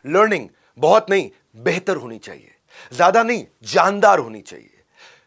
Learning बहुत नहीं, बेहतर होनी चाहिए, ज्यादा नहीं, जानदार होनी चाहिए।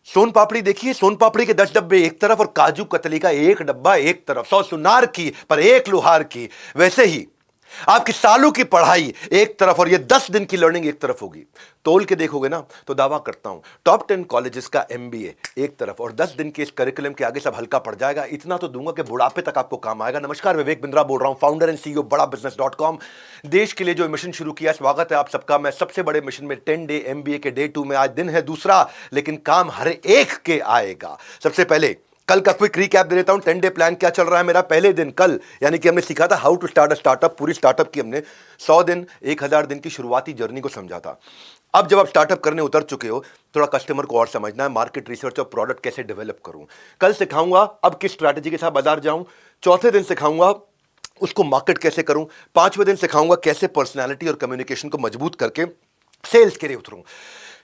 सोन पापड़ी देखिए, सोन पापड़ी के 10 डब्बे एक तरफ और काजू कतली का एक डब्बा एक तरफ, 100 सुनार की पर एक लोहार की। वैसे ही आपकी सालों की पढ़ाई एक तरफ और ये 10 दिन की लर्निंग एक तरफ होगी। तोल के देखोगे ना तो दावा करता हूं टॉप 10 कॉलेजेस का एमबीए एक तरफ और 10 दिन के इस करिकुलम के आगे सब हल्का पड़ जाएगा। इतना तो दूंगा कि बुढ़ापे तक आपको काम आएगा। नमस्कार, विवेक बिंद्रा बोल रहा हूं, फाउंडर एंड सीईओ बड़ा बिजनेस.com। देश के लिए जो मिशन शुरू किया, स्वागत है आप सबका। मैं सबसे बड़े मिशन में 10 डे एमबीए के डे 2 में, आज दिन है दूसरा, लेकिन काम हर एक के आएगा। सबसे पहले कल का क्विक रिकैप दे देता हूं। 10 डे प्लान क्या चल रहा है मेरा। पहले दिन कल, यानी कि हमने सीखा था how to start a startup. पूरी स्टार्टअप की हमने 100 दिन 1000 दिन की शुरुआती जर्नी को समझा था। अब जब आप स्टार्टअप करने उतर चुके हो, थोड़ा कस्टमर को और समझना है, मार्केट रिसर्च और प्रोडक्ट कैसे डेवलप करूं। कल सिखाऊंगा अब किस स्ट्रैटेजी के साथ बाजार जाऊं। चौथे दिन सिखाऊंगा उसको मार्केट कैसे करूं। पांचवें दिन सिखाऊंगा कैसे पर्सनैलिटी और कम्युनिकेशन को मजबूत करके सेल्स के लिए उतरूं।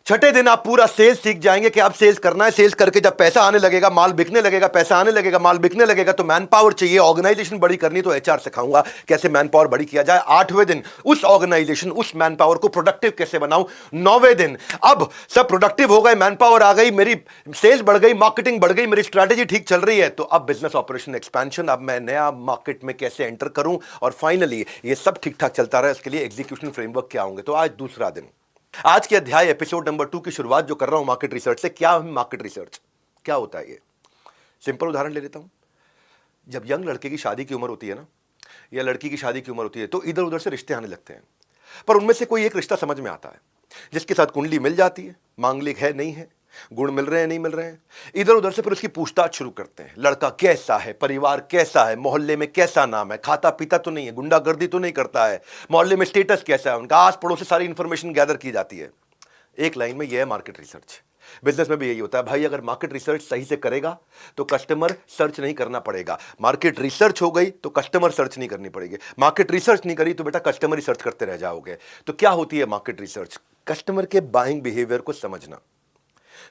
छठे दिन आप पूरा सेल्स सीख जाएंगे कि आप सेल्स करना है। सेल्स करके जब पैसा आने लगेगा, माल बिकने लगेगा, पैसा आने लगेगा, माल बिकने लगेगा, तो मैन पावर चाहिए। ऑर्गेनाइजेशन बड़ी करनी तो एचआर सिखाऊंगा कैसे मैन पावर बड़ी किया जाए। आठवें दिन उस ऑर्गेनाइजेशन, उस मैन पावर को प्रोडक्टिव कैसे बनाऊं। नौवें दिन अब सब प्रोडक्टिव हो गए, मैन पावर आ गई, मेरी सेल्स बढ़ गई, मार्केटिंग बढ़ गई, मेरी स्ट्रैटेजी ठीक चल रही है, तो अब बिजनेस ऑपरेशन एक्सपेंशन, अब मैं नया मार्केट में कैसे एंटर करूं। और फाइनली ये सब ठीक ठाक चलता रहा, इसके लिए एग्जीक्यूशन फ्रेमवर्क क्या होंगे। तो आज दूसरा दिन, आज के अध्याय एपिसोड नंबर 2 की शुरुआत जो कर रहा हूं मार्केट रिसर्च से। क्या है मार्केट रिसर्च, क्या होता है ये? सिंपल उदाहरण ले लेता हूं। जब यंग लड़के की शादी की उम्र होती है ना, या लड़की की शादी की उम्र होती है, तो इधर उधर से रिश्ते आने लगते हैं, पर उनमें से कोई एक रिश्ता समझ में आता है, जिसके साथ कुंडली मिल जाती है, मांगलिक है नहीं है, गुण मिल रहे हैं नहीं मिल रहे हैं। इधर उधर से फिर उसकी पूछताछ शुरू करते हैं। लड़का कैसा है, परिवार कैसा है, मोहल्ले में कैसा नाम है, खाता पीता तो नहीं है, गुंडागर्दी तो नहीं करता है, मोहल्ले में स्टेटस कैसा है उनका, आस पड़ोस से सारी इंफॉर्मेशन गैदर की जाती है। एक लाइन में यह है मार्केट रिसर्च। बिजनेस में भी यही होता है भाई, अगर मार्केट रिसर्च सही से करेगा तो कस्टमर सर्च नहीं करना पड़ेगा। मार्केट रिसर्च हो गई तो कस्टमर सर्च नहीं करनी पड़ेगी। मार्केट रिसर्च नहीं करी तो बेटा कस्टमर ही सर्च करते रह जाओगे। तो क्या होती है मार्केट रिसर्च? कस्टमर के बाइंग बिहेवियर को समझना,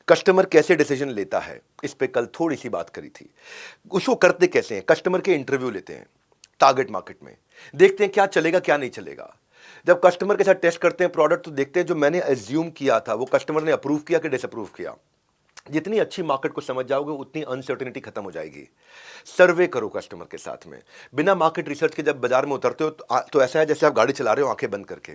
कस्टमर कैसे डिसीजन लेता है, इस पे कल थोड़ी सी बात करी थी। उसको करते कैसे हैं? कस्टमर के इंटरव्यू लेते हैं टारगेट मार्केट में, देखते हैं क्या चलेगा क्या नहीं चलेगा। जब कस्टमर के साथ टेस्ट करते हैं प्रोडक्ट, तो देखते हैं जो मैंने एज्यूम किया था वो कस्टमर ने अप्रूव किया कि डिसअप्रूव किया। जितनी अच्छी मार्केट को समझ जाओगे उतनी अनसर्टेनिटी खत्म हो जाएगी। सर्वे करो कस्टमर के साथ में। बिना मार्केट रिसर्च के जब बाजार में उतरते हो तो ऐसा है जैसे आप गाड़ी चला रहे हो आंखें बंद करके।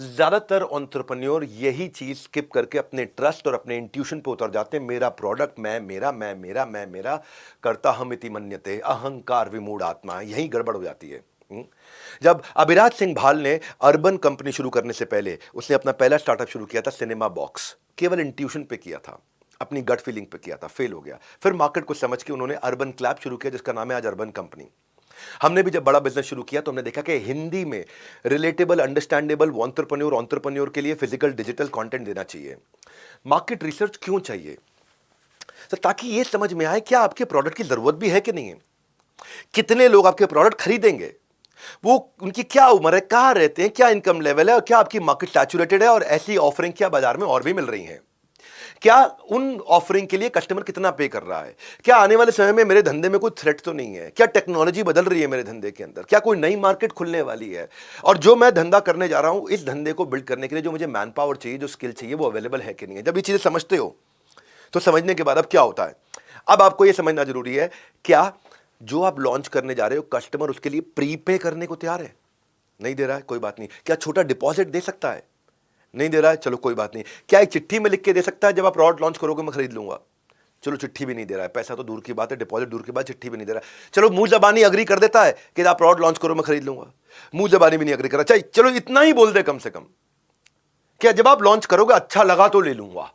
ज्यादातर एंटरप्रेन्योर यही चीज स्किप करके अपने ट्रस्ट और अपने इंट्यूशन पे उतर जाते हैं। मेरा प्रोडक्ट, मैं मेरा करता हम इति मन्यते, अहंकार विमूढ़ आत्मा, यही गड़बड़ हो जाती है। जब अभिराज सिंह भाल ने अर्बन कंपनी शुरू करने से पहले उसने अपना पहला स्टार्टअप शुरू किया था सिनेमा बॉक्स। केवल इंट्यूशन पे किया था, अपनी गट फीलिंग पे किया था, फेल हो गया। फिर मार्केट को समझ के उन्होंने अर्बन क्लैब शुरू किया, जिसका नाम है आज अर्बन कंपनी। हमने भी जब बड़ा बिजनेस शुरू किया तो हमने देखा कि हिंदी में रिलेटेबल, अंडरस्टैंडेबल एंटरप्रेन्योर के लिए फिजिकल डिजिटल कंटेंट देना चाहिए। मार्केट रिसर्च क्यों चाहिए? तो ताकि ये समझ में आए क्या आपके प्रोडक्ट की जरूरत भी है कि नहीं है, कितने लोग आपके प्रोडक्ट खरीदेंगे, वो उनकी क्या उम्र है, कहां रहते हैं, क्या इनकम लेवल है, और क्या आपकी मार्केट सैचुरेटेड है, और ऐसी ऑफरिंग क्या बाजार में और भी मिल रही हैं, क्या उन ऑफरिंग के लिए कस्टमर कितना पे कर रहा है, क्या आने वाले समय में मेरे धंधे में कोई थ्रेट तो नहीं है, क्या टेक्नोलॉजी बदल रही है मेरे धंधे के अंदर, क्या कोई नई मार्केट खुलने वाली है, और जो मैं धंधा करने जा रहा हूं इस धंधे को बिल्ड करने के लिए जो मुझे मैन पावर चाहिए, जो स्किल चाहिए, वो अवेलेबल है कि नहीं है। जब ये चीजें समझते हो तो समझने के बाद अब क्या होता है, अब आपको यह समझना जरूरी है, क्या जो आप लॉन्च करने जा रहे हो कस्टमर उसके लिए प्रीपे करने को तैयार है? नहीं दे रहा है, कोई बात नहीं। क्या छोटा डिपॉजिट दे सकता है? नहीं दे रहा है, चलो कोई बात नहीं। क्या एक चिट्ठी में लिख के दे सकता है जब आप प्रोडक्ट लॉन्च करोगे मैं खरीद लूंगा? चलो चिट्ठी भी नहीं दे रहा है, पैसा तो दूर की बात है, डिपॉजिट दूर की बात, चिट्ठी भी नहीं दे रहा है। चलो मुंह जबानी अग्री कर देता है कि आप प्रोडक्ट लॉन्च करो मैं खरीद लूंगा, मुंह जबानी भी नहीं अग्री कर रहा। चाहिए चलो इतना ही बोल दे कम से कम, क्या जब आप लॉन्च करोगे अच्छा लगा तो ले लूंगा।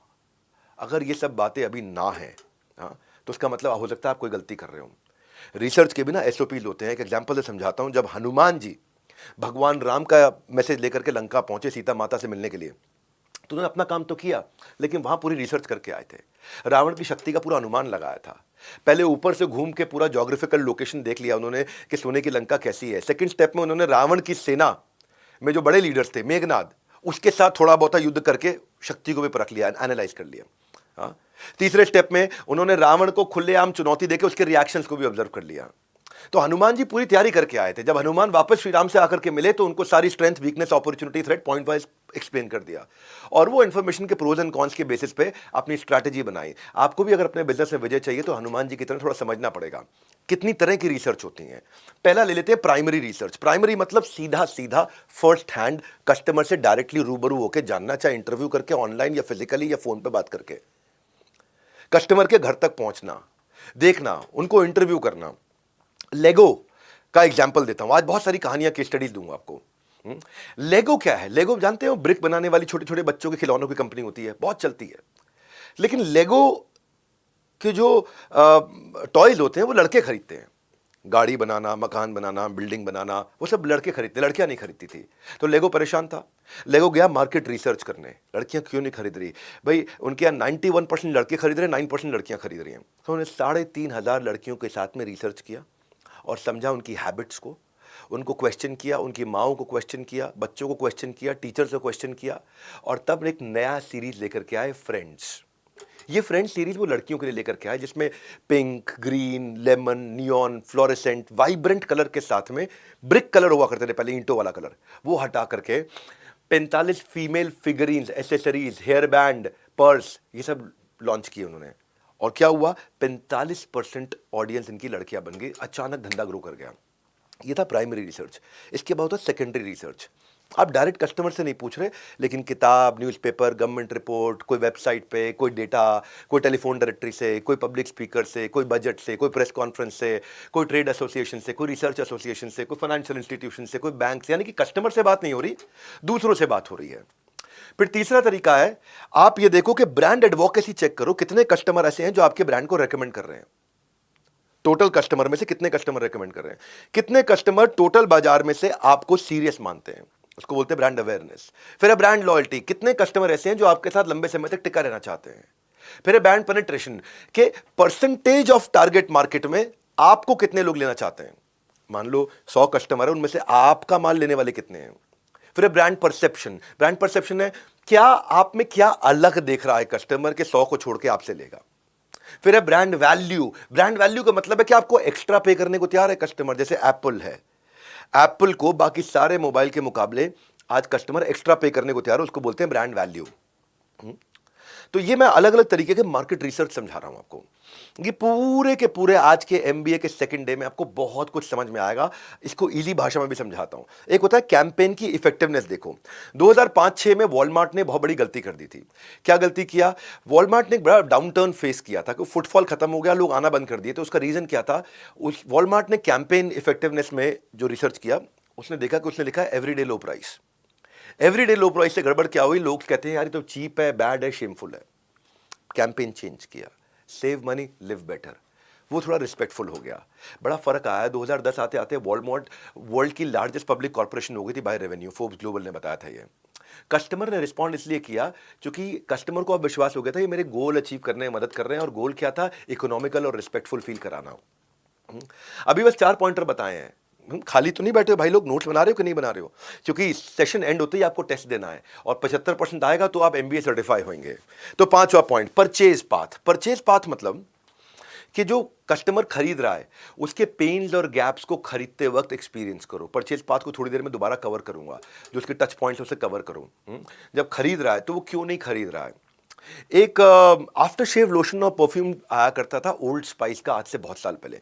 अगर ये सब बातें अभी ना है तो उसका मतलब हो सकता है आप कोई गलती कर रहे हो। रिसर्च के बिना एसओपीज होते हैं। एक एग्जांपल से समझाता हूं। जब हनुमान जी भगवान राम का मैसेज लेकर के लंका पहुंचे सीता माता से मिलने के लिए, तो उन्होंने अपना काम तो किया, लेकिन वहां पूरी रिसर्च करके आए थे। रावण की शक्ति का पूरा अनुमान लगाया था। पहले ऊपर से घूम के पूरा ज्योग्राफिकल लोकेशन देख लिया उन्होंने कि सोने की लंका कैसी है। सेकंड स्टेप में उन्होंने रावण की सेना में जो बड़े लीडर्स थे, मेघनाद, उसके साथ थोड़ा बहुत युद्ध करके शक्ति को भी परख लिया, एनालाइज कर लिया। तीसरे स्टेप में उन्होंने रावण को खुलेआम चुनौती देकर उसके रिएक्शंस को भी ऑब्जर्व कर लिया। तो हनुमान जी पूरी तैयारी करके आए थे। जब हनुमान वापस श्री राम से आकर के मिले तो उनको सारी strength, weakness, opportunity, threat point wise explain कर दिया और वो इन्फॉर्मेशन के प्रोज एंड कॉन्स के बेसिस पे अपनी स्ट्रैटेजी बनाई। आपको भी अगर अपने बिजनेस में विजय चाहिए तो हनुमान जी की तरह थोड़ा समझना पड़ेगा कितनी तरह की रिसर्च होती है। पहला ले लेते हैं प्राइमरी रिसर्च। प्राइमरी मतलब सीधा सीधा फर्स्ट हैंड कस्टमर से डायरेक्टली रूबरू होकर जानना, चाहे इंटरव्यू करके, ऑनलाइन या फिजिकली या फोन पे बात करके। कस्टमर के घर तक पहुंचना, देखना, उनको इंटरव्यू करना। लेगो का एग्जाम्पल देता हूं, आज बहुत सारी कहानियां की स्टडीज दूंगा आपको। लेगो क्या है? लेगो जानते हो, ब्रिक बनाने वाली छोटे छोटे बच्चों के खिलौनों की कंपनी होती है, बहुत चलती है। लेकिन लेगो के जो टॉयज होते हैं वो लड़के खरीदते हैं। गाड़ी बनाना, मकान बनाना, बिल्डिंग बनाना, वो सब लड़के खरीदते, लड़कियां नहीं खरीदती थी। तो लेगो परेशान था। लेगो गया मार्केट रिसर्च करने, लड़कियां क्यों नहीं खरीद रही भाई? उनके यहाँ 91% लड़के खरीद रहे हैं, 9% लड़कियां खरीद रही हैं। तो उन्होंने 3,500 लड़कियों के साथ में रिसर्च किया और समझा उनकी हैबिट्स को, उनको क्वेश्चन किया, उनकी माओं को क्वेश्चन किया, बच्चों को क्वेश्चन किया, टीचर्स को क्वेश्चन किया और तब एक नया सीरीज लेकर के आए, फ्रेंड्स। ये फ्रेंड्स सीरीज वो लड़कियों के लिए लेकर के आए जिसमें pink, green, lemon, neon, fluorescent, vibrant colour के साथ में ब्रिक कलर हुआ करते थे पहले, ईंटों वाला कलर, वो हटा करके 45 female figurines, accessories, hair band, purse, ये सब लॉन्च किए उन्होंने। और क्या हुआ? 45% ऑडियंस इनकी लड़कियां बन गई, अचानक धंधा ग्रो कर गया। ये था प्राइमरी रिसर्च। इसके बाद होता सेकेंडरी रिसर्च। आप डायरेक्ट कस्टमर से नहीं पूछ रहे, लेकिन किताब, न्यूज़पेपर, गवर्नमेंट रिपोर्ट, कोई वेबसाइट पे, कोई डेटा, कोई टेलीफोन डायरेक्टरी से, कोई पब्लिक स्पीकर से, कोई बजट से, कोई प्रेस कॉन्फ्रेंस से, कोई ट्रेड एसोसिएशन से, कोई रिसर्च एसोसिएशन से, कोई फाइनेंशियल इंस्टीट्यूशन से, कोई बैंक से। यानी कि कस्टमर से बात नहीं हो रही, दूसरों से बात हो रही है। फिर तीसरा तरीका है, आप ये देखो कि ब्रांड एडवोकेसी चेक करो, कितने कस्टमर ऐसे हैं जो आपके ब्रांड को रेकमेंड कर रहे हैं। टोटल कस्टमर में से कितने कस्टमर रेकमेंड कर रहे हैं, कितने कस्टमर टोटल बाजार में से आपको सीरियस मानते हैं, उसको बोलते हैं ब्रांड अवेयरनेस। फिर है ब्रांड लॉयल्टी, कितने कस्टमर ऐसे हैं जो आपके साथ लंबे समय तक टिका रहना चाहते हैं। फिर है ब्रांड पेनिट्रेशन, के परसेंटेज ऑफ टारगेट मार्केट में आपको कितने लोग लेना चाहते हैं। मान लो 100 कस्टमर है, उनमें से आपका माल लेने वाले कितने हैं। फिर है ब्रांड परसेप्शन। ब्रांड परसेप्शन है क्या आप में क्या अलग देख रहा है कस्टमर के 100 को छोड़ के आपसे लेगा। फिर है ब्रांड वैल्यू। ब्रांड वैल्यू का मतलब है कि आपको एक्स्ट्रा पे करने को तैयार है कस्टमर। जैसे एप्पल है, एप्पल को बाकी सारे मोबाइल के मुकाबले आज कस्टमर एक्स्ट्रा पे करने को तैयार है, उसको बोलते हैं ब्रांड वैल्यू। तो ये मैं अलग अलग तरीके के मार्केट रिसर्च समझा रहा हूं आपको। ये पूरे के पूरे आज के एमबीए के सेकंड डे में आपको बहुत कुछ समझ में आएगा। इसको इजी भाषा में भी समझाता हूं। एक होता है कैंपेन की इफेक्टिवनेस। देखो 2005-6 में वॉलमार्ट ने बहुत बड़ी गलती कर दी थी। क्या गलती किया? वॉलमार्ट ने एक बड़ा डाउनटर्न फेस किया था कि फुटफॉल खत्म हो गया, लोग आना बंद कर दिए। तो उसका रीजन क्या था? उस वॉलमार्ट ने कैंपेन इफेक्टिवनेस में जो रिसर्च किया, उसने देखा कि उसने लिखा एवरीडे लो प्राइस। एवरीडे लो प्राइस से गड़बड़ क्या हुई? लोग कहते हैं यार ये तो चीप है, बैड है, शेमफुल है। कैंपेन चेंज किया, सेव मनी लिव बेटर, वो थोड़ा रिस्पेक्टफुल हो गया। बड़ा फर्क आया। 2010 आते आते वॉलमार्ट वर्ल्ड की लार्जेस्ट पब्लिक कॉर्पोरेशन हो गई थी बाय रेवेन्यू, फोर्ब्स ग्लोबल ने बताया था ये। कस्टमर ने रिस्पॉन्ड इसलिए किया क्योंकि कस्टमर को अब विश्वास हो गया था ये मेरे गोल अचीव करने में मदद कर रहे हैं। और गोल क्या था? इकोनॉमिकल और रिस्पेक्टफुल फील कराना। अभी बस 4 पॉइंटर बताए हैं। खाली तो नहीं बैठे हो भाई लोग, नोट्स बना रहे हो कि नहीं बना रहे हो? क्योंकि सेशन एंड होते ही आपको टेस्ट देना है और 75% आएगा तो आप एमबीए सर्टिफाई होंगे। तो 5वां point, purchase path. Purchase path मतलब कि जो कस्टमर खरीद रहा है उसके पेन्स और गैप्स को खरीदते वक्त एक्सपीरियंस करो। परचेज पाथ को थोड़ी देर में दोबारा कवर करूंगा, जो उसके टच पॉइंट्स उसे कवर करूं। जब खरीद रहा है तो वो क्यों नहीं खरीद रहा है। एक आफ्टर शेव लोशन और परफ्यूम आया करता था ओल्ड स्पाइस का, आज से बहुत साल पहले।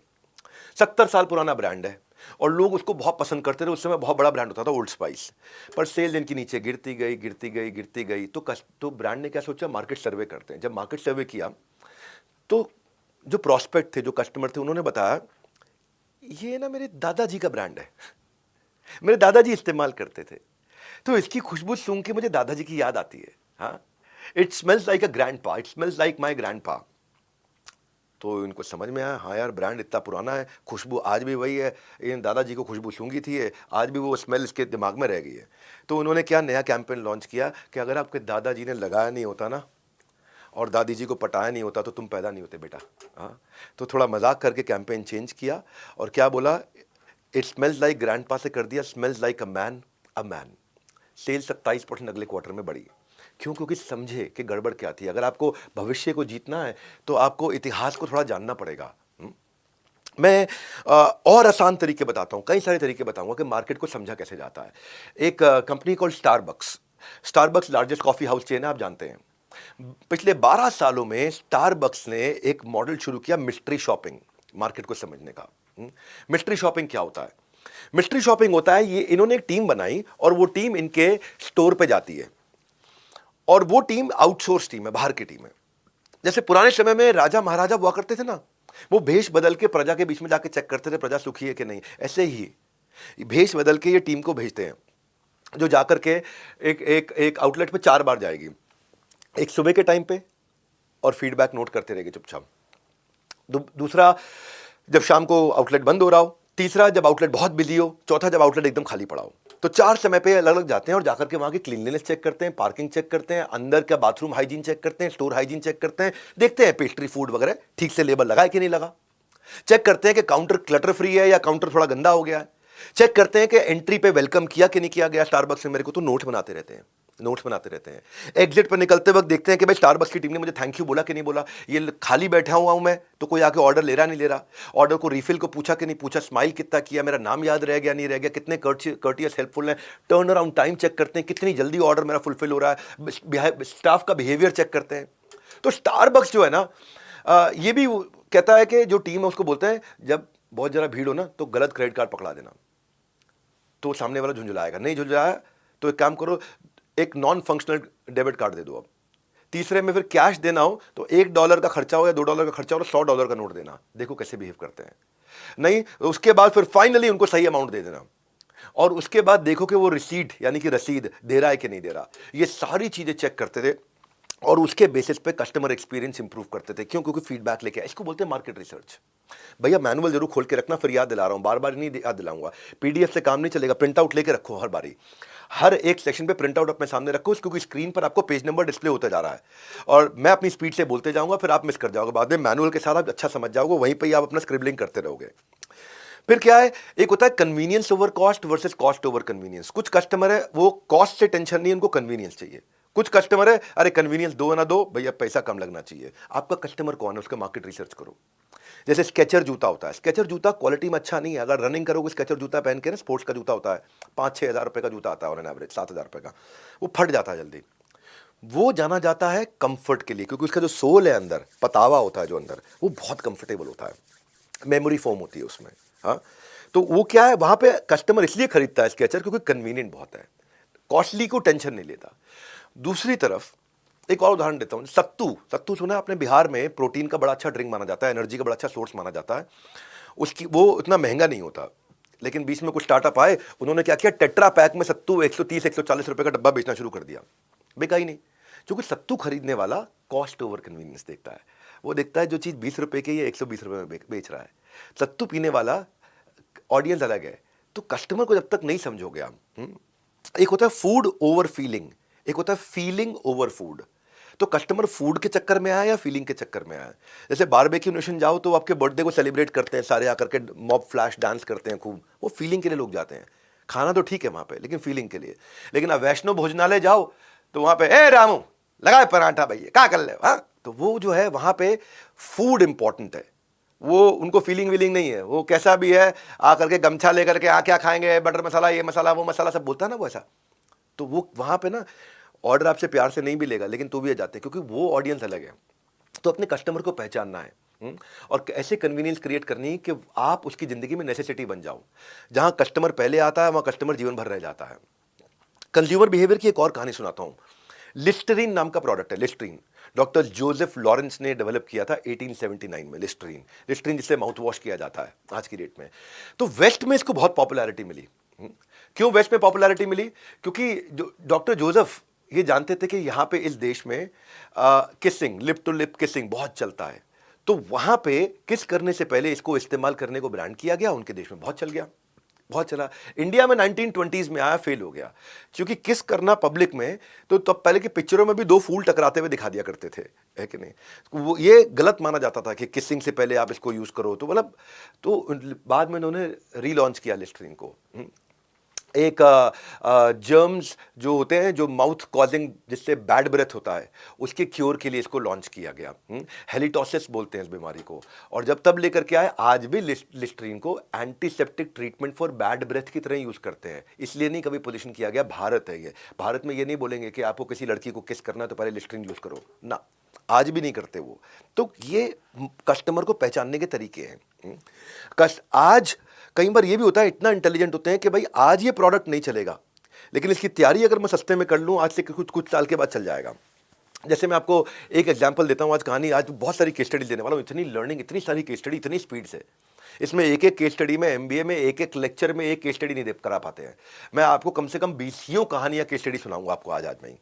70 साल पुराना ब्रांड है और लोग उसको बहुत पसंद करते थे। उस समय बहुत बड़ा ब्रांड होता था ओल्ड स्पाइस, पर सेल्स इनकी नीचे गिरती गई गिरती गई गिरती गई। तो ब्रांड ने क्या सोचा? मार्केट सर्वे करते हैं। जब मार्केट सर्वे किया तो जो प्रॉस्पेक्ट थे, जो कस्टमर थे, उन्होंने बताया ये ना मेरे दादाजी का ब्रांड है, मेरे दादाजी इस्तेमाल करते थे, तो इसकी खुशबू सूंघ के मुझे दादाजी की याद आती है। हाँ, it smells like a grandpa, it smells like my grandpa. तो इनको समझ में आया, हाँ यार ब्रांड इतना पुराना है, खुशबू आज भी वही है, इन दादाजी को खुशबू सूंघी थी, आज भी वो स्मेल इसके दिमाग में रह गई है। तो उन्होंने क्या नया कैंपेन लॉन्च किया कि अगर आपके दादाजी ने लगाया नहीं होता ना और दादी जी को पटाया नहीं होता तो तुम पैदा नहीं होते बेटा। हाँ, तो थोड़ा मजाक करके कैंपेन चेंज किया और क्या बोला? इट स्मेल्स लाइक ग्रैंडपा से कर दिया smells like a man, a man. Sale 27% अगले क्वार्टर में बढ़ी। क्यों? क्योंकि समझे कि गड़बड़ क्या थी। अगर आपको भविष्य को जीतना है तो आपको इतिहास को थोड़ा जानना पड़ेगा। मैं और आसान तरीके बताता हूँ, कई सारे तरीके बताऊंगा कि मार्केट को समझा कैसे जाता है। एक company called Starbucks, Starbucks largest coffee house chain है, आप जानते हैं। पिछले 12 सालों में स्टारबक्स ने एक मॉडल शुरू किया मिस्ट्री शॉपिंग, मार्केट को समझने का। मिस्ट्री शॉपिंग क्या होता है? मिस्ट्री शॉपिंग होता है, ये इन्होंने एक टीम बनाई और वो टीम इनके स्टोर पे जाती है, और वो टीम आउटसोर्स टीम है, बाहर की टीम है। जैसे पुराने समय में राजा महाराजा हुआ करते थे ना, वो भेष बदल के प्रजा के बीच में जाके चेक करते थे प्रजा सुखी है कि नहीं। ऐसे ही भेष बदल के ये टीम को भेजते हैं, जो जाकर के एक एक एक आउटलेट पे 4 बार जाएगी। एक सुबह के टाइम पे और फीडबैक नोट करते रहेगी चुपचाप। दूसरा, जब शाम को आउटलेट बंद हो रहा हो। तीसरा, जब आउटलेट बहुत बिजी हो। चौथा, जब आउटलेट एकदम खाली पड़ा हो। तो 4 समय पे अलग अलग जाते हैं और जाकर के वहां की क्लीनलीनेस चेक करते हैं, पार्किंग चेक करते हैं, अंदर का बाथरूम हाइजीन चेक करते हैं, स्टोर हाइजीन चेक करते हैं, देखते हैं पेस्ट्री फूड वगैरह ठीक से लेबल लगा है कि नहीं लगा, चेक करते हैं कि काउंटर क्लटर फ्री है या काउंटर थोड़ा गंदा हो गया है, चेक करते हैं कि एंट्री पे वेलकम किया कि नहीं किया गया स्टारबक्स में। मेरे को तो नोट्स बनाते रहते हैं, नोट्स बनाते रहते हैं। एग्जिट पर निकलते वक्त देखते हैं कि भाई स्टारबक्स की टीम ने मुझे थैंक यू बोला कि नहीं बोला। ये खाली बैठा हुआ हूं मैं तो कोई आके ऑर्डर ले रहा नहीं ले रहा, ऑर्डर को रिफिल को पूछा कि नहीं पूछा, स्माइल कितना किया, मेरा नाम याद रह गया नहीं रह गया, कितने कर्टियस हेल्पफुल है, टर्न अराउंड टाइम चेक करते हैं, कितनी जल्दी ऑर्डर मेरा फुलफिल हो रहा है, स्टाफ का बिहेवियर चेक करते हैं। तो स्टारबक्स जो है ना, ये भी कहता है कि जो टीम है उसको बोलते हैं जब बहुत ज़्यादा भीड़ हो ना तो गलत क्रेडिट कार्ड पकड़ा देना, तो सामने वाला झुंझुलाएगा। नहीं झुंझुलाया तो एक काम करो, एक नॉन फंक्शनल डेबिट कार्ड दे दो। अब तीसरे में फिर कैश देना हो तो $1 का खर्चा हो या $2 का खर्चा हो तो $100 का नोट देना। देखो कैसे बिहेव करते हैं। नहीं, उसके बाद फिर फाइनली उनको सही अमाउंट दे देना, और उसके बाद देखो कि वो रिसीट यानी कि रसीद दे रहा है कि नहीं दे रहा। ये सारी चीजें चेक करते थे और उसके बेसिस पे कस्टमर एक्सपीरियंस इंप्रूव करते थे। क्यों? क्योंकि फीडबैक लेके, इसको बोलते हैं मार्केट रिसर्च। भैया मैनुअल जरूर खोल के रखना, फिर याद दिला रहा हूं, बार बार नहीं याद दिलाऊंगा। पीडीएफ से काम नहीं चलेगा, प्रिंट आउट लेके रखो हर बारी, हर एक सेक्शन पे प्रिंट आउट अपने सामने रखो, क्योंकि स्क्रीन पर आपको पेज नंबर डिस्प्ले होता जा रहा है और मैं अपनी स्पीड से बोलते जाऊंगा, फिर आप मिस कर जाओगे। बाद में मैनुअल के साथ आप अच्छा समझ जाओगे, वहीं पर आप अपना स्क्रिबलिंग करते रहोगे। फिर क्या है, एक होता है convenience over cost versus cost over convenience. कुछ कस्टमर है वो कॉस्ट से टेंशन नहीं, उनको कन्वीनियंस चाहिए। कुछ कस्टमर है अरे कन्वीनियंस दो ना दो भैया, पैसा कम लगना चाहिए। आपका कस्टमर कौन है, उसका मार्केट रिसर्च करो। जैसे स्केचर जूता होता है, स्केचर जूता क्वालिटी में अच्छा नहीं है। अगर रनिंग करोगे स्केचर जूता पहन के ना, स्पोर्ट्स का जूता होता है, 5-6 हज़ार रुपये का जूता आता है और एवरेज 7 हज़ार रुपये का, वो फट जाता है जल्दी। वो जाना जाता है कंफर्ट के लिए, क्योंकि उसका जो सोल है अंदर, पतावा होता है जो अंदर, वो बहुत कंफर्टेबल होता है, मेमोरी फोम होती है उसमें। हाँ, तो वो क्या है, वहां पे कस्टमर इसलिए खरीदता है स्केचर क्योंकि कन्वीनियंट बहुत है, कॉस्टली को टेंशन नहीं लेता। दूसरी तरफ एक और उदाहरण देता हूं, सत्तू। सत्तू सुना है आपने? बिहार में प्रोटीन का बड़ा अच्छा ड्रिंक माना जाता है, एनर्जी का बड़ा अच्छा सोर्स माना जाता है। उसकी वो इतना महंगा नहीं होता, लेकिन बीच में कुछ स्टार्टअप आए, उन्होंने क्या किया, टेट्रा पैक में सत्तू 130-140 रुपए का डब्बा बेचना शुरू कर दिया। बिका ही नहीं, क्योंकि सत्तू खरीदने वाला कॉस्ट ओवर कन्वीनियंस देखता है। वो देखता है जो चीज़ 20 रुपए की, ये 120 रुपए में बेच रहा है। सत्तू पीने वाला ऑडियंस अलग है। तो कस्टमर को जब तक नहीं समझोगे आप, एक होता है फूड ओवर फीलिंग, एक होता है फीलिंग ओवर फूड। तो कस्टमर फूड के चक्कर में आया या फीलिंग के चक्कर में आया? जैसे बारबेक्यू नेशन जाओ तो आपके बर्थडे को सेलिब्रेट करते हैं सारे, आकर के मॉब फ्लैश डांस करते हैं खूब, वो फीलिंग के लिए लोग जाते हैं। खाना तो ठीक है वहां पे, लेकिन फीलिंग के लिए। लेकिन अब वैष्णो भोजनालय जाओ तो वहां पे ए रामू लगाए पराठा भैया क्या कर ले, हाँ, तो वो जो है वहां पे फूड इंपॉर्टेंट है, वो उनको फीलिंग वीलिंग नहीं है। वो कैसा भी है आकर के गमछा लेकर के क्या खाएंगे, बटर मसाला, ये मसाला, वो मसाला, सब बोलता है ना वो ऐसा। तो वो वहां पे ना ऑर्डर आपसे प्यार से नहीं भी लेगा, लेकिन तो भी आ जाते हैं, क्योंकि वो ऑडियंस अलग है। तो अपने कस्टमर को पहचानना है, और ऐसे कन्वीनियंस क्रिएट करनी है कि आप उसकी जिंदगी में नेसेसिटी बन जाओ। जहां कस्टमर पहले आता है वहां कस्टमर जीवन भर रह जाता है। कंज्यूमर बिहेवियर की एक और कहानी सुनाता हूं। लिस्टरीन नाम का प्रोडक्ट है, लिस्टरीन। डॉक्टर जोसेफ लॉरेंस ने डेवलप किया था 1879 में। लिस्टरीन, लिस्टरीन जिससे माउथ वॉश किया जाता है आज की डेट में। तो वेस्ट में इसको बहुत पॉपुलैरिटी मिली। क्यों वेस्ट में पॉपुलैरिटी मिली? क्योंकि जो डॉक्टर जोसेफ ये जानते थे कि यहाँ पे इस देश में kissing, lip to lip kissing बहुत चलता है। तो वहां पे किस करने से पहले इसको इस्तेमाल करने को ब्रांड किया गया, उनके देश में बहुत चल गया, बहुत चला। इंडिया में 1920s में आया, फेल हो गया, क्योंकि किस करना पब्लिक में, तो तब पहले की पिक्चरों में भी 2 फूल टकराते हुए दिखा दिया करते थे, है कि नहीं? वो ये गलत माना जाता था कि किसिंग से पहले आप इसको यूज करो, तो मतलब, तो बाद में उन्होंने रीलॉन्च किया लिस्टरीन को। एक जर्म्स जो होते हैं, जो माउथ कॉजिंग, जिससे बैड ब्रेथ होता है, उसके क्योर के लिए इसको लॉन्च किया गया। हेलिटोसिस बोलते हैं इस बीमारी को। और जब तब लेकर के आए, आज भी लिस्ट्रीन को antiseptic treatment for bad breath की तरह यूज करते हैं। इसलिए नहीं कभी पोजीशन किया गया, भारत है ये। भारत में ये नहीं बोलेंगे कि आपको किसी लड़की को किस करना है तो पहले लिस्ट्रीन यूज करो ना, आज भी नहीं करते वो। तो ये कस्टमर को पहचानने के तरीके हैं। आज कई बार ये भी होता है, इतना इंटेलिजेंट होते हैं कि भाई आज ये प्रोडक्ट नहीं चलेगा, लेकिन इसकी तैयारी अगर मैं सस्ते में कर लूं, आज से कुछ कुछ साल के बाद चल जाएगा। जैसे मैं आपको एक एग्जांपल देता हूं, आज कहानी, आज बहुत सारी केस स्टडी देने वाला हूं। इतनी लर्निंग, इतनी सारी केस स्टडी, इतनी स्पीड से, इसमें एक एक केस स्टडी में, एमबीए में एक एक लेक्चर में एक केस स्टडी नहीं दे करा पाते हैं। मैं आपको कम से कम 20 कहानियां केस स्टडी सुनाऊंगा आपको आज मैं ही।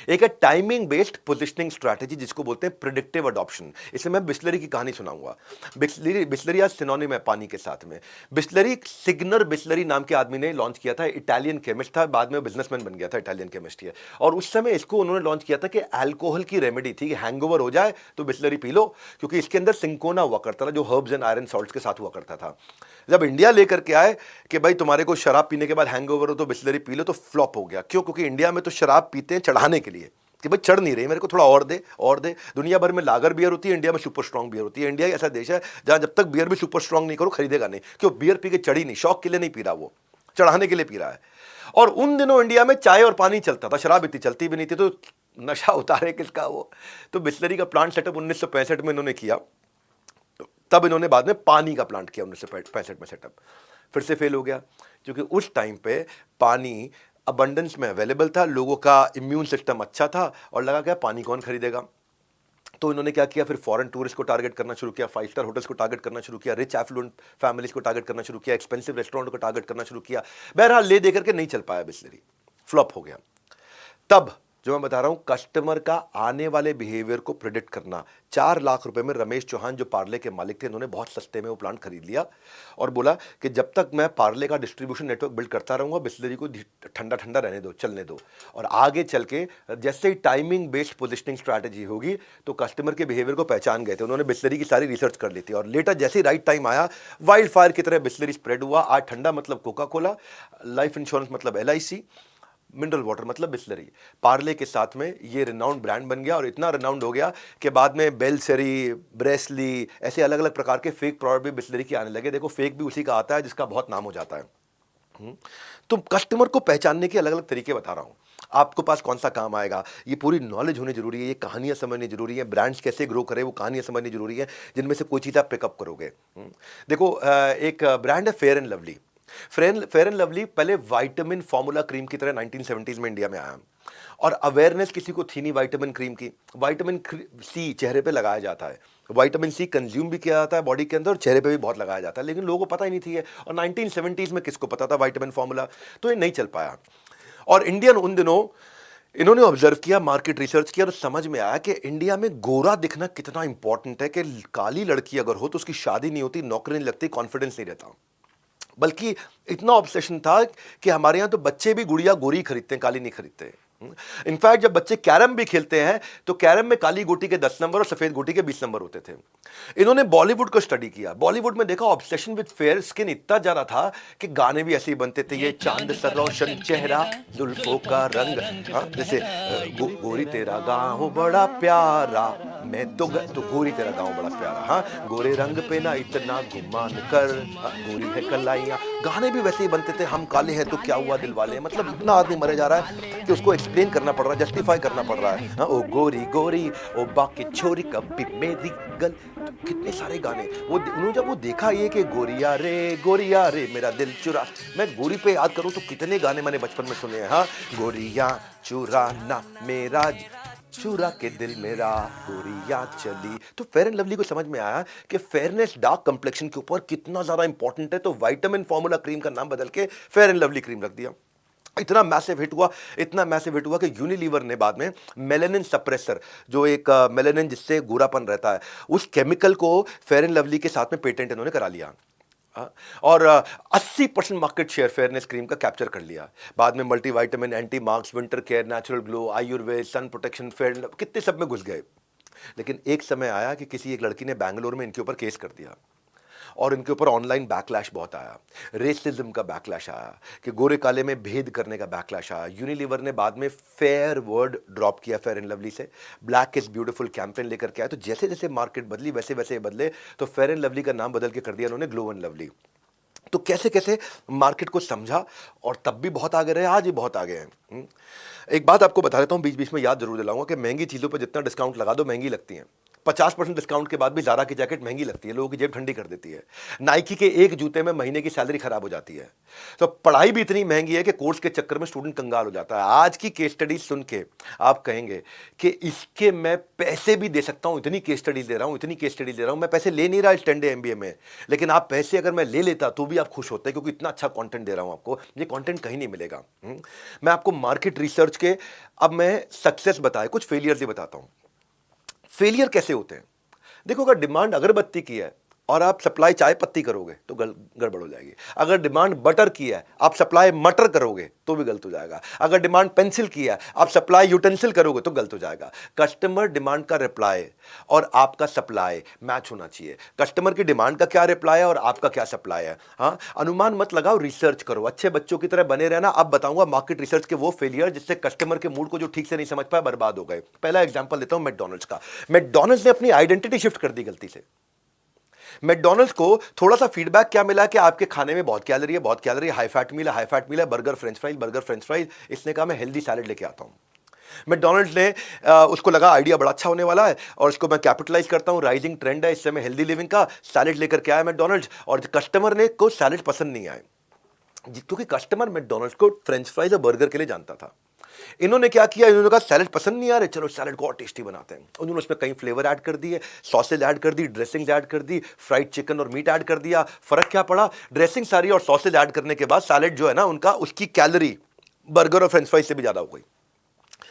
एक है टाइमिंग बेस्ड पोजिशनिंग स्ट्रैटेजी, जिसको बोलते हैं प्रिडिक्टिव अडॉप्शन। इसमें मैं बिस्लरी की कहानी सुनाऊंगा। बिस्लरी आज सिनोनिम है पानी के साथ में। बिस्लरी, सिग्नर बिस्लरी नाम के आदमी ने लॉन्च किया था, इटालियन केमिस्ट था, बाद में बिजनेसमैन बन गया था, इटालियन केमिस्ट है। और उस समय इसको उन्होंने लॉन्च किया था कि अल्कोहल की रेमेडी थी कि हैंगओवर हो जाए तो बिस्लरी पी लो, क्योंकि इसके अंदर सिंकोना हुआ करता था, जो हर्ब्स एंड आयरन सॉल्ट्स के साथ हुआ करता था। जब इंडिया लेकर के आए कि भाई तुम्हारे को शराब पीने के बाद हैंगओवर हो तो बिस्लरी पी लो, तो फ्लॉप हो गया। क्यों? क्योंकि इंडिया में तो शराब पीते हैं चढ़ाने के लिए, कि भाई चढ़ नहीं रही, मेरे को थोड़ा और दे और दे। दुनिया भर में लागर बियर होती है, इंडिया में सुपर स्ट्रांग बियर होती है। इंडिया ऐसा देश है जहां जब तक बियर भी सुपर स्ट्रांग नहीं करो, खरीदेगा नहीं। क्यों? बियर पी के चढ़ी नहीं, शौक के लिए नहीं पी रहा, वो चढ़ाने के लिए पी रहा है। और उन दिनों इंडिया में चाय और पानी चलता था, शराब इतनी चलती भी नहीं थी, तो नशा उतारे किसका वो। तो बिस्लरी का प्लांट सेटअप 1965 में इन्होंने किया। तब इन्होंने बाद में पानी का प्लांट किया 1965 में सेटअप, फिर से फेल हो गया, क्योंकि उस टाइम पे पानी अबंडेंस में अवेलेबल था, लोगों का इम्यून सिस्टम अच्छा था, और लगा क्या पानी कौन खरीदेगा। तो इन्होंने क्या किया, फिर फॉरेन टूरिस्ट को टारगेट करना शुरू किया, 5 स्टार होटल्स को टारगेट करना शुरू किया, रिच एफ्लुएंट फैमिलीज को टारगेट करना शुरू किया, एक्सपेंसिव रेस्टोरेंट को टारगेट करना शुरू किया। बहरहाल ले देकर के नहीं चल पाया, बिस्लरी फ्लॉप हो गया। तब जो मैं बता रहा हूं, कस्टमर का आने वाले बिहेवियर को प्रिडिक्ट करना। 4 लाख रुपए में रमेश चौहान, जो पार्ले के मालिक थे, इन्होंने बहुत सस्ते में वो प्लांट खरीद लिया और बोला कि जब तक मैं पार्ले का डिस्ट्रीब्यूशन नेटवर्क बिल्ड करता रहूंगा, बिस्लरी को ठंडा ठंडा रहने दो, चलने दो। और आगे चल के जैसे ही टाइमिंग बेस्ड पोजिशनिंग स्ट्रैटेजी होगी, तो कस्टमर के बिहेवियर को पहचान गए थे। उन्होंने बिस्लरी की सारी रिसर्च कर ली थी, और लेटर जैसे ही राइट टाइम आया, वाइल्ड फायर की तरह बिस्लरी स्प्रेड हुआ। आज ठंडा मतलब कोका कोला, लाइफ इंश्योरेंस मतलब LIC, मिनरल वाटर मतलब बिस्लरी। पार्ले के साथ में ये रिनाउंड ब्रांड बन गया, और इतना रिनाउंड हो गया कि बाद में बेलसरी, ब्रेसली, ऐसे अलग अलग प्रकार के फेक प्रोडक्ट भी बिस्लरी के आने लगे। देखो, फेक भी उसी का आता है जिसका बहुत नाम हो जाता है। तो कस्टमर को पहचानने के अलग अलग तरीके बता रहा हूं। आपको पास कौन सा काम आएगा, ये पूरी नॉलेज होनी जरूरी है, ये कहानियां समझनी जरूरी है, ब्रांड्स कैसे ग्रो करें वो कहानियां समझनी जरूरी है, जिनमें से कोई चीज़ आप पिकअप करोगे। देखो, एक ब्रांड है fair and lovely. Fair and lovely पहले विटामिन फॉर्मूला क्रीम की तरह 1970s में इंडिया में आया, और अवेयरनेस किसी को थी नहीं विटामिन क्रीम की। विटामिन C चेहरे पे लगाया जाता है, विटामिन C कंज्यूम भी किया जाता है बॉडी के अंदर, और चेहरे पे भी बहुत लगाया जाता है, लेकिन लोगों को पता ही नहीं थी ये। और 1970s में किसको पता था विटामिन फॉर्मूला, तो ये नहीं चल पाया। और इंडियन उन दिनों इन्होंने ऑब्जर्व किया, मार्केट रिसर्च किया, और समझ में आया कि इंडिया में गोरा दिखना कितना इंपॉर्टेंट है, कि काली लड़की अगर हो तो उसकी शादी नहीं होती, नौकरी नहीं लगती, कॉन्फिडेंस नहीं रहता। बल्कि इतना ऑब्सेशन था कि हमारे यहां तो बच्चे भी गुड़िया गोरी खरीदते हैं, काली नहीं खरीदते। इनफैक्ट जब बच्चे कैरम भी खेलते हैं तो कैरम में काली गोटी के 10 नंबर और सफेद गोटी के 20 नंबर होते थे। इन्होंने बॉलीवुड को स्टडी किया, बॉलीवुड में देखा ऑब्सेशन विद फेयर स्किन इतना ज्यादा था कि गाने भी ऐसे ही बनते थे, ये चांद सा रोशन चेहरा, जुल्फों का रंग, जैसे गोरी तेरा गाँव बड़ा प्यारा, मैं तो गोरी तेरा गाँव बड़ा प्यारा, हाँ गोरे रंग पे ना इतना गुमान कर, गोरी है कलाइयाँ। गाने भी वैसे ही बनते थे, हम काले हैं तो क्या हुआ दिल वाले। मतलब इतना आदमी मरे जा रहा है कि उसको एक्सप्लेन करना पड़ रहा है, जस्टिफाई करना पड़ रहा है। ओ गोरी गोरी ओ बाकी छोरी कभी मेरी गल, तो कितने सारे गाने। वो उन्होंने जब वो देखा ये कि गोरिया रे मेरा दिल चुरा, मैं गोरी पे याद करूं तो कितने गाने मैंने बचपन में सुने हैं। हाँ, गोरिया चुराना मेरा चुरा के दिल मेरा, गोरिया चली। तो फेयर एंड लवली को समझ में आया कि फेयरनेस डार्क कंप्लेक्शन के ऊपर कितना ज्यादा इंपॉर्टेंट है, तो विटामिन फॉर्मूला क्रीम का नाम बदल के फेयर एंड लवली क्रीम रख दिया। इतना मैसिव हिट हुआ, इतना मैसिव हिट हुआ कि यूनिलीवर ने बाद में मेलानिन सप्रेसर, जो एक मेलानिन जिससे गोरापन रहता है, उस केमिकल को फेयर एंड लवली के साथ में पेटेंट इन्होंने करा लिया। और 80% मार्केट शेयर फेयरनेस क्रीम का कैप्चर कर लिया। बाद में multi vitamin, anti marks, winter care, natural glow, Ayurveda, sun protection, fair, कितने सब में घुस गए। लेकिन एक समय आया कि किसी एक लड़की ने बैंगलोर में इनके ऊपर केस कर दिया, और इनके ऊपर ऑनलाइन बैकलैश बहुत आया, रेसिज्म का बैकलैश आया, कि गोरे काले में भेद करने का बैकलैश आया। यूनिलीवर ने बाद में फेयर वर्ड ड्रॉप किया फेयर एंड लवली से, ब्लैक इज ब्यूटीफुल कैंपेन लेकर के आया। तो जैसे जैसे मार्केट बदली वैसे वैसे बदले, तो फेयर एंड लवली का नाम बदल के कर दिया उन्होंने ग्लो एंड लवली। तो कैसे कैसे मार्केट को समझा, और तब भी बहुत आगे रहे, आज भी बहुत आगे हैं। एक बात आपको बता देता हूं, बीच बीच में याद जरूर दिलाऊंगा कि महंगी चीज़ों पर जितना डिस्काउंट लगा दो महंगी लगती हैं। 50% डिस्काउंट के बाद भी ज़ारा की जैकेट महंगी लगती है, लोगों की जेब ठंडी कर देती है। नाइकी के एक जूते में महीने की सैलरी खराब हो जाती है। तो पढ़ाई भी इतनी महंगी है कि कोर्स के चक्कर में स्टूडेंट कंगाल हो जाता है। आज की केस स्टडी सुन के आप कहेंगे कि इसके मैं पैसे भी दे सकता हूं, इतनी केस स्टडी दे रहा हूं, इतनी केस स्टडी दे रहा हूं। मैं पैसे ले नहीं रहा इस 10 डे MBA में, लेकिन आप पैसे अगर मैं ले लेता तो भी आप खुश होते, क्योंकि इतना अच्छा कंटेंट दे रहा हूं आपको। ये कंटेंट कहीं नहीं मिलेगा। मैं आपको मार्केट रिसर्च के, अब मैं सक्सेस बताए, कुछ फेलियर भी बताता हूं। फेलियर कैसे होते हैं? देखो, अगर डिमांड अगरबत्ती की है और आप सप्लाई चाय पत्ती करोगे तो गड़बड़ हो जाएगी। अगर डिमांड बटर की है, आप सप्लाई मटर करोगे तो भी गलत हो जाएगा। अगर डिमांड पेंसिल की है, आप सप्लाई यूटेंसिल करोगे तो गलत हो जाएगा। कस्टमर डिमांड का रिप्लाई और आपका सप्लाई मैच होना चाहिए। कस्टमर की डिमांड का क्या रिप्लाई है और आपका क्या सप्लाई है। हाँ, अनुमान मत लगाओ, रिसर्च करो, अच्छे बच्चों की तरह बने रहना। अब बताऊंगा मार्केट रिसर्च के वो फेलियर जिससे कस्टमर के मूड को जो ठीक से नहीं समझ पाया बर्बाद हो गए। पहला एग्जांपल देता हूं मैकडॉनल्ड्स का। मैकडॉनल्ड्स ने अपनी आइडेंटिटी शिफ्ट कर दी गलती से। मैकडॉनल्ड्स को थोड़ा सा फीडबैक क्या मिला कि आपके खाने में बहुत कैलोरी है, बहुत कैलोरी, हाई फैट मील है, हाई फैट मील है, बर्गर फ्रेंच फ्राइज। इसने कहा मैं हेल्दी सैलेड लेके आता हूं। मैकडॉनल्ड्स ने उसको लगा आइडिया बड़ा अच्छा होने वाला है और इसको मैं कैपिटलाइज करता हूं, राइजिंग ट्रेंड है इस समय हेल्दी लिविंग का, सैलेड लेकर के आया मैकडॉनल्ड्स। और कस्टमर ने को सैलेड पसंद नहीं आए, क्योंकि कस्टमर मैकडॉनल्ड्स को फ्रेंच फ्राइज और बर्गर के लिए जानता था। इन्होंने क्या किया, इन्होंने कहा सैलेड पसंद नहीं आ रहे, चलो सैलेड को और टेस्टी बनाते हैं। उन्होंने उसमें कई फ्लेवर ऐड कर दिए, सॉसेज ऐड कर दी, ड्रेसिंग्स ऐड कर दी, फ्राइड चिकन और मीट ऐड कर दिया। फर्क क्या पड़ा, ड्रेसिंग सारी और सॉसेज ऐड करने के बाद सैलेड जो है ना उनका, उसकी कैलोरी बर्गर और फ्रेंच फ्राइज से भी ज्यादा हो गई।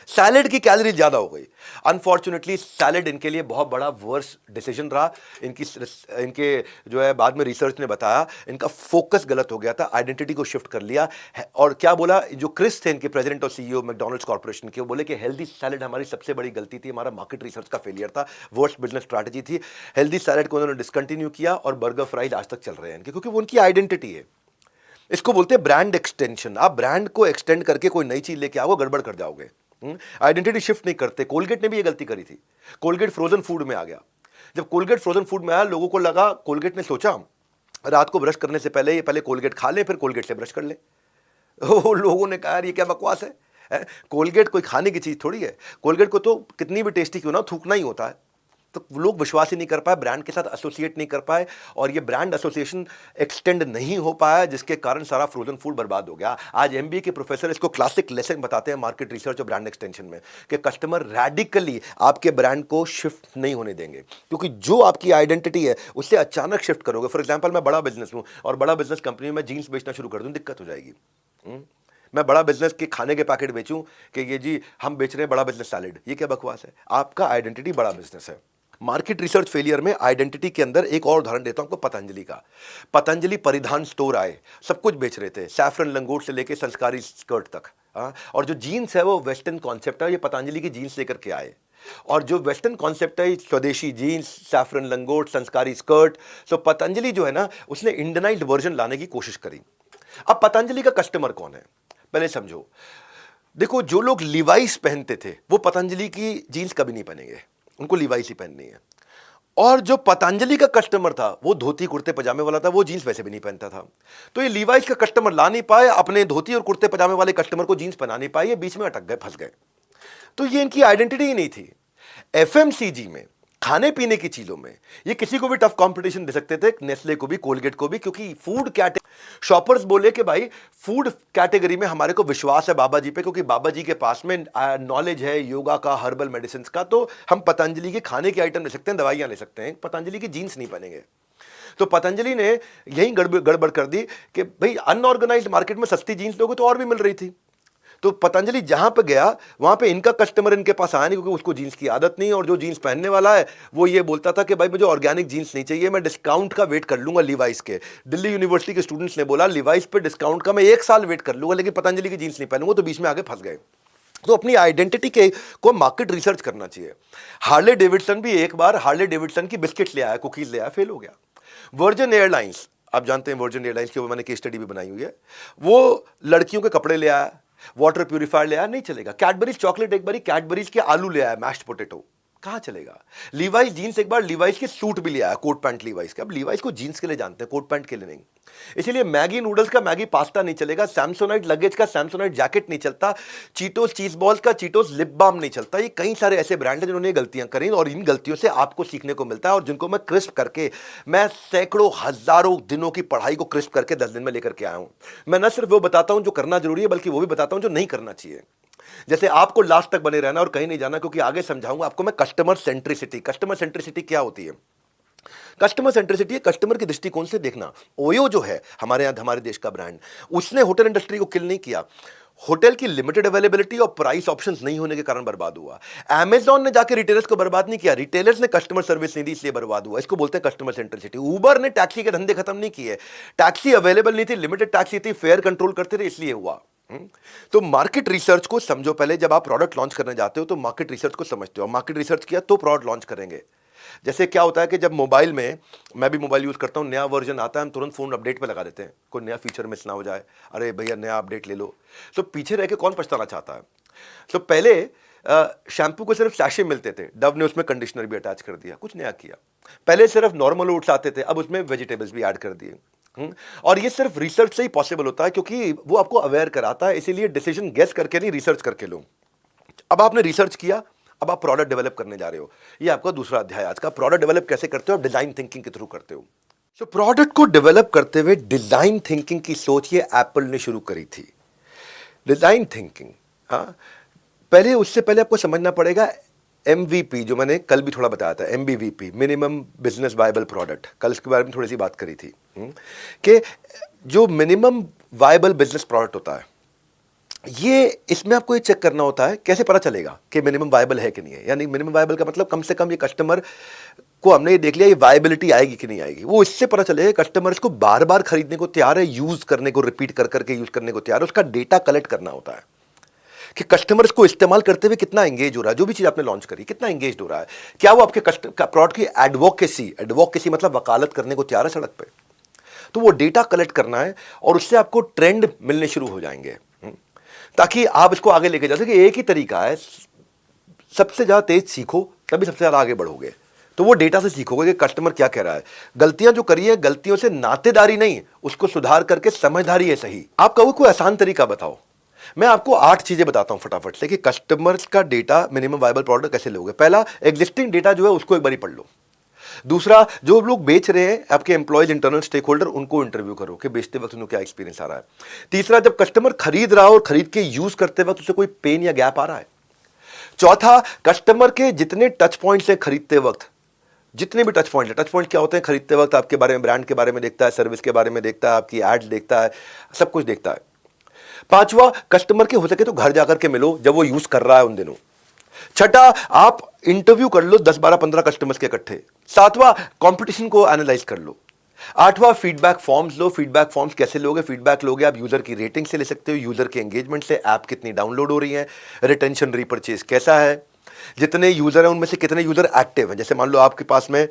सैलेड की कैलोरी ज्यादा हो गई। अनफॉर्चुनेटली सैलेड इनके लिए बहुत बड़ा वर्स डिसीजन रहा। इनके जो है बाद में रिसर्च ने बताया इनका फोकस गलत हो गया था, आइडेंटिटी को शिफ्ट कर लिया और क्या बोला, जो क्रिस थे इनके प्रेसिडेंट और CEO मैकडॉनल्ड्स कॉर्पोरेशन के, वो बोले कि हेल्दी सैलेड हमारी सबसे बड़ी गलती थी, हमारा मार्केट रिसर्च का फेलियर था, वर्स्ट बिजनेस स्ट्रैटेजी थी। हेल्दी सैलेड को उन्होंने डिसकंटिन्यू किया और बर्गर फ्राइज आज तक चल रहे हैं इनके, क्योंकि वो उनकी आइडेंटिटी है। इसको बोलते हैं ब्रांड एक्सटेंशन। आप ब्रांड को एक्सटेंड करके कोई नई चीज लेके आओगे, गड़बड़ कर जाओगे। आइडेंटिटी शिफ्ट नहीं करते। कोलगेट ने भी ये गलती करी थी। कोलगेट फ्रोजन फूड में आ गया। जब कोलगेट फ्रोजन फूड में आया, लोगों को लगा, कोलगेट ने सोचा रात को ब्रश करने से पहले ये पहले कोलगेट खा ले, फिर कोलगेट से ब्रश कर ले। लोगों ने कहा यार ये क्या बकवास है? कोलगेट कोई खाने की चीज थोड़ी है। कोलगेट को तो कितनी भी टेस्टी क्यों ना थूकना ही होता है। तो लोग विश्वास ही नहीं कर पाए, ब्रांड के साथ एसोसिएट नहीं कर पाए, और ये ब्रांड एसोसिएशन एक्सटेंड नहीं हो पाया, जिसके कारण सारा फ्रोजन फूड बर्बाद हो गया। आज MBA के प्रोफेसर इसको क्लासिक लेसन बताते हैं मार्केट रिसर्च और ब्रांड एक्सटेंशन में, कि कस्टमर रैडिकली आपके ब्रांड को शिफ्ट नहीं होने देंगे, क्योंकि जो आपकी आइडेंटिटी है उससे अचानक शिफ्ट करोगे। फॉर एग्जाम्पल, मैं बड़ा बिजनेस हूं और बड़ा बिजनेस कंपनी में जीन्स बेचना शुरू कर दूं, दिक्कत हो जाएगी। मैं बड़ा बिजनेस के खाने के पैकेट बेचूं कि ये जी हम बेच रहे हैं बड़ा बिजनेस सैलेड, ये क्या बकवास है? आपका आइडेंटिटी बड़ा बिजनेस है। मार्केट रिसर्च फेलियर में आइडेंटिटी के अंदर एक और उदाहरण देता हूं आपको, पतंजलि का। पतंजलि परिधान स्टोर आए, सब कुछ बेच रहे थे, सैफरन लंगोट से लेके संस्कारी स्कर्ट तक। और जो जीन्स है वो वेस्टर्न कॉन्सेप्ट है, ये पतंजलि की जीन्स लेकर के आए। और जो वेस्टर्न कॉन्सेप्ट है, स्वदेशी जीन्स, सैफरन लंगोट, संस्कारी स्कर्ट। सो पतंजलि जो है ना, उसने इंडियनाइज्ड वर्जन लाने की कोशिश करी। अब पतंजलि का कस्टमर कौन है पहले समझो। देखो, जो लोग लिवाइस पहनते थे वो पतंजलि की जीन्स कभी नहीं पहनेंगे, उनको लिवाइस ही पहननी है। और जो पतंजलि का कस्टमर था वो धोती कुर्ते पजामे वाला था, वो जीन्स वैसे भी नहीं पहनता था। तो ये लिवाइस का कस्टमर ला नहीं पाए, अपने धोती और कुर्ते पजामे वाले कस्टमर को जीन्स पहना नहीं पाए, ये बीच में अटक गए, फंस गए। तो ये इनकी आइडेंटिटी ही नहीं थी। FMCG में, खाने पीने की चीजों में ये किसी को भी टफ कंपटीशन दे सकते थे, नेस्ले को भी, कोलगेट को भी, क्योंकि फूड कैटेगरी, शॉपर्स बोले कि भाई फूड कैटेगरी में हमारे को विश्वास है बाबा जी पे, क्योंकि बाबा जी के पास में नॉलेज है योगा का, हर्बल मेडिसिन का, तो हम पतंजलि के खाने के आइटम ले सकते हैं, दवाइयां ले सकते हैं, पतंजलि की जीन्स नहीं पहनेंगे। तो पतंजलि ने यही गड़बड़ कर दी कि भाई अनऑर्गेनाइज्ड मार्केट में सस्ती जीन्स लोगों तो और भी मिल रही थी। तो पतंजलि जहां पे गया वहां पे इनका कस्टमर इनके पास आया नहीं, क्योंकि उसको जीन्स की आदत नहीं, और जो जीन्स पहनने वाला है वो ये बोलता था कि भाई मुझे ऑर्गेनिक जीन्स नहीं चाहिए, मैं डिस्काउंट का वेट कर लूंगा लिवाइस के। दिल्ली यूनिवर्सिटी के स्टूडेंट्स ने बोला लिवाइस पे डिस्काउंट का मैं 1 साल वेट कर लूंगा, लेकिन पतंजलि की जीन्स नहीं पहनूंगा, तो बीच में आगे फंस गए। तो अपनी आइडेंटिटी के को मार्केट रिसर्च करना चाहिए। हार्ले डेविडसन भी एक बार हार्ले डेविडसन की बिस्किट ले आया, कुकीज ले आया, फेल हो गया। वर्जिन एयरलाइंस, आप जानते हैं वर्जिन एयरलाइंस के ऊपर मैंने केस स्टडी भी बनाई हुई है। वो लड़कियों के कपड़े ले आया, वाटर प्यूरिफायर ले आया, नहीं चलेगा। कैडबरीज चॉकलेट एक बारी कैडबरीज के आलू ले आया, मैश्ड पोटैटो, कहां चलेगा। लीवाइस जीन्स एक बार लीवाइस के सूट भी ले आया, कोट पैंट लीवाइस के। अब लीवाइस को जीन्स के लिए जानते हैं, कोट पैंट के लिए नहीं। इसीलिए मैगी नूडल्स का मैगी पास्ता नहीं चलेगा, सैमसोनाइट लगेज का सैमसोनाइट जैकेट नहीं चलता, चीटोस चीज बॉल्स का चीटोस लिप बाम नहीं चलता। ये कई सारे ऐसे ब्रांड हैं जिन्होंने गलतियां करी और इन गलतियों से आपको सीखने को मिलता है, और जिनको मैं क्रिस्प करके, मैं सैकड़ों हजारों दिनों की पढ़ाई को क्रिस्प करके 10 दिन में लेकर के आया हूं। मैं न सिर्फ वो बताता हूं जो करना जरूरी है, बल्कि वो भी बताता हूं जो नहीं करना चाहिए। जैसे आपको लास्ट तक बने रहना और कहीं नहीं जाना, क्योंकि आगे समझाऊंगा आपको मैं कस्टमर सेंट्रिसिटी। कस्टमर सेंट्रिसिटी क्या होती है? कस्टमर सेंट्रिसिटी है कस्टमर के दृष्टिकोण से देखना। ओयो जो है हमारे यहां, हमारे देश का ब्रांड, उसने होटल इंडस्ट्री को किल नहीं किया। होटल की लिमिटेड अवेलेबिलिटी और प्राइस ऑप्शंस नहीं होने के कारण बर्बाद हुआ। अमेज़न ने जाके रिटेलर्स को बर्बाद नहीं किया, रिटेलर्स ने कस्टमर सर्विस नहीं दी, इसलिए बर्बाद हुआ। इसको बोलते हैं कस्टमर सेंट्रिसिटी। उबर ने टैक्सी के धंधे खत्म नहीं किए, टैक्सी अवेलेबल नहीं थी, लिमिटेड टैक्सी थी, फेयर कंट्रोल करते थे, इसलिए हुआ। तो मार्केट रिसर्च को समझो पहले। जब आप प्रोडक्ट लॉन्च करने जाते हो तो मार्केट रिसर्च को समझते हो। मार्केट रिसर्च किया तो प्रोडक्ट लॉन्च करेंगे। जैसे क्या होता है कि जब मोबाइल में, मैं भी मोबाइल यूज करता हूं, नया वर्जन आता है, हम तुरंत फोन अपडेट पे लगा देते हैं, कोई नया फीचर मिस ना हो जाए, अरे भैया नया अपडेट ले लो। तो पीछे रह के कौन पछताना चाहता है? तो पहले शैम्पू को सिर्फ सैशे मिलते थे, डव ने उसमें कंडीशनर भी अटैच कर दिया, कुछ नया किया। पहले सिर्फ नॉर्मल ओट्स आते थे, अब उसमें वेजिटेबल्स भी ऐड कर दिए। और ये सिर्फ रिसर्च से ही पॉसिबल होता है, क्योंकि वो आपको अवेयर कराता है। इसीलिए डिसीजन गेस करके नहीं, रिसर्च करके लो। अब आपने रिसर्च किया, अब आप प्रोडक्ट डेवलप करने जा रहे हो। ये आपका दूसरा अध्याय आज का। प्रोडक्ट डेवलप कैसे करते हो? डिजाइन थिंकिंग के थ्रू करते हो। तो प्रोडक्ट को डेवलप करते हुए डिजाइन थिंकिंग की सोच ये एप्पल ने शुरू करी थी। डिजाइन थिंकिंग, हाँ, पहले उससे पहले आपको समझना पड़ेगा MVP, जो मैंने कल भी थोड़ा बताया था, MBVP, minimum business viable product, कल इसके बारे में थोड़ी सी बात करी थी कि जो मिनिमम वायबल बिजनेस प्रोडक्ट होता है, ये इसमें आपको ये चेक करना होता है, कैसे पता चलेगा कि मिनिमम वायबल है कि नहीं है। यानी मिनिमम वायबल का मतलब कम से कम ये कस्टमर को हमने ये देख लिया, ये वायबिलिटी आएगी कि नहीं आएगी। वो इससे पता चलेगा कस्टमर इसको बार बार खरीदने को तैयार है, यूज करने को, रिपीट कर करके यूज करने को तैयार है। उसका डेटा कलेक्ट करना होता है कि कस्टमर इसको इस्तेमाल करते हुए कितना एंगेज हो रहा है, जो भी चीज आपने लॉन्च करी कितना एंगेज हो रहा है, क्या वो आपके प्रोडक्ट की एडवोकेसी मतलब वकालत करने को तैयार है सड़क पे। तो वो डेटा कलेक्ट करना है और उससे आपको ट्रेंड मिलने शुरू हो जाएंगे, ताकि आप इसको आगे लेके जा सके। एक ही तरीका है, सबसे ज्यादा तेज सीखो तभी सबसे ज्यादा आगे बढ़ोगे। तो वो डेटा से सीखोगे कि कस्टमर क्या कह रहा है। गलतियां जो करी है, गलतियों से नातेदारी नहीं, उसको सुधार करके समझदारी है सही। आप कहो कोई आसान तरीका बताओ, मैं आपको 8 चीजें बताता हूं फटाफट से कि कस्टमर्स का डेटा मिनिमम वायबल प्रोडक्ट कैसे लोगे। पहला, एग्जिस्टिंग डेटा जो है उसको एक बार पढ़ लो। दूसरा, जो लोग बेच रहे हैं, आपके एम्प्लॉयज, इंटरनल स्टेक होल्डर, उनको इंटरव्यू करो कि बेचते वक्त उन्हें क्या एक्सपीरियंस आ रहा है। तीसरा, जब कस्टमर खरीद रहा हो और खरीद के यूज करते वक्त उसे कोई पेन या गैप आ रहा है। चौथा, कस्टमर के जितने टच पॉइंट्स हैं खरीदते वक्त, जितने भी टच पॉइंट क्या होते हैं खरीदते वक्त, आपके बारे में, ब्रांड के बारे में देखता है, सर्विस के बारे में देखता है, आपकी एड्स देखता है, सब कुछ देखता है। पांचवा, कस्टमर के हो सके तो घर जाकर के मिलो जब वो यूज कर रहा है उन दिनों। छठा, आप इंटरव्यू कर लो 10 12 15 कस्टमर्स के इकट्ठे। सातवां, कंपटीशन को एनालाइज कर लो। आठवां, फीडबैक फॉर्म्स लो। फीडबैक फॉर्म्स कैसे लोगे? फीडबैक लोगे आप यूजर की रेटिंग से ले सकते हो, यूजर के एंगेजमेंट से, ऐप कितनी डाउनलोड हो रही है, रिटेंशन, रीपरचेज कैसा है, जितने यूजर हैं उनमें से कितने यूजर एक्टिव हैं। जैसे मान लो आपके पास में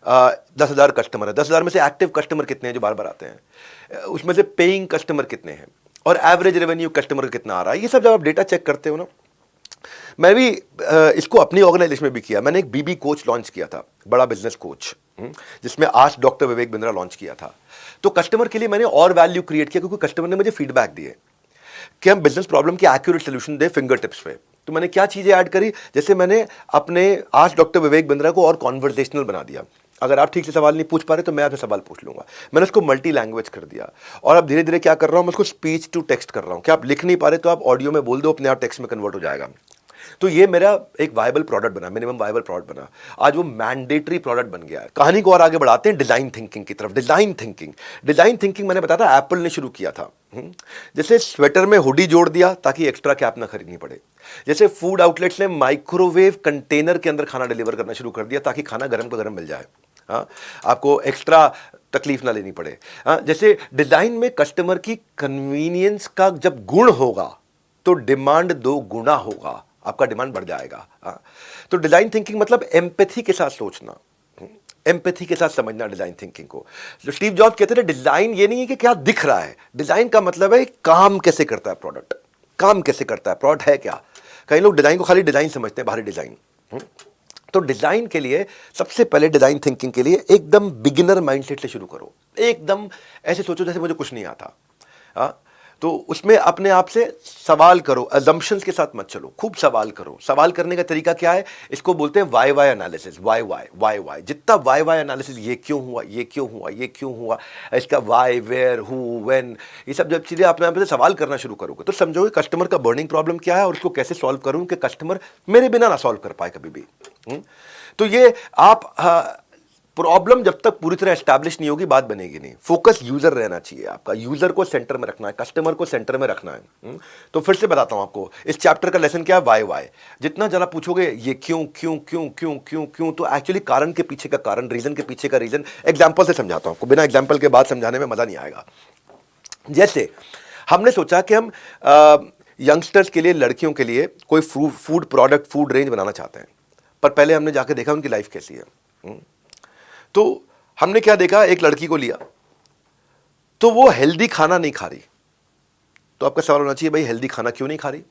10,000 कस्टमर है, 10,000 में से एक्टिव कस्टमर कितने हैं जो बार बार आते हैं, उसमें से पेइंग कस्टमर कितने हैं, और एवरेज रेवेन्यू कस्टमर कितना आ रहा है। ये सब जब आप डेटा चेक करते हो ना, मैं भी इसको अपनी ऑर्गेनाइजेशन में भी किया। मैंने एक BB कोच लॉन्च किया था, बड़ा बिजनेस कोच, जिसमें आज डॉक्टर विवेक बिंद्रा लॉन्च किया था। तो कस्टमर के लिए मैंने और वैल्यू क्रिएट किया, क्योंकि कस्टमर ने मुझे फीडबैक दिए कि हम बिजनेस प्रॉब्लम की एक्यूरेट सोल्यूशन दे फिंगर टिप्स पे। तो मैंने क्या चीजें ऐड करी, जैसे मैंने अपने आज डॉक्टर विवेक बिंद्रा को और कॉन्वर्सेशनल बना दिया। अगर आप ठीक से सवाल नहीं पूछ पा रहे तो मैं आपसे सवाल पूछ लूंगा। मैंने उसको मल्टी लैंग्वेज कर दिया, और अब धीरे धीरे क्या कर रहा हूं, मैं उसको स्पीच टू टेक्स्ट कर रहा हूं कि आप लिख नहीं पा रहे तो आप ऑडियो में बोल दो, अपने आप टेक्स्ट में कन्वर्ट हो जाएगा। तो ये मेरा एक वायबल प्रोडक्ट बना, मिनिमम वायबल प्रोडक्ट बना। आज वो मैंडेटरी प्रोडक्ट बन गया है। कहानी को और आगे बढ़ाते हैं डिजाइन थिंकिंग की तरफ। डिजाइन थिंकिंग मैंने बताया था एप्पल ने शुरू किया था। जैसे स्वेटर में हुडी जोड़ दिया ताकि एक्स्ट्रा कैप ना खरीदनी पड़े। जैसे फूड आउटलेट्स ने माइक्रोवेव कंटेनर के अंदर खाना डिलीवर करना शुरू कर दिया ताकि खाना गर्म का गर्म मिल जाए, हाँ, आपको एक्स्ट्रा तकलीफ ना लेनी पड़े। हाँ, जैसे डिजाइन में कस्टमर की कन्वीनियंस का जब गुण होगा तो डिमांड 2 गुना होगा, आपका डिमांड बढ़ जाएगा। हाँ, तो डिजाइन थिंकिंग मतलब एम्पैथी के साथ सोचना। एम्पैथी के साथ समझना डिजाइन थिंकिंग को। जो स्टीव जॉब्स कहते थे डिजाइन ये नहीं है कि क्या दिख रहा है, डिजाइन का मतलब है काम कैसे करता है प्रोडक्ट, काम कैसे करता है प्रोडक्ट है क्या। कई लोग डिजाइन को खाली डिजाइन समझते हैं, बाहरी डिजाइन। तो डिजाइन के लिए सबसे पहले डिजाइन थिंकिंग के लिए एकदम बिगिनर माइंडसेट से शुरू करो। एकदम ऐसे सोचो जैसे मुझे कुछ नहीं आता। तो उसमें अपने आप से सवाल करो, अजम्पशंस के साथ मत चलो, खूब सवाल करो। सवाल करने का तरीका क्या है, इसको बोलते हैं why why analysis. Why why why why, जितना वाई वाई एनालिसिस, ये क्यों हुआ, ये क्यों हुआ, ये क्यों हुआ, इसका वाई, वेयर, हु, व्हेन, ये सब जब चीज़ें अपने आप से सवाल करना शुरू करोगे तो समझोगे कस्टमर का बर्निंग प्रॉब्लम क्या है और उसको कैसे सॉल्व करूँ कि कस्टमर मेरे बिना ना सॉल्व कर पाए कभी भी। तो ये आप प्रॉब्लम जब तक पूरी तरह एस्टैब्लिश नहीं होगी बात बनेगी नहीं। फोकस यूजर रहना चाहिए आपका, यूजर को सेंटर में रखना है, कस्टमर को सेंटर में रखना है। तो फिर से बताता हूं आपको इस चैप्टर का लेसन क्या है, वाई वाई। जितना जरा पूछोगे ये क्यों क्यों क्यों क्यों क्यों क्यों, तो एक्चुअली कारण के पीछे का कारण, रीजन के पीछे का रीजन। एग्जाम्पल से समझाता हूं आपको, बिना एग्जाम्पल के बाद समझाने में मजा नहीं आएगा। जैसे हमने सोचा कि हम यंगस्टर्स के लिए, लड़कियों के लिए कोई फूड प्रोडक्ट, फूड रेंज बनाना चाहते हैं, पर पहले हमने जाकर देखा उनकी लाइफ कैसी है। तो हमने क्या देखा, एक लड़की को लिया तो वो हेल्दी खाना नहीं खा रही। तो आपका सवाल होना चाहिए भाई हेल्दी खाना क्यों नहीं खा रही।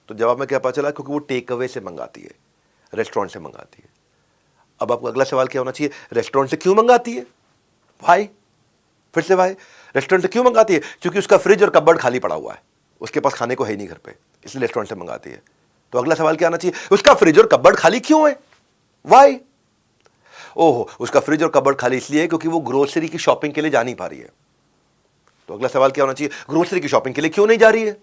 तो जवाब में क्या पता चला, क्योंकि वो टेक अवे से मंगाती है, रेस्टोरेंट से मंगाती है। अब आपको अगला सवाल क्या होना चाहिए, रेस्टोरेंट से क्यों मंगाती है भाई, फिर से भाई, रेस्टोरेंट से क्यों मंगाती है, क्योंकि उसका फ्रिज और कबर्ड खाली पड़ा हुआ है, उसके पास खाने को है ही नहीं घर पे, इसलिए रेस्टोरेंट से मंगाती है। तो अगला सवाल क्या आना चाहिए, उसका फ्रिज और कबर्ड खाली क्यों है, वाई। ओहो, उसका फ्रिज और कबर्ड खाली इसलिए है क्योंकि वो ग्रोसरी की शॉपिंग के लिए जा नहीं पा रही है। तो अगला सवाल क्या होना चाहिए, ग्रोसरी की शॉपिंग के लिए क्यों नहीं जा रही है।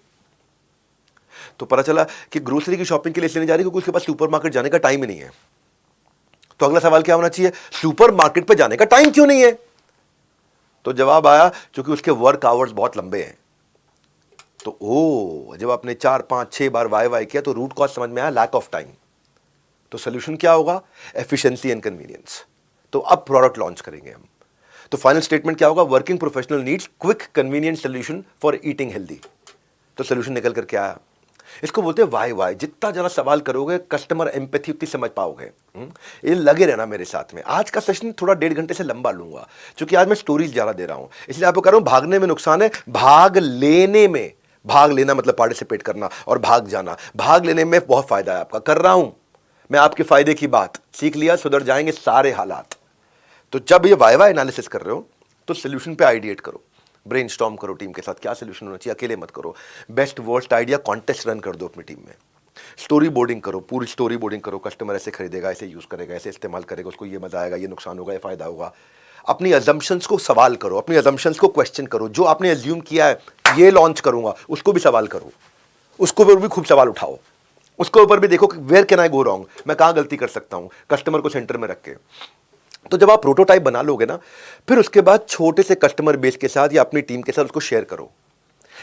तो पता चला कि ग्रोसरी की शॉपिंग के लिए इसलिए नहीं जा रही क्योंकि उसके पास सुपरमार्केट जाने का टाइम ही नहीं है। तो अगला सवाल क्या होना चाहिए, सुपरमार्केट पे जाने का टाइम क्यों नहीं है। तो जवाब आया क्योंकि उसके वर्क आवर्स बहुत लंबे हैं। तो जब आपने 4 5 6 बार वाई वाई किया तो रूट कॉज समझ में आया, लैक ऑफ टाइम। तो सोल्यूशन क्या होगा, एफिशिएंसी एंड कन्वीनियंस। तो अब प्रोडक्ट लॉन्च करेंगे हम। तो फाइनल स्टेटमेंट क्या होगा, working professional needs quick convenient solution for eating healthy. तो सोल्यूशन निकल कर क्या आया, इसको बोलते हैं वाई वाई। जितना जरा सवाल करोगे, कस्टमर एम्पैथी उतनी समझ पाओगे। ये लगे रहना मेरे साथ में। आज का सेशन थोड़ा 1.5 घंटे से लंबा लूंगा क्योंकि आज मैं स्टोरीज ज्यादा दे रहा हूं, इसलिए आपको कह रहा हूं भागने में नुकसान है, भाग लेने में, भाग लेना मतलब पार्टिसिपेट करना, और भाग जाना, भाग लेने में बहुत फायदा है आपका। कर रहा हूं मैं आपके फायदे की बात, सीख लिया, सुधर जाएंगे सारे हालात। तो जब ये वाई वाई एनालिसिस कर रहे हो तो सोल्यूशन पे आइडिएट करो, ब्रेनस्टॉर्म करो टीम के साथ, क्या सोल्यूशन होना चाहिए, अकेले मत करो। Best worst idea contest run कर दो अपनी टीम में। स्टोरी बोर्डिंग करो, पूरी स्टोरी बोर्डिंग करो, कस्टमर ऐसे खरीदेगा, ऐसे यूज करेगा, ऐसे इस्तेमाल करेगा, उसको ये मजा आएगा, ये नुकसान होगा, ये फायदा होगा। अपनी अजम्पशंस को सवाल करो, अपनी अजम्पशंस को क्वेश्चन करो। जो आपने अज्यूम किया है ये लॉन्च करूंगा, उसको भी सवाल करो, उसको भी खूब सवाल उठाओ, उसके ऊपर भी देखो कि where can I go wrong, मैं कहां गलती कर सकता हूं, कस्टमर को सेंटर में रख के। तो जब आप प्रोटोटाइप बना लोगे ना, फिर उसके बाद छोटे से कस्टमर बेस के साथ या अपनी टीम के साथ उसको शेयर करो।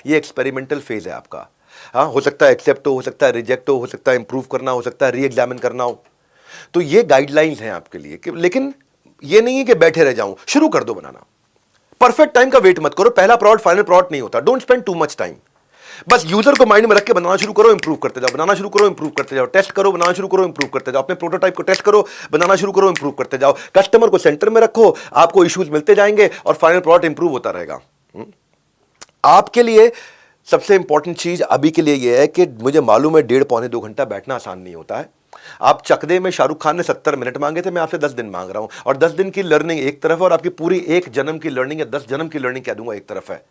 ये एक्सपेरिमेंटल फेज है आपका। हाँ, हो सकता है एक्सेप्ट हो सकता है रिजेक्ट हो सकता है इंप्रूव करना, हो सकता है री एग्जामिन करना हो। तो ये गाइडलाइंस हैं आपके लिए लेकिन ये नहीं है कि बैठे रह जाऊं, शुरू कर दो बनाना। परफेक्ट टाइम का वेट मत करो, पहला प्रोडक्ट फाइनल प्रोडक्ट नहीं होता। Don't spend too much time, बस यूजर को माइंड में रख के बनाना शुरू करो, इंप्रूव करते जाओ, बनाना शुरू करो, इंप्रूव करते जाओ, टेस्ट करो, बनाना शुरू करो, इंप्रूव करते जाओ, अपने प्रोटोटाइप को टेस्ट करो, बनाना शुरू करो, इंप्रूव करते जाओ। कस्टमर को सेंटर में रखो, आपको इश्यूज मिलते जाएंगे और फाइनल प्रोडक्ट इंप्रूव होता रहेगा। आपके लिए सबसे इंपॉर्टेंट चीज अभी के लिए यह है कि मुझे मालूम है 1.5-2 घंटा बैठना आसान नहीं होता है। आप चकदे में शाहरुख खान ने 70 मिनट मांगे थे, मैं आपसे 10 दिन मांग रहा हूं, और 10 दिन की लर्निंग एक तरफ है और आपकी पूरी 1 जन्म की लर्निंग या 10 जन्म की लर्निंग कह दूंगा एक तरफ है।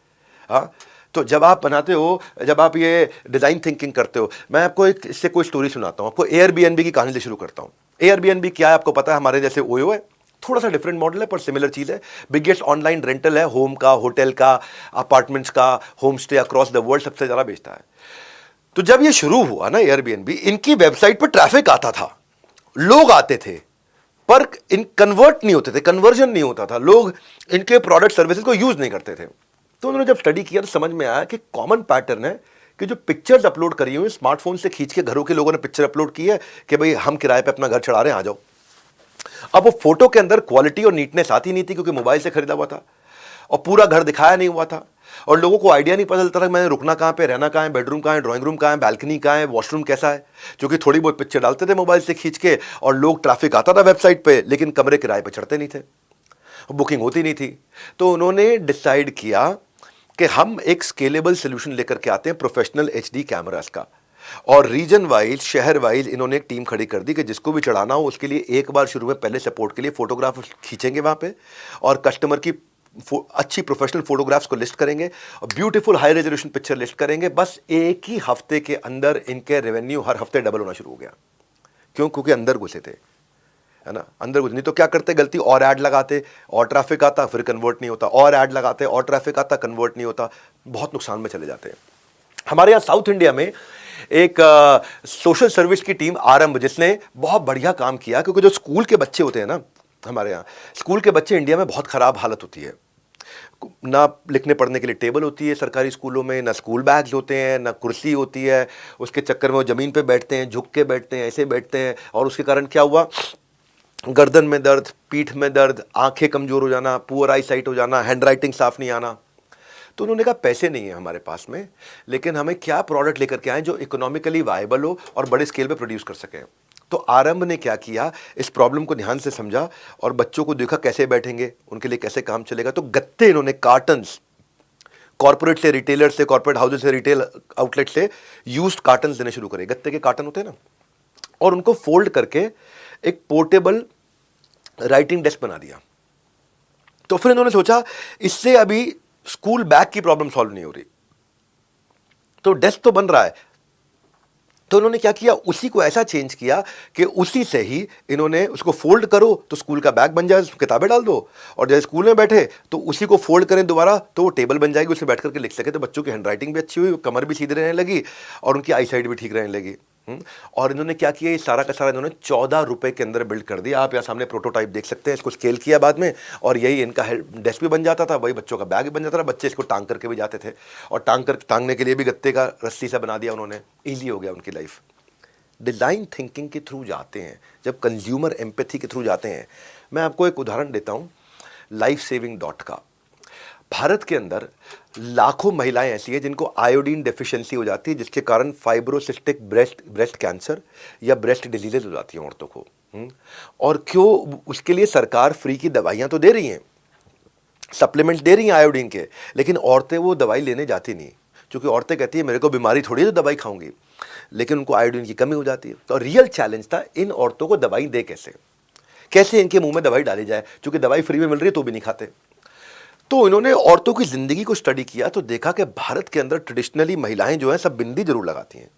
हाँ, तो जब आप बनाते हो, जब आप ये डिजाइन थिंकिंग करते हो, मैं आपको एक इससे कोई स्टोरी सुनाता हूं। आपको एयरबीएनबी की कहानी से शुरू करता हूं। एयरबीएनबी क्या है आपको पता है, हमारे जैसे ओयो है, थोड़ा सा डिफरेंट मॉडल है पर सिमिलर चीज है। बिगेस्ट ऑनलाइन रेंटल है, होम का, होटल का, अपार्टमेंट्स का, home stay across the world सबसे ज्यादा बेचता है। तो जब ये शुरू हुआ ना एयरबीएनबी, इनकी वेबसाइट पर ट्रैफिक आता था, लोग आते थे, पर इन कन्वर्ट नहीं होते थे, कन्वर्जन नहीं होता था, लोग इनके प्रोडक्ट सर्विसेज को यूज नहीं करते थे। तो उन्होंने जब स्टडी किया तो समझ में आया कि कॉमन पैटर्न है कि जो पिक्चर्स अपलोड करी हुई, स्मार्टफोन से खींच के घरों के लोगों ने पिक्चर अपलोड की है कि भाई हम किराए पे अपना घर चढ़ा रहे हैं, आ जाओ। अब वो फोटो के अंदर क्वालिटी और नीटनेस आती नहीं थी क्योंकि मोबाइल से खरीदा हुआ था और पूरा घर दिखाया नहीं हुआ था। और लोगों को आइडिया नहीं पता चलता था मैंने रुकना कहाँ पे, रहना कहाँ है, बेडरूम कहाँ है, ड्राइंग रूम कहाँ है, बैल्कनी कहाँ है, वॉशरूम कैसा है। क्योंकि थोड़ी बहुत पिक्चर डालते थे मोबाइल से खींच के और लोग, ट्रैफिक आता था वेबसाइट पे, लेकिन कमरे किराए पे चढ़ते नहीं थे, बुकिंग होती नहीं थी। तो उन्होंने डिसाइड किया कि हम एक स्केलेबल सोल्यूशन लेकर के आते हैं प्रोफेशनल एचडी कैमरास का, और रीजन वाइज, शहर वाइज इन्होंने एक टीम खड़ी कर दी कि जिसको भी चढ़ाना हो उसके लिए एक बार शुरू में पहले सपोर्ट के लिए फोटोग्राफ खींचेंगे वहाँ पे, और कस्टमर की अच्छी प्रोफेशनल फोटोग्राफ्स को लिस्ट करेंगे और beautiful high resolution picture list करेंगे। बस एक ही हफ्ते के अंदर इनके रेवेन्यू हर हफ्ते डबल होना शुरू हो गया। क्यों? क्योंकि अंदर घुसे थे, है ना, अंदर घुसे। नहीं तो क्या करते गलती, और ऐड लगाते और ट्रैफिक आता, फिर कन्वर्ट नहीं होता, और ऐड लगाते और ट्रैफिक आता, कन्वर्ट नहीं होता, बहुत नुकसान में चले जाते हैं। हमारे यहाँ साउथ इंडिया में एक सोशल सर्विस की टीम आरंभ, जिसने बहुत बढ़िया काम किया, क्योंकि जो स्कूल के बच्चे होते हैं ना, हमारे यहाँ स्कूल के बच्चे, इंडिया में बहुत खराब हालत होती है, ना लिखने पढ़ने के लिए टेबल होती है सरकारी स्कूलों में, ना स्कूल बैग्स होते हैं, ना कुर्सी होती है, उसके चक्कर में वो ज़मीन पे बैठते हैं, झुक के बैठते हैं, ऐसे बैठते हैं, और उसके कारण क्या हुआ, गर्दन में दर्द, पीठ में दर्द, आंखें कमज़ोर हो जाना, पुअर आई साइट हो जाना, हैंड राइटिंग साफ नहीं आना। तो उन्होंने कहा पैसे नहीं है हमारे पास में, लेकिन हमें क्या प्रोडक्ट लेकर के आए जो इकोनॉमिकली वायबल हो और बड़े स्केल पे प्रोड्यूस कर सकें। तो आरंभ ने क्या किया, इस प्रॉब्लम को ध्यान से समझा और बच्चों को देखा कैसे बैठेंगे, उनके लिए कैसे काम चलेगा। तो गत्ते इन्होंने कार्टन्स, कॉर्पोरेट से, रिटेलर से, कॉर्पोरेट हाउसेज से, रिटेल आउटलेट से यूज्ड कार्टन्स देने शुरू करे, गत्ते के कार्टन होते हैं ना, और उनको फोल्ड करके एक पोर्टेबल राइटिंग डेस्क बना दिया। तो फिर इन्होंने सोचा इससे अभी स्कूल बैग की प्रॉब्लम सॉल्व नहीं हो रही, तो डेस्क तो बन रहा है। तो उन्होंने क्या किया, उसी को ऐसा चेंज किया कि उसी से ही इन्होंने उसको फोल्ड करो तो स्कूल का बैग बन जाए, उसमें किताबें डाल दो, और जैसे स्कूल में बैठे तो उसी को फोल्ड करें दोबारा तो वो टेबल बन जाएगी, उसमें बैठ करके लिख सके। तो बच्चों की हैंड राइटिंग भी अच्छी हुई, कमर भी सीधी रहने लगी और उनकी आई साइड भी ठीक रहने लगी। और इन्होंने क्या किया, ये सारा का सारा इन्होंने 14 रुपए के अंदर बिल्ड कर दिया। आप यहाँ सामने प्रोटोटाइप देख सकते हैं, इसको स्केल किया बाद में, और यही इनका डेस्क भी बन जाता था, वही बच्चों का बैग भी बन जाता था, बच्चे इसको टांग करके भी जाते थे, और टांगने के लिए भी गत्ते का रस्सी सा बना दिया उन्होंने, ईजी हो गया उनकी लाइफ। डिज़ाइन थिंकिंग के थ्रू जाते हैं, जब कंज्यूमर एम्पैथी के थ्रू जाते हैं। मैं आपको एक उदाहरण देता हूँ लाइफ सेविंग डॉट का। भारत के अंदर लाखों महिलाएं ऐसी हैं जिनको आयोडीन डेफिशिएंसी हो जाती है, जिसके कारण फाइब्रोसिस्टिक ब्रेस्ट कैंसर या ब्रेस्ट डिजीजेज हो जाती हैं औरतों को। और क्यों? उसके लिए सरकार फ्री की दवाइयाँ तो दे रही हैं, सप्लीमेंट्स दे रही हैं आयोडीन के, लेकिन औरतें वो दवाई लेने जाती नहीं, क्योंकि औरतें कहती है मेरे को बीमारी थोड़ी है तो दवाई खाऊंगी, लेकिन उनको आयोडीन की कमी हो जाती है। तो रियल चैलेंज था इन औरतों को दवाई दे कैसे इनके मुंह में दवाई डाली जाए, क्योंकि दवाई फ्री में मिल रही है तो भी नहीं खाते। तो इन्होंने औरतों की जिंदगी को स्टडी किया तो देखा कि भारत के अंदर ट्रेडिशनली महिलाएं जो हैं सब बिंदी जरूर लगाती हैं,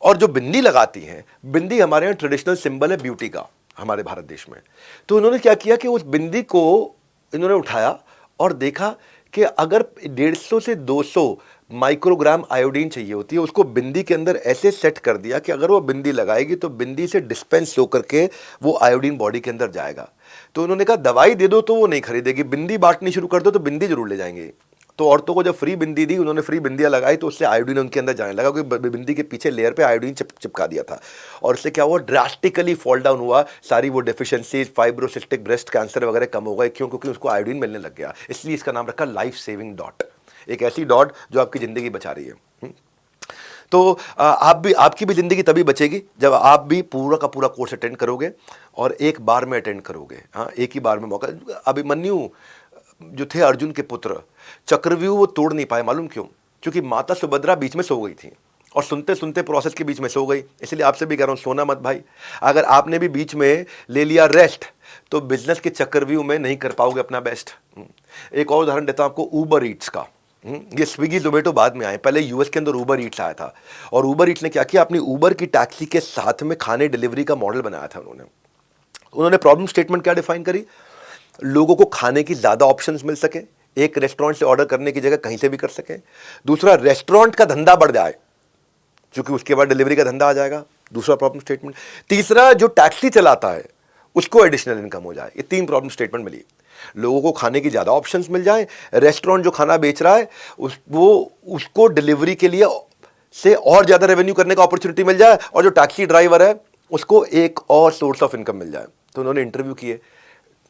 और जो बिंदी लगाती हैं, बिंदी हमारे यहाँ ट्रेडिशनल सिंबल है ब्यूटी का हमारे भारत देश में। तो इन्होंने क्या किया कि उस बिंदी को इन्होंने उठाया और देखा कि अगर 150 से 200 माइक्रोग्राम आयोडीन चाहिए होती है, उसको बिंदी के अंदर ऐसे सेट कर दिया कि अगर वो बिंदी लगाएगी तो बिंदी से डिस्पेंस होकर के वो आयोडीन बॉडी के अंदर जाएगा। तो उन्होंने कहा दवाई दे दो तो वो नहीं खरीदेगी, बिंदी बांटनी शुरू कर दो तो बिंदी जरूर ले जाएंगे। तो औरतों को जब फ्री बिंदी दी, उन्होंने फ्री बिंदियां लगाई तो उससे आयोडीन उनके अंदर जाने लगा, क्योंकि बिंदी के पीछे लेयर पे आयोडीन चिपका दिया था, और इससे क्या हुआ, ड्रास्टिकली फॉल डाउन हुआ, सारी वो डेफिशिएंसीज, फाइब्रोसिस्टिक ब्रेस्ट कैंसर वगैरह कम हो गए। क्यों? क्योंकि उसको आयोडीन मिलने लग गया। इसलिए इसका नाम रखा लाइफ सेविंग डॉट, एक ऐसी डॉट जो आपकी जिंदगी बचा रही है। तो आपकी भी जिंदगी तभी बचेगी जब आप भी पूरा का पूरा कोर्स अटेंड करोगे और एक बार में अटेंड करोगे। हाँ, एक ही बार में मौका। अभिमन्यु जो थे अर्जुन के पुत्र, चक्रव्यूह वो तोड़ नहीं पाए, मालूम क्यों? क्योंकि माता सुभद्रा बीच में सो गई थी, और सुनते सुनते प्रोसेस के बीच में सो गई। इसलिए आपसे भी कह रहा हूँ, सोना मत भाई। अगर आपने भी बीच में ले लिया रेस्ट तो बिजनेस के चक्रव्यूह में नहीं कर पाओगे अपना बेस्ट। एक और उदाहरण देता हूँ आपको, ऊबर ईट्स का। ये स्विगी जोमेटो बाद में आए, पहले यूएस के अंदर ऊबर ईट्स आया था, और ऊबर ईट्स ने क्या किया, अपनी ऊबर की टैक्सी के साथ में खाने डिलीवरी का मॉडल बनाया था। उन्होंने प्रॉब्लम स्टेटमेंट क्या डिफाइन करी, लोगों को खाने की ज़्यादा ऑप्शंस मिल सके, एक रेस्टोरेंट से ऑर्डर करने की जगह कहीं से भी कर सके। दूसरा, रेस्टोरेंट का धंधा बढ़ जाए, क्योंकि उसके बाद डिलीवरी का धंधा आ जाएगा, दूसरा प्रॉब्लम स्टेटमेंट। तीसरा, जो टैक्सी चलाता है उसको एडिशनल इनकम हो जाए। ये 3 प्रॉब्लम स्टेटमेंट मिली। लोगों को खाने की ज़्यादा ऑप्शंस मिल जाए, रेस्टोरेंट जो खाना बेच रहा है उसको डिलीवरी के लिए से और ज़्यादा रेवेन्यू करने का अपॉर्चुनिटी मिल जाए, और जो टैक्सी ड्राइवर है उसको एक और सोर्स ऑफ इनकम मिल जाए। तो उन्होंने इंटरव्यू किए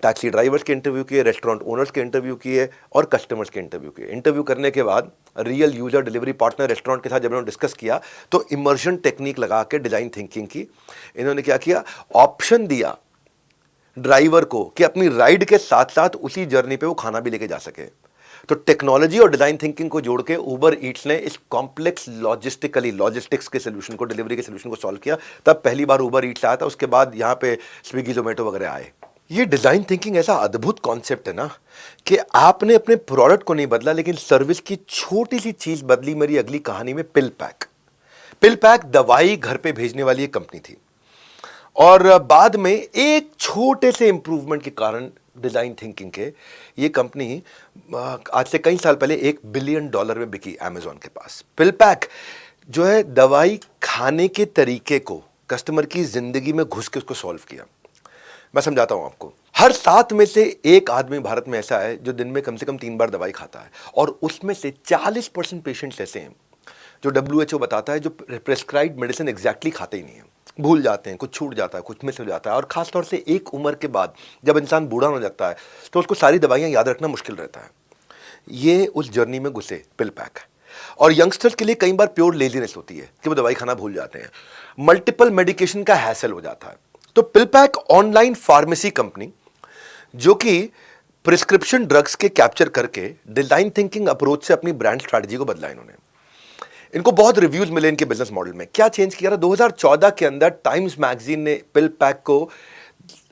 टैक्सी ड्राइवर्स के इंटरव्यू किए, रेस्टोरेंट ओनर्स के इंटरव्यू किए और कस्टमर्स के इंटरव्यू किए। इंटरव्यू करने के बाद real user delivery partner restaurant के साथ जब इन्होंने डिस्कस किया तो इमर्शन टेक्निक लगा के डिज़ाइन थिंकिंग की। इन्होंने क्या किया, ऑप्शन दिया ड्राइवर को कि अपनी राइड के साथ साथ उसी जर्नी पे वो खाना भी लेके जा सके। तो टेक्नोलॉजी और डिजाइन थिंकिंग को जोड़ के उबर ईट्स ने इस कॉम्प्लेक्स लॉजिस्टिक्स के सोल्यूशन को, डिलीवरी के सोल्यूशन को सॉल्व किया। तब पहली बार उबर ईट्स आया था, उसके बाद यहाँ पे स्विगी जोमेटो वगैरह आए। ये डिजाइन थिंकिंग ऐसा अद्भुत कॉन्सेप्ट है ना कि आपने अपने प्रोडक्ट को नहीं बदला लेकिन सर्विस की छोटी सी चीज बदली। मेरी अगली कहानी में पिल पैक दवाई घर पे भेजने वाली एक कंपनी थी और बाद में एक छोटे से इंप्रूवमेंट के कारण डिजाइन थिंकिंग के ये कंपनी आज से कई साल पहले $1 बिलियन में बिकी अमेजॉन के पास। पिल पैक जो है दवाई खाने के तरीके को कस्टमर की जिंदगी में घुस के उसको सॉल्व किया। मैं समझाता हूं आपको। हर 7 में से एक आदमी भारत में ऐसा है जो दिन में कम से कम 3 बार दवाई खाता है और उसमें से 40% पेशेंट्स ऐसे हैं जो WHO बताता है जो प्रेस्क्राइब्ड मेडिसिन एग्जैक्टली खाते ही नहीं है, भूल जाते हैं, कुछ छूट जाता है, कुछ मिस हो जाता है। और खासतौर से एक उम्र के बाद जब इंसान बूढ़ा हो जाता है तो उसको सारी दवाइयां याद रखना मुश्किल रहता है। ये उस जर्नी में घुसे पिल पैक। और यंगस्टर्स के लिए कई बार प्योर लेजीनेस होती है कि वो दवाई खाना भूल जाते हैं, मल्टीपल मेडिकेशन का हैसल हो जाता है। तो पिल पैक ऑनलाइन फार्मेसी कंपनी जो कि प्रिस्क्रिप्शन ड्रग्स के कैप्चर करके डिजाइन थिंकिंग अप्रोच से अपनी ब्रांड स्ट्रैटेजी को बदला। इनको बहुत रिव्यूज मिले इनके बिजनेस मॉडल में। क्या चेंज किया था? 2014 के अंदर टाइम्स मैगजीन ने पिल पैक को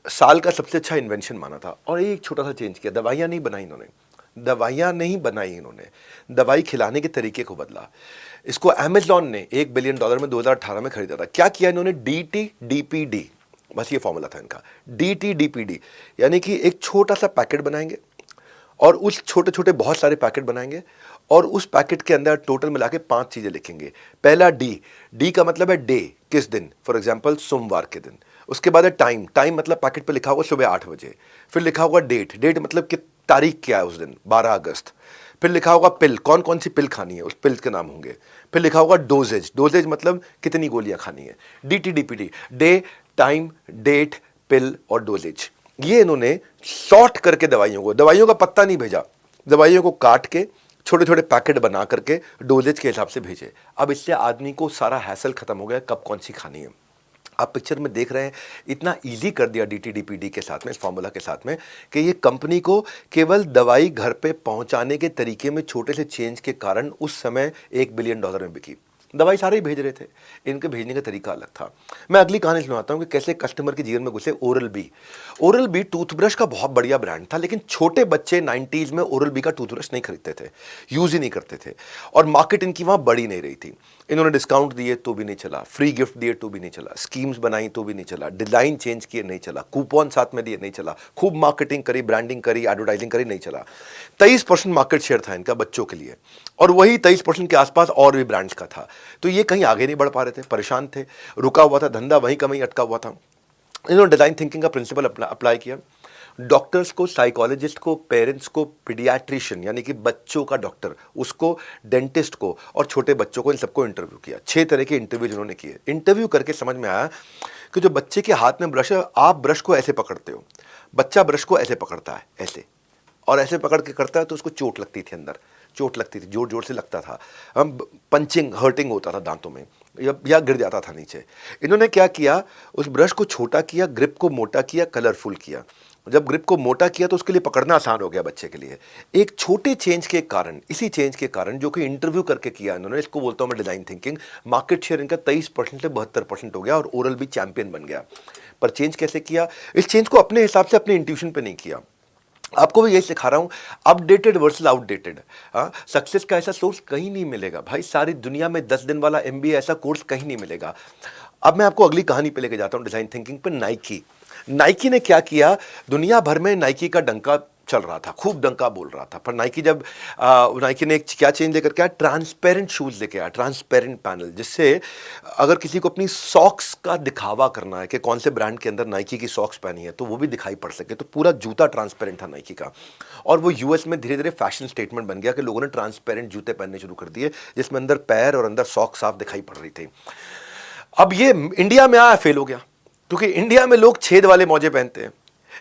साल का सबसे अच्छा इन्वेंशन माना था और एक छोटा सा चेंज किया। दवाइयां नहीं बनाई इन्होंने, दवाई खिलाने के तरीके को बदला। इसको अमेजॉन ने $1 बिलियन में 2018 में खरीदा था। क्या किया इन्होंने? DTDPD, बस ये फॉर्मूला था इनका, DTDPD, यानी कि एक छोटा सा पैकेट बनाएंगे और उस छोटे छोटे बहुत सारे पैकेट बनाएंगे और उस पैकेट के अंदर टोटल मिला के 5 चीजें लिखेंगे। पहला डी का मतलब है डे, किस दिन, फॉर एग्जांपल सोमवार के दिन। उसके बाद है टाइम मतलब पैकेट पे लिखा होगा सुबह 8 बजे। फिर लिखा होगा डेट मतलब कि तारीख क्या है उस दिन, 12 अगस्त। फिर लिखा होगा पिल, कौन कौन सी पिल खानी है, उस पिल के नाम होंगे। फिर लिखा होगा डोजेज मतलब कितनी गोलियां खानी है। DTDPD, डे, टाइम, डेट, पिल और डोजेज। ये इन्होंने शॉर्ट करके दवाइयों का पत्ता नहीं भेजा, दवाइयों को काट के छोटे छोटे पैकेट बना करके डोजेज के हिसाब से भेजे। अब इससे आदमी को सारा हैसल खत्म हो गया, कब कौन सी खानी है। आप पिक्चर में देख रहे हैं, इतना इजी कर दिया DTDPD के साथ में, इस फॉर्मूला के साथ में, कि ये कंपनी को केवल दवाई घर पे पहुंचाने के तरीके में छोटे से चेंज के कारण उस समय $1 बिलियन में बिकी। दवाई सारे ही भेज रहे थे, इनके भेजने का तरीका अलग था। मैं अगली कहानी सुनाता हूं कि कैसे कस्टमर के जीवन में घुसे ओरल बी टूथब्रश का बहुत बढ़िया ब्रांड था, लेकिन छोटे बच्चे 90s में ओरल बी का टूथब्रश नहीं खरीदते थे, यूज ही नहीं करते थे और मार्केट इनकी वहां बढ़ी नहीं रही थी। इन्होंने डिस्काउंट दिए तो भी नहीं चला, फ्री गिफ्ट दिए तो भी नहीं चला, स्कीम्स बनाई तो भी नहीं चला, डिजाइन चेंज किए नहीं चला, कूपन साथ में दिए नहीं चला, खूब मार्केटिंग करी, ब्रांडिंग करी, एडवर्टाइजिंग करी, नहीं चला। 23% मार्केट शेयर था इनका बच्चों के लिए और वही 23% के आसपास और भी ब्रांड्स का था। तो ये कहीं आगे नहीं बढ़ पा रहे थे, परेशान थे, रुका हुआ था धंधा, वहीं का वहीं अटका हुआ था। इन्होंने डिजाइन थिंकिंग का प्रिंसिपल अप्लाई किया। डॉक्टर्स को, साइकोलॉजिस्ट को, पेरेंट्स को, पीडियाट्रिशियन यानी कि बच्चों का डॉक्टर, उसको, डेंटिस्ट को और छोटे बच्चों को, इन सबको इंटरव्यू किया। 6 तरह के इंटरव्यू जिन्होंने किए। इंटरव्यू करके समझ में आया कि जो बच्चे के हाथ में ब्रश है, आप ब्रश को ऐसे पकड़ते हो, बच्चा ब्रश को ऐसे पकड़ता है, ऐसे, और ऐसे पकड़ के करता है तो उसको चोट लगती थी, अंदर चोट लगती थी, जोर जोर से लगता था, हम पंचिंग, हर्टिंग होता था दांतों में, या गिर जाता था नीचे। इन्होंने क्या किया, उस ब्रश को छोटा किया, ग्रिप को मोटा किया, कलरफुल किया। जब ग्रिप को मोटा किया तो उसके लिए पकड़ना आसान हो गया बच्चे के लिए। एक छोटे चेंज के कारण, इसी चेंज के कारण जो कि इंटरव्यू करके किया इन्होंने, इसको बोलता हूं मैं डिजाइन थिंकिंग, मार्केट शेयर इनका 23% से 72% हो गया और ओरल भी चैंपियन बन गया। पर चेंज कैसे किया? इस चेंज को अपने हिसाब से, अपने इंट्यूशन पे नहीं किया। आपको भी यही सिखा रहा हूं, अपडेटेड वर्सेस आउटडेटेड। सक्सेस का ऐसा सोर्स कहीं नहीं मिलेगा भाई, सारी दुनिया में 10 दिन वाला MBA ऐसा कोर्स कहीं नहीं मिलेगा। अब मैं आपको अगली कहानी पे लेके जाता हूं, डिजाइन थिंकिंग पे। नाइकी ने क्या किया, दुनिया भर में नाइकी का डंका चल रहा था, खूब डंका बोल रहा था। पर नाइकी ने एक क्या चेंज लेकर के आया, ट्रांसपेरेंट शूज लेके आया, ट्रांसपेरेंट पैनल, जिससे अगर किसी को अपनी सॉक्स का दिखावा करना है कि कौन से ब्रांड के अंदर नाइकी की सॉक्स पहनी है तो वो भी दिखाई पड़ सके। तो पूरा जूता ट्रांसपेरेंट था नाइकी का और वो US में धीरे धीरे फैशन स्टेटमेंट बन गया कि लोगों ने ट्रांसपेरेंट जूते पहनने शुरू कर दिए जिसमें अंदर पैर और अंदर सॉक्स साफ दिखाई पड़ रही थी। अब ये इंडिया में आया, फेल हो गया, क्योंकि इंडिया में लोग छेद वाले मोजे पहनते हैं।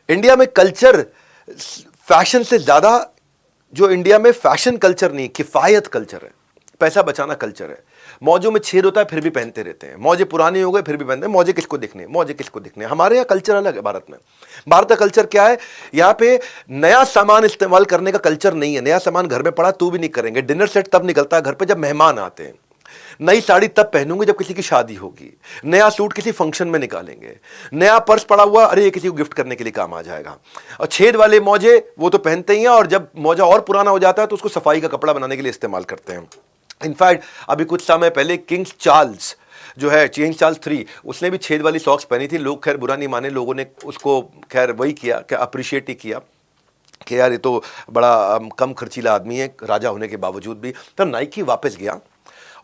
इंडिया में कल्चर फैशन से ज्यादा, जो इंडिया में फैशन कल्चर नहीं, किफायत कल्चर है, पैसा बचाना कल्चर है। मौजों में छेद होता है फिर भी पहनते रहते हैं, मौजे पुराने हो गए फिर भी पहनते हैं, मौजे किसको दिखने, मौजे किसको दिखने। हमारे यहाँ कल्चर अलग है भारत में। भारत का कल्चर क्या है, यहाँ पे नया सामान इस्तेमाल करने का कल्चर नहीं है। नया सामान घर में पड़ा तो भी नहीं करेंगे। डिनर सेट तब निकलता है घर पे जब मेहमान आते हैं। नई साड़ी तब पहनूंगे जब किसी की शादी होगी। नया सूट किसी फंक्शन में निकालेंगे। नया पर्स पड़ा हुआ, अरे ये किसी को गिफ्ट करने के लिए काम आ जाएगा। और छेद वाले मौजे वो तो पहनते ही हैं, और जब मौजा और पुराना हो जाता है तो उसको सफाई का कपड़ा बनाने के लिए इस्तेमाल करते हैं। इनफैक्ट अभी कुछ समय पहले किंग चार्ल्स जो है, किंग चार्ल्स 3, उसने भी छेद वाली सॉक्स पहनी थी। लोग खैर बुरा नहीं माने, लोगों ने उसको खैर वही किया, क्या अप्रिशिएट ही किया कि यार ये तो बड़ा कम खर्चीला आदमी है राजा होने के बावजूद भी। तब नाइकी वापस गया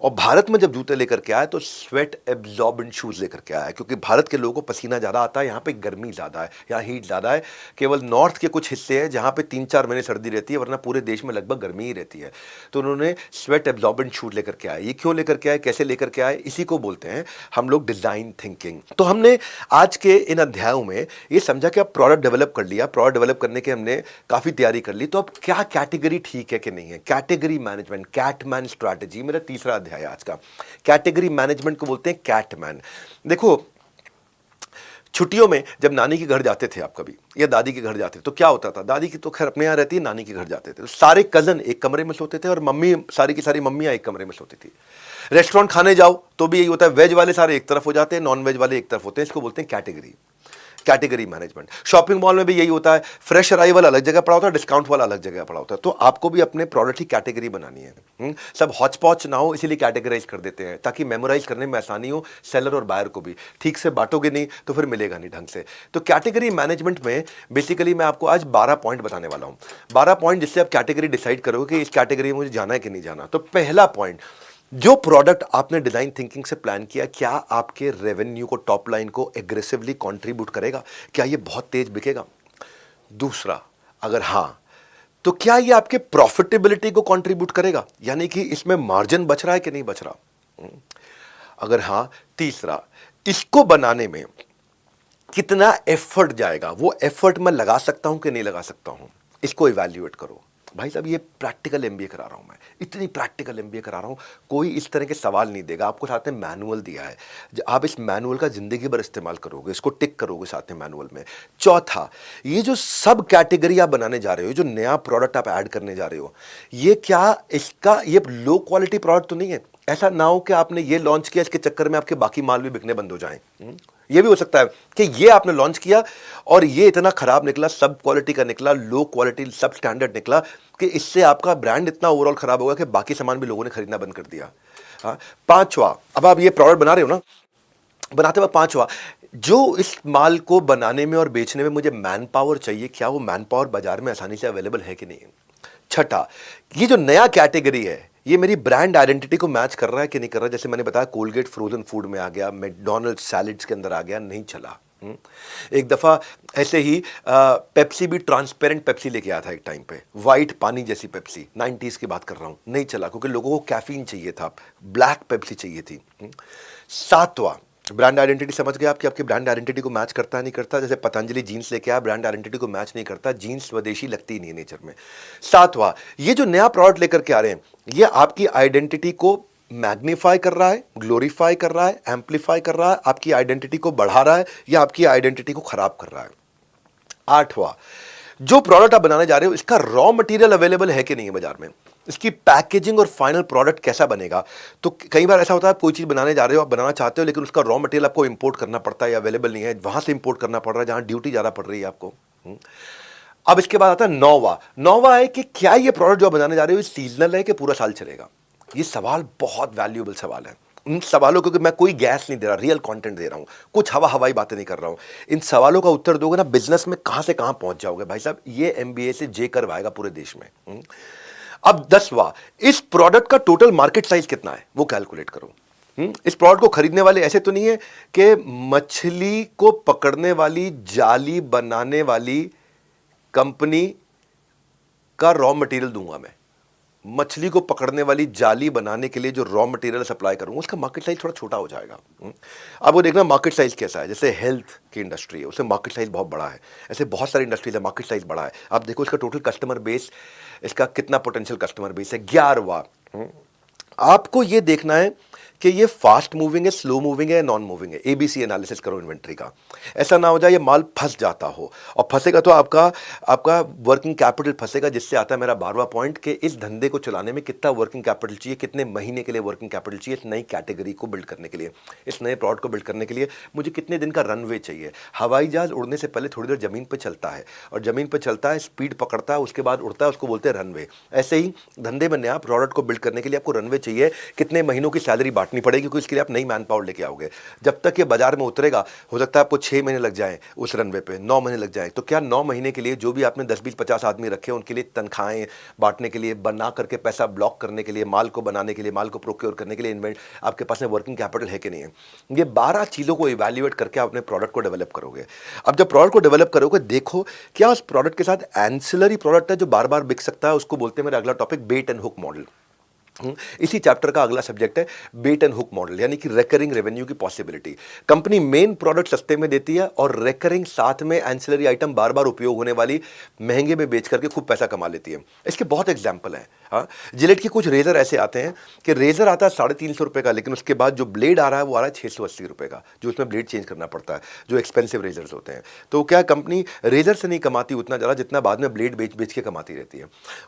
और भारत में जब जूते लेकर के आया तो स्वेट एब्जॉर्बेंट शूज़ लेकर के आया, क्योंकि भारत के लोगों को पसीना ज़्यादा आता है, यहाँ पे गर्मी ज़्यादा है, यहाँ हीट ज़्यादा है। केवल नॉर्थ के कुछ हिस्से हैं जहाँ पे 3-4 महीने सर्दी रहती है, वरना पूरे देश में लगभग गर्मी ही रहती है। तो उन्होंने स्वेट एब्जॉर्बेंट शूज़ लेकर के आए। ये क्यों लेकर के आए, कैसे लेकर के आए, इसी को बोलते हैं हम लोग डिज़ाइन थिंकिंग। तो हमने आज के इन अध्यायों में ये समझा कि अब प्रोडक्ट डेवलप कर लिया, प्रोडक्ट डेवलप करने के हमने काफ़ी तैयारी कर ली, तो अब क्या कैटेगरी ठीक है कि नहीं है। कैटेगरी मैनेजमेंट, कैटमैन स्ट्रैटेजी, मेरा तीसरा अध्याय आज का। कैटेगरी मैनेजमेंट को बोलते हैं कैटमैन। देखो, छुट्टियों में जब नानी के घर जाते थे आप कभी, या दादी के घर जाते थे, तो क्या होता था, दादी की तो खैर अपने यहाँ रहती है, नानी के घर जाते थे तो सारे कजन एक कमरे में सोते थे और मम्मी, सारी की सारी मम्मियाँ एक कमरे में सोती थी। रेस्टोरेंट खाने जाओ तो भी यही होता है, वेज वाले सारे एक तरफ हो जाते हैं, नॉन वेज वाले एक तरफ होते हैं। इसको बोलते हैं category, category management. Shopping mall में भी यही होता है, फ्रेश अराइवल अलग जगह पड़ा होता है, डिस्काउंट वाला अलग जगह पड़ा होता है। तो आपको भी अपने प्रोडक्ट की कैटेगरी बनानी है। सब हॉच पॉच ना हो, इसीलिए कैटेगराइज कर देते हैं ताकि मेमोराइज करने में आसानी हो सेलर और बायर को भी। ठीक से बांटोगे नहीं तो फिर मिलेगा नहीं ढंग से। तो कैटेगरी मैनेजमेंट में बेसिकली मैं आपको आज 12 पॉइंट बताने वाला हूं। 12 पॉइंट जिससे आप कैटेगरी डिसाइड करोगे कि इस कैटेगरी में मुझे जाना है कि नहीं जाना। तो पहला पॉइंट, जो प्रोडक्ट आपने डिजाइन थिंकिंग से प्लान किया, क्या आपके रेवेन्यू को, टॉप लाइन को एग्रेसिवली कंट्रीब्यूट करेगा, क्या ये बहुत तेज बिकेगा। दूसरा, अगर हां तो क्या ये आपके प्रॉफिटेबिलिटी को कंट्रीब्यूट करेगा, यानी कि इसमें मार्जिन बच रहा है कि नहीं बच रहा। अगर हां, तीसरा, इसको बनाने में कितना एफर्ट जाएगा, वो एफर्ट मैं लगा सकता हूं कि नहीं लगा सकता हूं, इसको इवैल्यूएट करो। भाई साहब, ये प्रैक्टिकल एमबीए करा रहा हूं मैं, इतनी प्रैक्टिकल एमबीए करा रहा हूं, कोई इस तरह के सवाल नहीं देगा आपको। साथ में मैनुअल दिया है, आप इस मैनुअल का जिंदगी भर इस्तेमाल करोगे, इसको टिक करोगे साथ में मैनुअल में। चौथा, ये जो सब कैटेगरी आप बनाने जा रहे हो, जो नया प्रोडक्ट आप ऐड करने जा रहे हो, ये क्या इसका ये लो क्वालिटी प्रोडक्ट तो नहीं है। ऐसा ना हो कि आपने ये लॉन्च किया, इसके चक्कर में आपके बाकी माल भी बिकने बंद हो जाएं। ये भी हो सकता है कि ये आपने लॉन्च किया और ये इतना खराब निकला, सब क्वालिटी का निकला, लो क्वालिटी, सब स्टैंडर्ड निकला, कि इससे आपका ब्रांड इतना ओवरऑल खराब होगा कि बाकी सामान भी लोगों ने खरीदना बंद कर दिया। हाँ, पांचवा, अब आप ये प्रोडक्ट बना रहे हो ना, बनाते वक्त पांचवा, जो इस माल को बनाने में और बेचने में मुझे मैन पावर चाहिए, क्या वो मैन पावर बाजार में आसानी से अवेलेबल है कि नहीं। छठा, ये जो नया कैटेगरी है, ये मेरी ब्रांड आइडेंटिटी को मैच कर रहा है कि नहीं कर रहा। जैसे मैंने बताया, कोलगेट फ्रोजन फूड में आ गया, मैकडॉनल्ड्स सैलेड्स के अंदर आ गया, नहीं चला। एक दफ़ा ऐसे ही पेप्सी भी ट्रांसपेरेंट पेप्सी लेके आया था एक टाइम पे, वाइट पानी जैसी पेप्सी, 90s की बात कर रहा हूँ, नहीं चला क्योंकि लोगों को कैफीन चाहिए था, ब्लैक पेप्सी चाहिए थी। सातवां, ब्रांड आइडेंटिटी समझ गए आप कि आपकी ब्रांड आइडेंटिटी को मैच करता है नहीं करता। जैसे पतंजलि जीन्स लेके आया, ब्रांड आइडेंटिटी को मैच नहीं करता, जीन्स स्वदेशी लगती ही नहीं नेचर में। सातवां, ये जो नया प्रोडक्ट लेकर के आ रहे हैं, ये आपकी आइडेंटिटी को मैग्नीफाई कर रहा है, ग्लोरीफाई कर रहा है, एम्पलीफाई कर रहा है, आपकी आइडेंटिटी को बढ़ा रहा है या आपकी आइडेंटिटी को खराब कर रहा है। आठवां, जो प्रोडक्ट आप बनाने जा रहे हो, इसका रॉ मटेरियल अवेलेबल है कि नहीं है बाजार में, इसकी पैकेजिंग और फाइनल प्रोडक्ट कैसा बनेगा। तो कई बार ऐसा होता है, आप कोई चीज़ बनाने जा रहे हो, आप बनाना चाहते हो, लेकिन उसका रॉ मटेरियल आपको इंपोर्ट करना पड़ता है या अवेलेबल नहीं है, वहां से इंपोर्ट करना पड़ रहा है जहां ड्यूटी ज़्यादा पड़ रही है आपको। अब इसके बाद आता है नौवा है कि क्या ये प्रोडक्ट जो बनाने जा रहे हो सीजनल है कि पूरा साल चलेगा। ये सवाल बहुत वैल्यूएबल सवाल है। इन सवालों को, मैं कोई गैस नहीं दे रहा, रियल कंटेंट दे रहा हूं, कुछ हवाई बातें नहीं कर रहा हूं। इन सवालों का उत्तर दोगे ना, बिजनेस में कहां से कहां पहुंच जाओगे भाई साहब। ये एमबीए से जे करवाएगा पूरे देश में। अब 10वां, इस प्रोडक्ट का टोटल मार्केट साइज कितना है वो कैलकुलेट करो। इस प्रोडक्ट को खरीदने वाले ऐसे तो नहीं है कि मछली को पकड़ने वाली जाली बनाने वाली कंपनी का रॉ मटेरियल दूंगा मैं। मछली को पकड़ने वाली जाली बनाने के लिए जो रॉ मटेरियल सप्लाई करूंगा उसका मार्केट साइज थोड़ा छोटा हो जाएगा। अब वो देखना मार्केट साइज कैसा है। जैसे हेल्थ की इंडस्ट्री है, उससे मार्केट साइज बहुत बड़ा है। ऐसे बहुत सारी इंडस्ट्रीज है, मार्केट साइज बड़ा है। आप देखो इसका टोटल कस्टमर बेस, इसका कितना पोटेंशियल कस्टमर बेस है, 11वां। आपको ये देखना है कि ये फास्ट मूविंग है, स्लो मूविंग है, नॉन मूविंग है। एबीसी एनालिसिस करो इन्वेंट्री का। ऐसा ना हो जाए ये माल फंस जाता हो, और फंसेगा तो आपका आपका वर्किंग कैपिटल फंसेगा, जिससे आता है मेरा 12वां पॉइंट कि इस धंधे को चलाने में कितना वर्किंग कैपिटल चाहिए, कितने महीने के लिए वर्किंग कैपिटल चाहिए, इस नई कैटेगरी को बिल्ड करने के लिए, इस नए प्रोडक्ट को बिल्ड करने के लिए मुझे कितने दिन का रनवे चाहिए। हवाई जहाज उड़ने से पहले थोड़ी देर जमीन पर चलता है, और जमीन पर चलता है, स्पीड पकड़ता है, उसके बाद उड़ता है, उसको बोलते हैं रनवे। ऐसे ही धंधे में नया प्रोडक्ट को बिल्ड करने के लिए आपको रनवे चाहिए। कितने महीनों की सैलरी बांटनी पड़ेगी, क्योंकि इसके लिए नई मैन पावर लेके आओगे। जब तक ये बाजार में उतरेगा, हो सकता है आपको 6 महीने लग जाए उस रनवे पे, 9 महीने लग जाए। तो क्या 9 महीने के लिए जो भी आपने 10 20 50 आदमी रखे उनके लिए तनख्वाहें बांटने के लिए, बना करके पैसा ब्लॉक करने के लिए, माल को बनाने के लिए, माल को प्रोक्योर करने के लिए इन्वेंट आपके पास में वर्किंग कैपिटल है कि नहीं है। ये 12 चीज़ों को इवैल्यूएट करके आप अपने प्रोडक्ट को डेवलप करोगे। अब जब प्रोडक्ट को डेवलप करोगे, देखो क्या उस प्रोडक्ट के साथ एंसिलरी प्रोडक्ट है जो बार बार बिक सकता है। उसको बोलते हैं मेरा अगला topic bait and hook model. इसी चैप्टर का अगला सब्जेक्ट है बेट एंड हुक मॉडल, यानी कि रेकरिंग रेवेन्यू की पॉसिबिलिटी। कंपनी मेन प्रोडक्ट सस्ते में देती है और रेकरिंग साथ में एंसिलरी आइटम बार बार उपयोग होने वाली महंगे में बेच करके खूब पैसा कमा लेती है। इसके बहुत एग्जाम्पल हैं। हाँ, जिलेट के कुछ रेजर ऐसे आते हैं कि रेजर आता है 350 रुपये का, लेकिन उसके बाद जो ब्लेड आ रहा है वो आ रहा है 680 रुपये का, जो उसमें ब्लेड चेंज करना पड़ता है, जो एक्सपेंसिव रेजर्स होते हैं। तो क्या कंपनी रेजर से नहीं कमाती उतना ज़्यादा जितना बाद में ब्लेड बेच बेच के कमाती रहती है।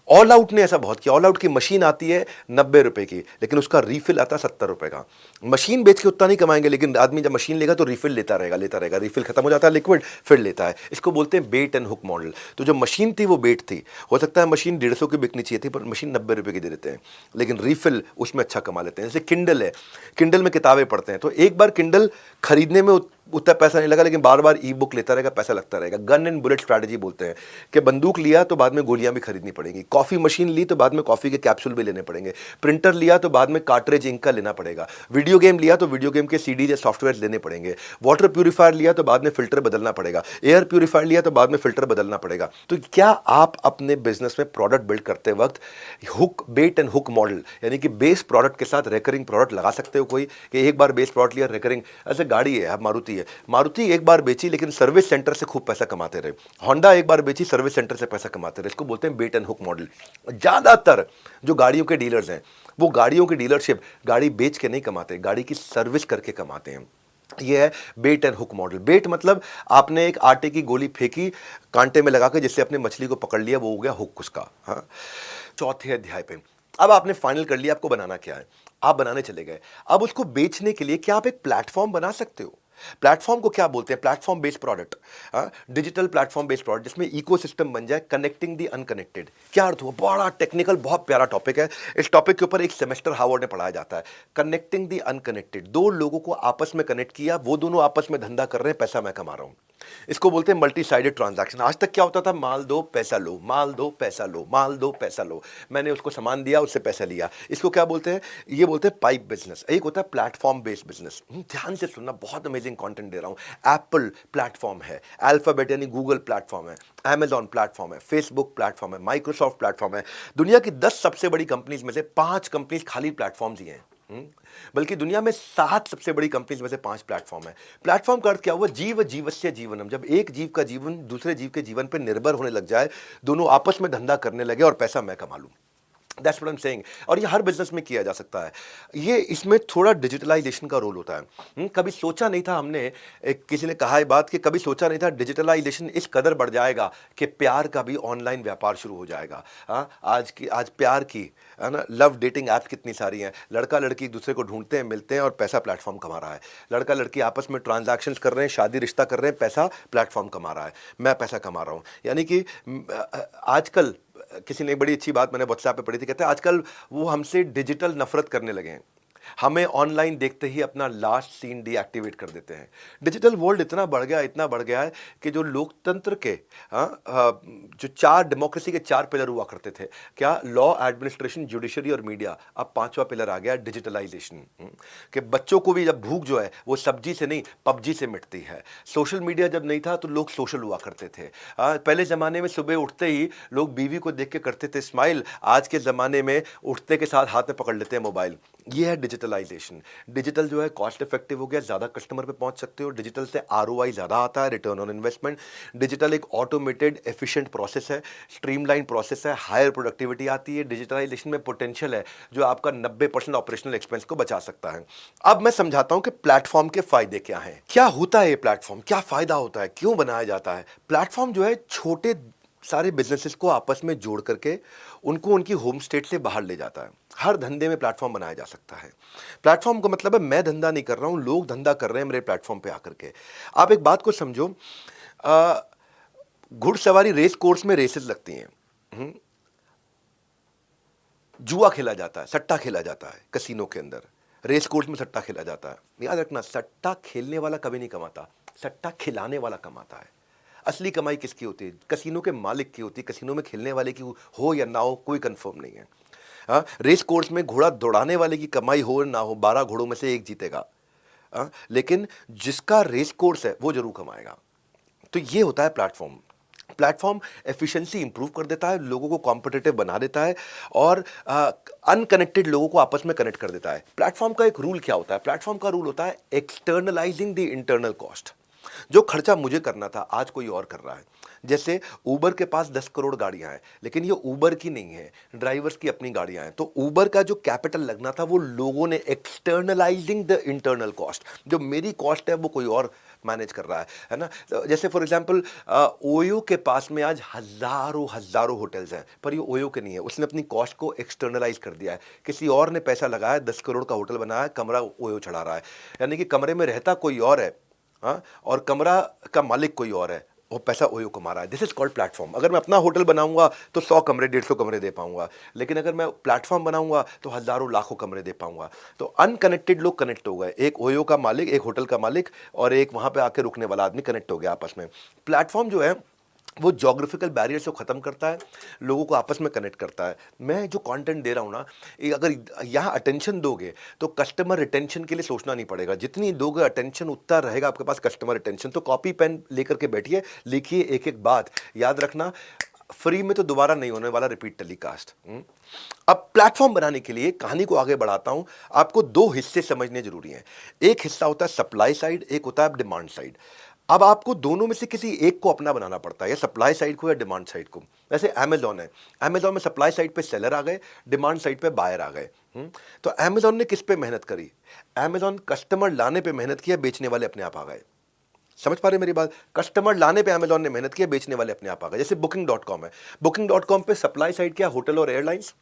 ऑल आउट ने ऐसा बहुत किया। ऑल आउट की मशीन आती है 90 रुपये की, लेकिन उसका रीफिल आता है 70 रुपये का। मशीन बेच के उतना नहीं कमाएंगे, लेकिन आदमी जब मशीन लेगा तो रीफिल लेता रहेगा, रीफिल खत्म हो जाता है, लिक्विड फिर लेता है। इसको बोलते हैं बेट एंड हुक मॉडल। तो जो मशीन थी वो बेट थी। हो सकता है मशीन 150 की बिकनी चाहिए थी, पर मशीन 90 रुपये की दे देते हैं, लेकिन रीफिल उसमें अच्छा कमा लेते हैं। जैसे किंडल है, किंडल में किताबें पढ़ते हैं, तो एक बार किंडल खरीदने में उतना पैसा नहीं लगा, लेकिन बार बार ई बुक लेता रहेगा, पैसा लगता रहेगा। गन एंड बुलेट स्ट्रैटेजी बोलते हैं कि बंदूक लिया तो बाद में गोलियां भी खरीदनी पड़ेंगी, कॉफी मशीन ली तो बाद में कॉफी के कैप्सूल भी लेने पड़ेंगे, प्रिंटर लिया तो बाद में कार्ट्रिज इंक का लेना पड़ेगा, वीडियो गेम लिया तो वीडियो गेम के सीडी या सॉफ्टवेयर लेने पड़ेंगे, वाटर प्यूरीफायर लिया तो बाद में फिल्टर बदलना पड़ेगा, एयर प्यूरीफायर लिया तो बाद में फिल्टर बदलना पड़ेगा। तो क्या आप अपने बिजनेस में प्रोडक्ट बिल्ड करते वक्त hook bait and hook model, यानी कि बेस प्रोडक्ट के साथ रेकरिंग प्रोडक्ट लगा सकते हो? कोई कि एक बार बेस प्रोडक्ट लिया, रेकरिंग। ऐसे गाड़ी है, मारुति है, मारुति एक बार बेची लेकिन सर्विस सेंटर से खूब पैसा कमाते रहे। होंडा एक बार बेची, सर्विस सेंटर से पैसा कमाते रहे। इसको बोलते हैं बेट एंड हुक मॉडल। ज्यादातर जो गाड़ियों के डीलर्स हैं वो गाड़ियों की डीलरशिप गाड़ी बेच के नहीं कमाते, गाड़ी की सर्विस करके कमाते हैं। ये है बेट एंड हुक मॉडल। बेट मतलब आपने एक आटे की गोली फेंकी कांटे में लगा के, जिससे अपने मछली को पकड़ लिया, वो हो गया हुक उसका। हाँ, चौथे अध्याय पे अब आपने फाइनल कर लिया आपको बनाना क्या है, आप बनाने चले गए। अब उसको बेचने के लिए क्या आप एक प्लेटफॉर्म बना सकते हो? प्लेटफॉर्म को क्या बोलते हैं? Platform based product, digital platform based product, जिसमें इकोसिस्टम बन जाए, कनेक्टिंग दी अनकनेक्टेड। क्या अर्थ हुआ? बड़ा टेक्निकल, बहुत प्यारा टॉपिक है। इस टॉपिक के ऊपर एक सेमेस्टर हार्वर्ड में पढ़ाया जाता है। कनेक्टिंग दी अनकनेक्टेड, दो लोगों को आपस में कनेक्ट किया, वो दोनों आपस में धंधा कर रहे हैं, पैसा मैं कमा रहा हूं। इसको बोलते हैं मल्टी साइडेड ट्रांजैक्शन। आज तक क्या होता था? माल दो पैसा लो, माल दो पैसा लो, माल दो पैसा लो, मैंने उसको सामान दिया, उससे पैसा लिया। इसको क्या बोलते हैं? ये बोलते हैं पाइप बिजनेस। एक होता है प्लेटफॉर्म बेस्ड बिजनेस। ध्यान से सुनना, बहुत अमेजिंग कंटेंट दे रहा हूं। एप्पल प्लेटफॉर्म है, अल्फाबेट यानी गूगल प्लेटफॉर्म है, अमेजॉन प्लेटफॉर्म है, फेसबुक प्लेटफॉर्म है, माइक्रोसॉफ्ट प्लेटफॉर्म है। दुनिया की 10 सबसे बड़ी कंपनीज में से 5 कंपनीज खाली प्लेटफॉर्म्स ही हैं। बल्कि दुनिया में 7 सबसे बड़ी कंपनीज में से 5 प्लेटफॉर्म है। प्लेटफॉर्म का अर्थ क्या हुआ? जीव जीवस्य जीवनम। जब एक जीव का जीवन दूसरे जीव के जीवन पर निर्भर होने लग जाए, दोनों आपस में धंधा करने लगे और पैसा मैं कमा लूं। That's what I'm saying। और ये हर बिजनेस में किया जा सकता है। ये इसमें थोड़ा डिजिटलाइजेशन का रोल होता है। कभी सोचा नहीं था हमने, किसी ने कहा है बात कि कभी सोचा नहीं था डिजिटलाइजेशन इस कदर बढ़ जाएगा कि प्यार का भी ऑनलाइन व्यापार शुरू हो जाएगा। हाँ, आज प्यार की, है ना, लव डेटिंग ऐप कितनी सारी हैं। लड़का लड़की एक दूसरे को ढूंढते हैं, मिलते हैं और पैसा प्लेटफॉर्म कमा रहा है। लड़का लड़की आपस में ट्रांजैक्शंस कर रहे हैं, शादी रिश्ता कर रहे हैं, पैसा प्लेटफॉर्म कमा रहा है, मैं पैसा कमा रहा हूँ। यानी कि आजकल किसी ने बड़ी अच्छी बात मैंने व्हाट्सएप पे पढ़ी थी, कहते हैं आजकल वो हमसे डिजिटल नफरत करने लगे हैं। हमें ऑनलाइन देखते ही अपना लास्ट सीन डीएक्टिवेट कर देते हैं। डिजिटल वर्ल्ड इतना बढ़ गया है कि जो लोकतंत्र के जो चार डेमोक्रेसी के चार पिलर हुआ करते थे, क्या लॉ, एडमिनिस्ट्रेशन, जुडिशरी और मीडिया, अब पांचवा पिलर आ गया डिजिटलाइजेशन। कि बच्चों को भी जब भूख जो है वो सब्जी से नहीं पबजी से मिटती है। सोशल मीडिया जब नहीं था तो लोग सोशल हुआ करते थे। पहले ज़माने में सुबह उठते ही लोग बीवी को देख के करते थे स्माइल, आज के ज़माने में उठते के साथ हाथ में पकड़ लेते हैं मोबाइल। ये है डिजिटलाइजेशन। डिजिटल जो है कॉस्ट इफेक्टिव हो गया, ज़्यादा कस्टमर पे पहुंच सकते हो। डिजिटल से आरओआई ज़्यादा आता है, रिटर्न ऑन इन्वेस्टमेंट। डिजिटल एक ऑटोमेटेड एफिशिएंट प्रोसेस है, स्ट्रीमलाइन प्रोसेस है, हायर प्रोडक्टिविटी आती है। डिजिटलाइजेशन में पोटेंशियल है जो आपका 90% ऑपरेशनल एक्सपेंस को बचा सकता है। अब मैं समझाता हूं कि प्लेटफॉर्म के फायदे क्या हैं, क्या होता है ये प्लेटफॉर्म, क्या फायदा होता है, क्यों बनाया जाता है। प्लेटफॉर्म जो है छोटे सारे बिजनेसेस को आपस में जोड़ करके उनको उनकी होम स्टेट से बाहर ले जाता है। हर धंधे में प्लेटफॉर्म बनाया जा सकता है। प्लेटफॉर्म का मतलब है मैं धंधा नहीं कर रहा हूं, लोग धंधा कर रहे हैं मेरे प्लेटफॉर्म पे आकर के। आप एक बात को समझो, घुड़सवारी रेस कोर्स में रेसेस लगती हैं, जुआ खेला जाता है, सट्टा खेला जाता है कसिनो के अंदर, रेस कोर्स में सट्टा खेला जाता है। याद रखना, सट्टा खेलने वाला कभी नहीं कमाता, सट्टा खिलाने वाला कमाता है। असली कमाई किसकी होती है? कसिनो के मालिक की होती है। कसिनो में खेलने वाले की हो या ना हो कोई कंफर्म नहीं है। हाँ, रेस कोर्स में घोड़ा दौड़ाने वाले की कमाई हो ना हो, 12 घोड़ों में से एक जीतेगा। लेकिन जिसका रेस कोर्स है वो जरूर कमाएगा। तो ये होता है प्लेटफॉर्म। प्लेटफॉर्म एफिशिएंसी इंप्रूव कर देता है, लोगों को कॉम्पिटिटिव बना देता है और अनकनेक्टेड लोगों को आपस में कनेक्ट कर देता है। प्लेटफॉर्म का एक रूल क्या होता है? प्लेटफॉर्म का रूल होता है एक्सटर्नलाइजिंग द इंटरनल कॉस्ट। जो खर्चा मुझे करना था आज कोई और कर रहा है। जैसे ऊबर के पास 10 करोड़ गाड़ियां हैं, लेकिन ये ऊबर की नहीं है, ड्राइवर्स की अपनी गाड़ियां हैं। तो ऊबर का जो कैपिटल लगना था वो लोगों ने एक्सटर्नलाइजिंग द इंटरनल कॉस्ट, जो मेरी कॉस्ट है वो कोई और मैनेज कर रहा है ना। तो जैसे फॉर एग्जांपल ओयो के पास में आज हजारों हजारों होटल्स हैं, पर ये ओयो के नहीं है, उसने अपनी कॉस्ट को एक्सटर्नलाइज कर दिया है। किसी और ने पैसा लगाया, 10 करोड़ का होटल बनाया, कमरा ओयो चढ़ा रहा है। यानी कि कमरे में रहता कोई और है, हाँ, और कमरा का मालिक कोई और है, वो पैसा ओयो कमा रहा है। This is called platform. अगर मैं अपना होटल बनाऊंगा तो 100 कमरे, 150 कमरे दे पाऊंगा, लेकिन अगर मैं प्लेटफॉर्म बनाऊंगा तो हजारों लाखों कमरे दे पाऊंगा। तो अनकनेक्टेड लोग कनेक्ट हो गए, एक ओयो का मालिक, एक होटल का मालिक और एक वहां पे आके रुकने वाला आदमी कनेक्ट हो गया आपस में। प्लेटफॉर्म जो है वो जोग्राफिकल बैरियर्स को ख़त्म करता है, लोगों को आपस में कनेक्ट करता है। मैं जो कंटेंट दे रहा हूँ ना, अगर यहाँ अटेंशन दोगे तो कस्टमर रिटेंशन के लिए सोचना नहीं पड़ेगा। जितनी दोगे अटेंशन उतना रहेगा आपके पास कस्टमर रिटेंशन। तो कॉपी पेन लेकर के बैठिए, लिखिए एक एक बात, याद रखना फ्री में तो दोबारा नहीं होने वाला रिपीट टेलीकास्ट। अब प्लेटफॉर्म बनाने के लिए कहानी को आगे बढ़ाता हूं। आपको दो हिस्से समझने जरूरी हैं। एक हिस्सा होता है सप्लाई साइड, एक होता है डिमांड साइड। अब आपको दोनों में से किसी एक को अपना बनाना पड़ता है, या सप्लाई साइड को या डिमांड साइड को। जैसे अमेजॉन है, अमेजॉन में सप्लाई साइड पे सेलर आ गए, डिमांड साइड पे बायर आ गए। तो अमेजॉन ने किस पे मेहनत करी? अमेजॉन कस्टमर लाने पे मेहनत किया, बेचने वाले अपने आप आ गए। समझ पा रहे मेरी बात? कस्टमर लाने पे अमेजॉन ने मेहनत किया, बेचने वाले अपने आप आ गए। जैसे Booking.com है, Booking.com पे सप्लाई साइड क्या? होटल और एयरलाइंस।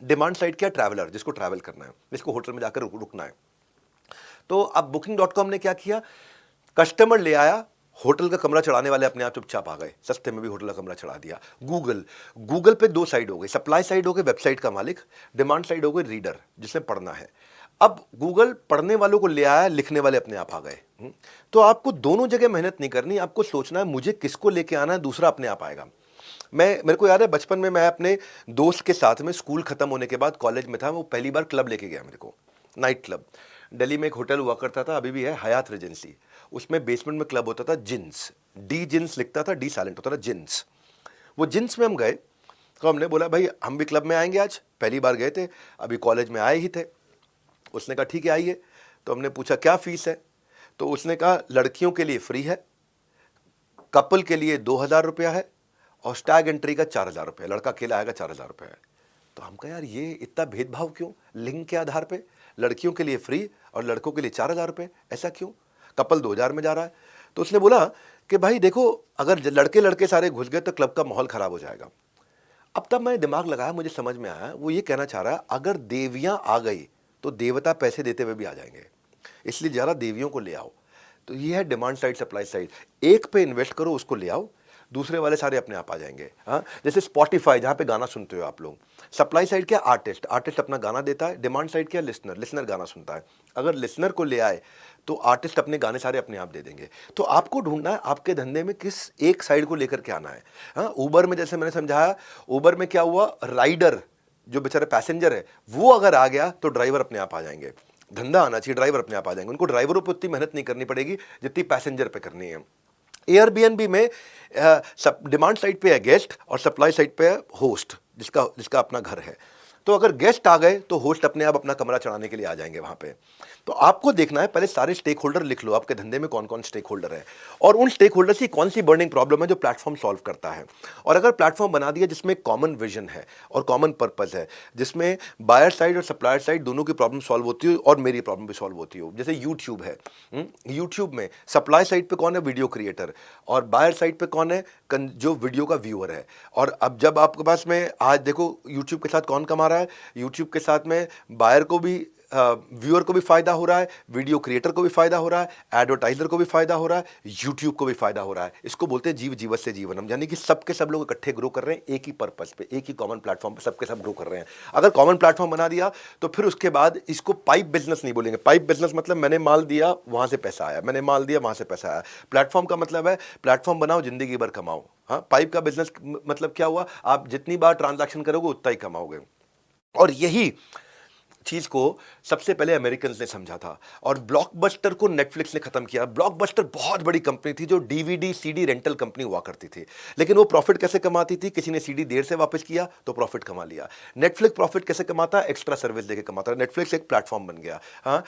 डिमांड साइड क्या? ट्रैवलर, जिसको ट्रैवल करना है, जिसको होटल में जाकर रुकना है। तो अब Booking.com ने क्या किया? कस्टमर ले आया, होटल का कमरा चढ़ाने वाले अपने आप चुपचाप आ गए, सस्ते में भी होटल का कमरा चढ़ा दिया। गूगल पे दो साइड हो गई, सप्लाई साइड हो गई वेबसाइट का मालिक, डिमांड साइड हो गई रीडर जिसने पढ़ना है। अब गूगल पढ़ने वालों को ले आया, लिखने वाले अपने आप आ गए। तो आपको दोनों जगह मेहनत नहीं करनी, आपको सोचना है मुझे किसको लेके आना है, दूसरा अपने आप आएगा। मेरे को याद है बचपन में मैं अपने दोस्त के साथ में स्कूल खत्म होने के बाद कॉलेज में था, वो पहली बार क्लब लेके गया मेरे को, नाइट क्लब। दिल्ली में एक होटल हुआ करता था, अभी भी है, हयात रेजेंसी। उसमें बेसमेंट में क्लब होता था, जिन्स, डी जिन्स लिखता था, डी साइलेंट होता था, जिन्स। वो जिन्स में हम गए तो हमने बोला भाई हम भी क्लब में आएंगे आज, पहली बार गए थे, अभी कॉलेज में आए ही थे। उसने कहा ठीक है आइए। तो हमने पूछा क्या फीस है? तो उसने कहा लड़कियों के लिए फ्री है, कपल के लिए 2000 रुपया है और स्टैग एंट्री का 4000 रुपया, लड़का अकेला आएगा 4000 रुपया है। तो हम कहा यार ये इतना भेदभाव क्यों, लिंग के आधार पे? लड़कियों के लिए फ्री और लड़कों के लिए 4000 रुपये, ऐसा क्यों? कपल 2000 में जा रहा है। तो उसने बोला कि भाई देखो अगर लड़के लड़के सारे घुस गए तो क्लब का माहौल खराब हो जाएगा। अब तब मैं दिमाग लगाया, मुझे समझ में आया वो ये कहना चाह रहा है अगर देवियां आ गई तो देवता पैसे देते हुए भी आ जाएंगे, इसलिए ज़रा देवियों को ले आओ। तो ये है डिमांड साइड, सप्लाई साइड। एक पे इन्वेस्ट करो, उसको ले आओ, दूसरे वाले सारे अपने आप आ जाएंगे। हाँ, जैसे स्पॉटिफाई जहाँ पे गाना सुनते हो आप लोग, सप्लाई साइड क्या, आर्टिस्ट, आर्टिस्ट अपना गाना देता है, डिमांड साइड क्या, लिसनर, लिसनर गाना सुनता है। अगर लिसनर को ले आए तो आर्टिस्ट अपने गाने सारे अपने आप दे देंगे। तो आपको ढूंढना है आपके धंधे में किस एक साइड को लेकर के आना है। हाँ, उबर में जैसे मैंने समझाया, उबर में क्या हुआ, राइडर जो बेचारे पैसेंजर है वो अगर आ गया तो ड्राइवर अपने आप आ जाएंगे। धंधा आना चाहिए, ड्राइवर अपने आप आ जाएंगे, उनको ड्राइवरों पर उतनी मेहनत नहीं करनी पड़ेगी जितनी पैसेंजर पे करनी है। एयरबीएनबी में डिमांड साइड पे है गेस्ट और सप्लाई साइड पे है होस्ट, जिसका जिसका अपना घर है। तो अगर गेस्ट आ गए तो होस्ट अपने आप अपना कमरा चढ़ाने के लिए आ जाएंगे वहां पे। तो आपको देखना है, पहले सारे स्टेक होल्डर लिख लो, आपके धंधे में कौन कौन स्टेक होल्डर है और उन स्टेक होल्डर की कौन सी बर्निंग प्रॉब्लम है जो प्लेटफॉर्म सॉल्व करता है। और अगर प्लेटफॉर्म बना दिया जिसमें कॉमन विजन है और कॉमन पर्पस है, जिसमें बायर साइड और सप्लायर साइड दोनों की प्रॉब्लम सॉल्व होती हो और मेरी प्रॉब्लम भी सॉल्व होती हो। जैसे यूट्यूब है, यूट्यूब में सप्लाई साइड पे कौन है, वीडियो क्रिएटर, और बायर साइड पे कौन है, जो वीडियो का व्यूअर है। और अब जब आपके पास में आज देखो यूट्यूब के साथ कौन कमा रहा है, यूट्यूब के साथ में बायर को भी, व्यूअर को भी फायदा हो रहा है, वीडियो क्रिएटर को भी फायदा हो रहा है, एडवर्टाइजर को भी फायदा हो रहा है, यूट्यूब को भी फायदा हो रहा है। इसको बोलते हैं जीव जीवत से जीवनम, यानी कि सबके सब लोग इकट्ठे ग्रो कर रहे हैं एक ही पर्पस पे, एक ही कॉमन प्लेटफॉर्म पे सबके सब ग्रो कर रहे हैं। अगर कॉमन प्लेटफॉर्म बना दिया तो फिर उसके बाद इसको पाइप बिजनेस नहीं बोलेंगे। पाइप बिजनेस मतलब मैंने माल दिया वहां से पैसा आया, मैंने माल दिया वहां से पैसा आया। प्लेटफॉर्म का मतलब है प्लेटफॉर्म बनाओ जिंदगी भर कमाओ। हाँ, पाइप का बिजनेस मतलब क्या हुआ, आप जितनी बार ट्रांजैक्शन करोगे उतना ही कमाओगे। और यही चीज को सबसे पहले अमेरिकन ने समझा था और ब्लॉकबस्टर को नेटफ्लिक्स ने खत्म किया। ब्लॉकबस्टर बहुत बड़ी कंपनी थी जो डीवीडी सीडी रेंटल कंपनी हुआ करती थी, लेकिन वो प्रॉफिट कैसे कमाती थी, किसी ने सीडी देर से वापस किया तो प्रॉफिट कमा लिया। नेटफ्लिक्स प्रॉफिट कैसे कमाता है, एक्स्ट्रा सर्विस देके कमाता है। नेटफ्लिक्स एक प्लेटफॉर्म बन गया। हाँ,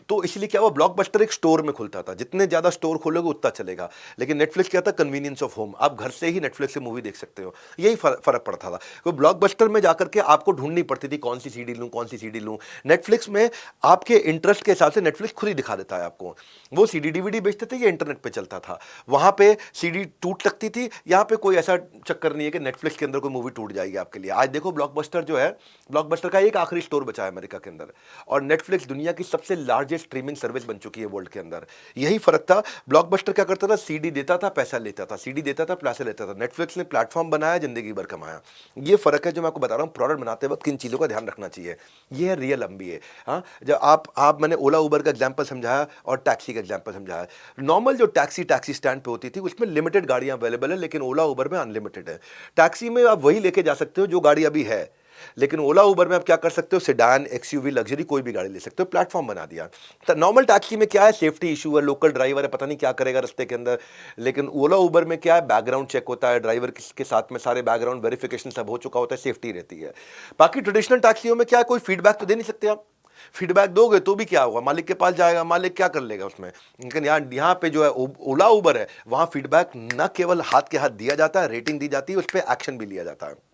तो इसलिए क्या हुआ, ब्लॉकबस्टर एक स्टोर में खुलता था, जितने ज्यादा स्टोर खोलोगे उतना चलेगा। लेकिन नेटफ्लिक्स क्या था, कन्वीनियंस ऑफ होम, आप घर से ही नेटफ्लिक्स से मूवी देख सकते हो। यही फर्क पड़ता था। तो ब्लॉकबस्टर में जाकर के आपको ढूंढनी पड़ती थी कौन सी सीडी लूं, कौन सी सीडी लूं। नेटफ्लिक्स में आपके इंटरेस्ट के हिसाब से नेटफ्लिक्स खुद ही दिखा देता है आपको। वो सीडी डीवीडी बेचते थे, ये इंटरनेट पे चलता था। वहां पे सीडी टूट सकती थी, यहां पे कोई ऐसा चक्कर नहीं है कि नेटफ्लिक्स के अंदर कोई मूवी टूट जाएगी आपके लिए। आज देखो ब्लॉकबस्टर जो है, ब्लॉकबस्टर का एक आखिरी स्टोर बचा है अमेरिका के अंदर, और नेटफ्लिक्स दुनिया की सबसे लार्जेस्ट स्ट्रीमिंग सर्विस बन चुकी है वर्ल्ड के अंदर। यही फर्क था। ब्लॉकबस्टर क्या करता था, सीडी देता था, पैसा लेता था, सीडी देता था, पैसा लेता था। नेटफ्लिक्स ने प्लेटफॉर्म बनाया, जिंदगी भर कमाया। ये फर्क है जो मैं आपको बता रहा हूं। प्रोडक्ट बनाते वक्त किन चीजों का ध्यान रखना चाहिए, ये है रियल MBA। हाँ, जब आप मैंने ओला उबर का एग्जांपल समझाया और टैक्सी का एग्जांपल समझाया। नॉर्मल जो टैक्सी स्टैंड पे होती थी उसमें लिमिटेड गाड़ियां अवेलेबल है, लेकिन ओला उबर में अनलिमिटेड है। टैक्सी में आप वही लेके जा सकते हो जो गाड़ी अभी है, लेकिन ओला उबर में आप क्या कर सकते हो, सेडान, XUV, लग्जरी कोई भी गाड़ी ले सकते हो। प्लेटफॉर्म बना दिया। तो नॉर्मल टैक्सी में क्या है, सेफ्टी इशू है, लोकल ड्राइवर है, पता नहीं क्या करेगा रास्ते के अंदर। लेकिन ओला उबर में क्या है, बैकग्राउंड चेक होता है, ड्राइवर के साथ में सारे बैकग्राउंड वेरिफिकेशन सब हो चुका होता है, सेफ्टी रहती है। बाकी ट्रेडिशनल टैक्सियों में क्या है, कोई फीडबैक तो दे नहीं सकते आप। फीडबैक दोगे तो भी क्या होगा, मालिक के पास जाएगा, मालिक क्या कर लेगा उसमें। लेकिन यहाँ पे जो है ओला उबर है, वहां फीडबैक न केवल हाथ के हाथ दिया जाता है, रेटिंग दी जाती है, उस पर एक्शन भी लिया जाता है।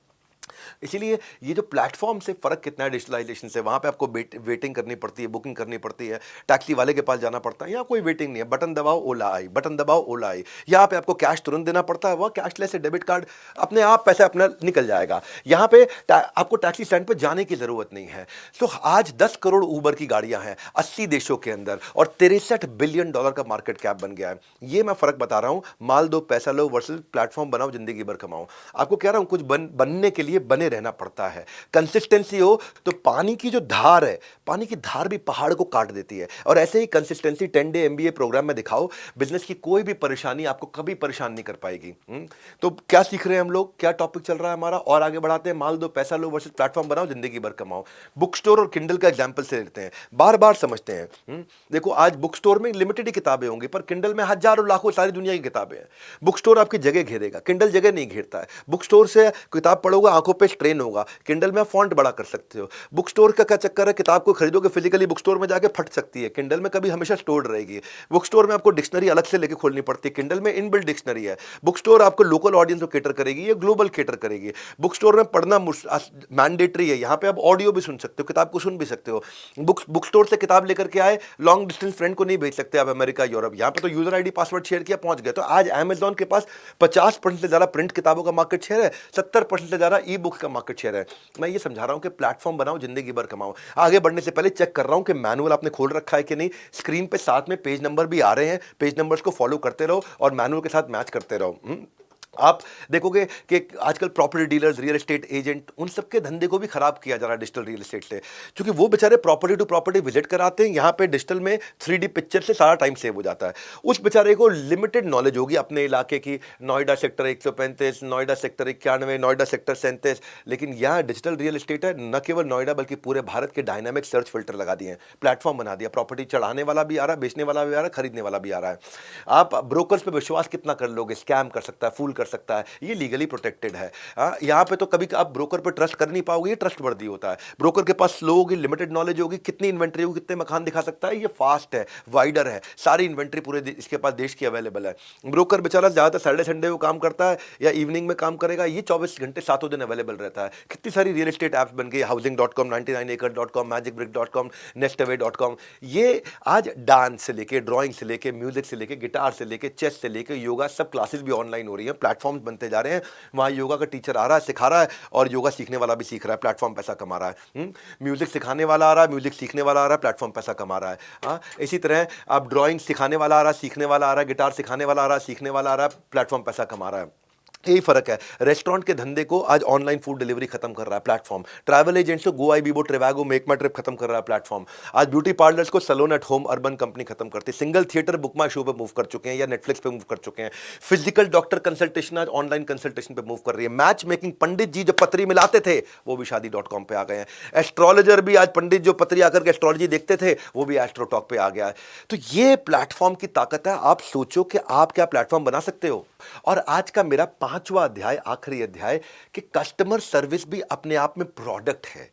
इसीलिए ये जो प्लेटफॉर्म से फर्क कितना है डिजिटलाइजेशन से, वहां पे आपको वेटिंग करनी पड़ती है, बुकिंग करनी पड़ती है, टैक्सी वाले के पास जाना पड़ता है। यहाँ कोई वेटिंग नहीं है, बटन दबाओ ओला आई, बटन दबाओ ओला आई। यहाँ पे आपको कैश तुरंत देना पड़ता है, वह कैशलेस है, डेबिट कार्ड अपने आप पैसे अपना निकल जाएगा। यहाँ पे आपको टैक्सी स्टैंड पर जाने की जरूरत नहीं है। सो आज 10 करोड़ ऊबर की गाड़ियां हैं 80 देशों के अंदर और $63 बिलियन का मार्केट कैप बन गया है। ये मैं फर्क बता रहा हूं, माल दो पैसा लो वर्सेस प्लेटफॉर्म बनाओ जिंदगी भर कमाओ। आपको कह रहा हूं कुछ बनने के लिए बने रहना पड़ता है। कंसिस्टेंसी हो तो पानी की जो धार है, पानी की धार भी पहाड़ को काट देती है। और ऐसे ही कंसिस्टेंसी 10 डे MBA प्रोग्राम में दिखाओ, बिजनेस की कोई भी परेशानी आपको कभी परेशान नहीं कर पाएगी। तो क्या सीख रहे हैं हम लोग, क्या टॉपिक चल रहा है हमारा, और आगे बढ़ाते हैं। माल दो पैसा लो वर्सेस प्लेटफॉर्म बनाओ जिंदगी भर कमाओ। बुक स्टोर और किंडल का एग्जांपल से लेते हैं, बार बार समझते हैं। देखो आज बुक स्टोर में लिमिटेड ही किताबें होंगी, पर किंडल में हजारों लाखों सारी दुनिया की किताबें हैं। बुक स्टोर आपकी जगह घेरेगा, किंडल जगह नहीं घेरता है। बुक स्टोर से किताब पढ़ोगे आंखों पे स्ट्रेन होगा, किंडल में फॉन्ट बड़ा कर सकते हो। बुक स्टोर का क्या चक्कर है, किताब को खरीदोगे फिजिकली बुक स्टोर में जाके फट सकती है, किंडल में कभी हमेशा स्टोर्ड रहेगी। बुक स्टोर में आपको डिक्शनरी अलग से लेके खोलनी पड़ती है, किंडल में इनबिल्ट डिक्शनरी है। बुक स्टोर आपको लोकल ऑडियंस को कैटर करेगी, ये ग्लोबल कैटर करेगी। बुक स्टोर में पढ़ना मैंडेटरी है, यहाँ पे आप ऑडियो भी सुन सकते हो, किताब को सुन भी सकते हो। बुक स्टोर से किताब लेकर के आए, लॉन्ग डिस्टेंस फ्रेंड को नहीं भेज सकते आप अमेरिका यूरोप, यहाँ पे तो यूजर आईडी पासवर्ड शेयर किया पहुंच गए। तो आज अमेजॉन के पास 50% से ज्यादा प्रिंट किताबों का मार्केट शेयर है, 70% से ज्यादा ई बुक्स का मार्केट शेयर है। मैं ये समझा रहा हूं कि प्लेटफॉर्म बनाओ जिंदगी भर कमाओ। आगे बढ़ने से पहले चेक कर रहा हूं कि मैनुअल आपने खोल रखा है कि नहीं। स्क्रीन पे साथ में पेज नंबर भी आ रहे हैं, पेज नंबर्स को फॉलो करते रहो और मैनुअल के साथ मैच करते रहो। आप देखोगे कि आजकल property dealers, real estate agent, उन सबके धंधे को भी खराब किया जा रहा है डिजिटल रियल एस्टेट से, क्योंकि वो बेचारे प्रॉपर्टी टू प्रॉपर्टी विजिट कराते हैं, यहाँ पे डिजिटल में 3D पिक्चर से सारा टाइम सेव हो जाता है। उस बेचारे को लिमिटेड नॉलेज होगी अपने इलाके की, Noida sector 135, Noida sector 91, Noida sector 37, लेकिन यहाँ डिजिटल रियल एस्टेट है, न केवल नोएडा बल्कि पूरे भारत के डायनामिक सर्च फिल्टर लगा दिए हैं, प्लेटफॉर्म बना दिया, प्रॉपर्टी चढ़ाने वाला भी आ रहा है, बेचने वाला भी आ रहा है, खरीदने वाला भी आ रहा है। आप ब्रोकर्स पे विश्वास कितना कर लोगे, स्कैम कर सकता है, फूल कर सकता है, ये लीगली प्रोटेक्टेड है। यहाँ पे तो कभी आप ब्रोकर पे ट्रस्ट कर नहीं पाओगे, ये ट्रस्ट वर्दी होता है। ब्रोकर के पास स्लो होगी, लिमिटेड नॉलेज होगी, कितनी इन्वेंट्री होगी, कितने मकान दिखा सकता है, ये फास्ट है, वाइडर है, सारी इन्वेंट्री पूरे इसके पास देश की अवेलेबल है। ब्रोकर बेचारा ज्यादातर सैटरडे संडे को काम करता है या इवनिंग में काम करेगा, ये 24 घंटे सातों दिन अवेलेबल रहता है। कितनी सारी रियल एस्टेट ऐप्स बन गई, हाउसिंग.com, 99acres.com, magicbrick.com, nestaway.com, ये आज डांस से लेके, ड्राइंग से लेके, म्यूजिक से लेके, गिटार से लेके, चेस से लेके, योगा, सब क्लासेस भी ऑनलाइन हो रही है, प्लेटफॉर्म्स बनते जा रहे हैं। वहाँ योगा का टीचर आ रहा है, सिखा रहा है, और योगा सीखने वाला भी सीख रहा है, प्लेटफॉर्म पैसा कमा रहा है। म्यूजिक सिखाने वाला आ रहा है, म्यूजिक सीखने वाला आ रहा है, प्लेटफॉर्म पैसा कमा रहा है। हाँ, इसी तरह आप ड्राइंग सिखाने वाला आ रहा है, सीखने वाला आ रहा है, गिटार सिखाने वाला आ रहा है, सीखने वाला आ रहा है, प्लेटफॉर्म पैसा कमा रहा है। यही फर्क है। रेस्टोरेंट के धंधे को आज ऑनलाइन फूड डिलीवरी खत्म कर रहा है प्लेटफॉर्म। ट्रैवल एजेंट्स को गो आई बीबो, ट्रेवागो, मेक माई ट्रिप खत्म कर रहा है प्लेटफॉर्म। आज ब्यूटी पार्लर्स को salon at home urban company खत्म करती है। सिंगल थिएटर बुक माई शो पे मूव कर चुके हैं या नेटफ्लिक्स पे मूव कर चुके हैं। फिजिकल डॉक्टर कंसल्टेशन आज ऑनलाइन कंसल्टेशन पे मूव कर रही है। मैच मेकिंग, पंडित जी जो पत्री मिलाते थे वो भी शादी.com पे आ गए हैं। एस्ट्रोलॉजर भी आज, पंडित जो पत्री आकर के एस्ट्रोलॉजी देखते थे वो भी एस्ट्रोटॉक पे आ गया है। तो ये प्लेटफॉर्म की ताकत है। आप सोचो कि आप क्या प्लेटफॉर्म बना सकते हो। और आज का मेरा 5वां अध्याय, आखिरी अध्याय, कि कस्टमर सर्विस भी अपने आप में प्रोडक्ट है।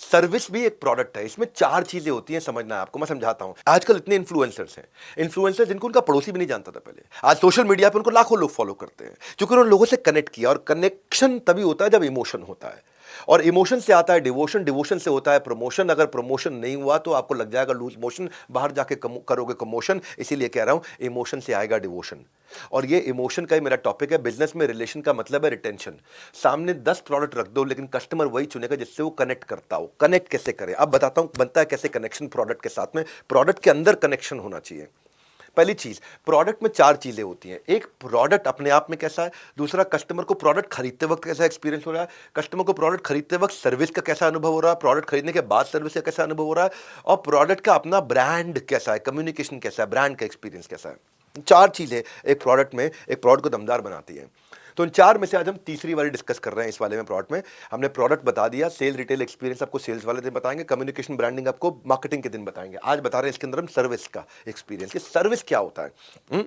सर्विस भी एक प्रोडक्ट है। इसमें 4 चीजें होती हैं, समझना है आपको, मैं समझाता हूं। आजकल इतने इन्फ्लुएंसर्स हैं, इन्फ्लुएंसर्स जिनको उनका पड़ोसी भी नहीं जानता था पहले, आज सोशल मीडिया पे उनको लाखों लोग फॉलो करते हैं, क्योंकि उन्होंने लोगों से कनेक्ट किया। और कनेक्शन तभी होता है जब इमोशन होता है, और इमोशन से आता है डिवोशन, डिवोशन से होता है प्रमोशन। अगर प्रमोशन नहीं हुआ तो आपको लग जाएगा लूज मोशन, बाहर जाके करोगे कमोशन। इसीलिए कह रहा हूं, इमोशन से आएगा डिवोशन। और ये इमोशन का ही मेरा टॉपिक है। बिजनेस में रिलेशन का मतलब है रिटेंशन। सामने 10 प्रोडक्ट रख दो, लेकिन कस्टमर वही चुनेगा जिससे वो कनेक्ट करता हो। कनेक्ट कैसे करे, अब बताता हूं, बनता है कैसे कनेक्शन प्रोडक्ट के साथ में। प्रोडक्ट के अंदर कनेक्शन होना चाहिए। पहली चीज, प्रोडक्ट में 4 चीजें होती हैं। एक, प्रोडक्ट अपने आप में कैसा है। दूसरा, कस्टमर को प्रोडक्ट खरीदते वक्त कैसा एक्सपीरियंस हो रहा है। कस्टमर को प्रोडक्ट खरीदते वक्त सर्विस का कैसा अनुभव हो रहा है। प्रोडक्ट खरीदने के बाद सर्विस का कैसा अनुभव हो रहा है। और प्रोडक्ट का अपना ब्रांड कैसा है, कम्युनिकेशन कैसा है, ब्रांड का एक्सपीरियंस कैसा है। 4 चीजें एक प्रोडक्ट में, एक प्रोडक्ट को दमदार बनाती है। तो इन 4 में से आज हम तीसरी वाली डिस्कस कर रहे हैं। इस वाले में प्रोडक्ट में हमने प्रोडक्ट बता दिया, सेल रिटेल एक्सपीरियंस आपको सेल्स वाले दिन बताएंगे, कम्युनिकेशन ब्रांडिंग आपको मार्केटिंग के दिन बताएंगे। आज बता रहे हैं इसके अंदर हम सर्विस का एक्सपीरियंस, कि सर्विस क्या होता है।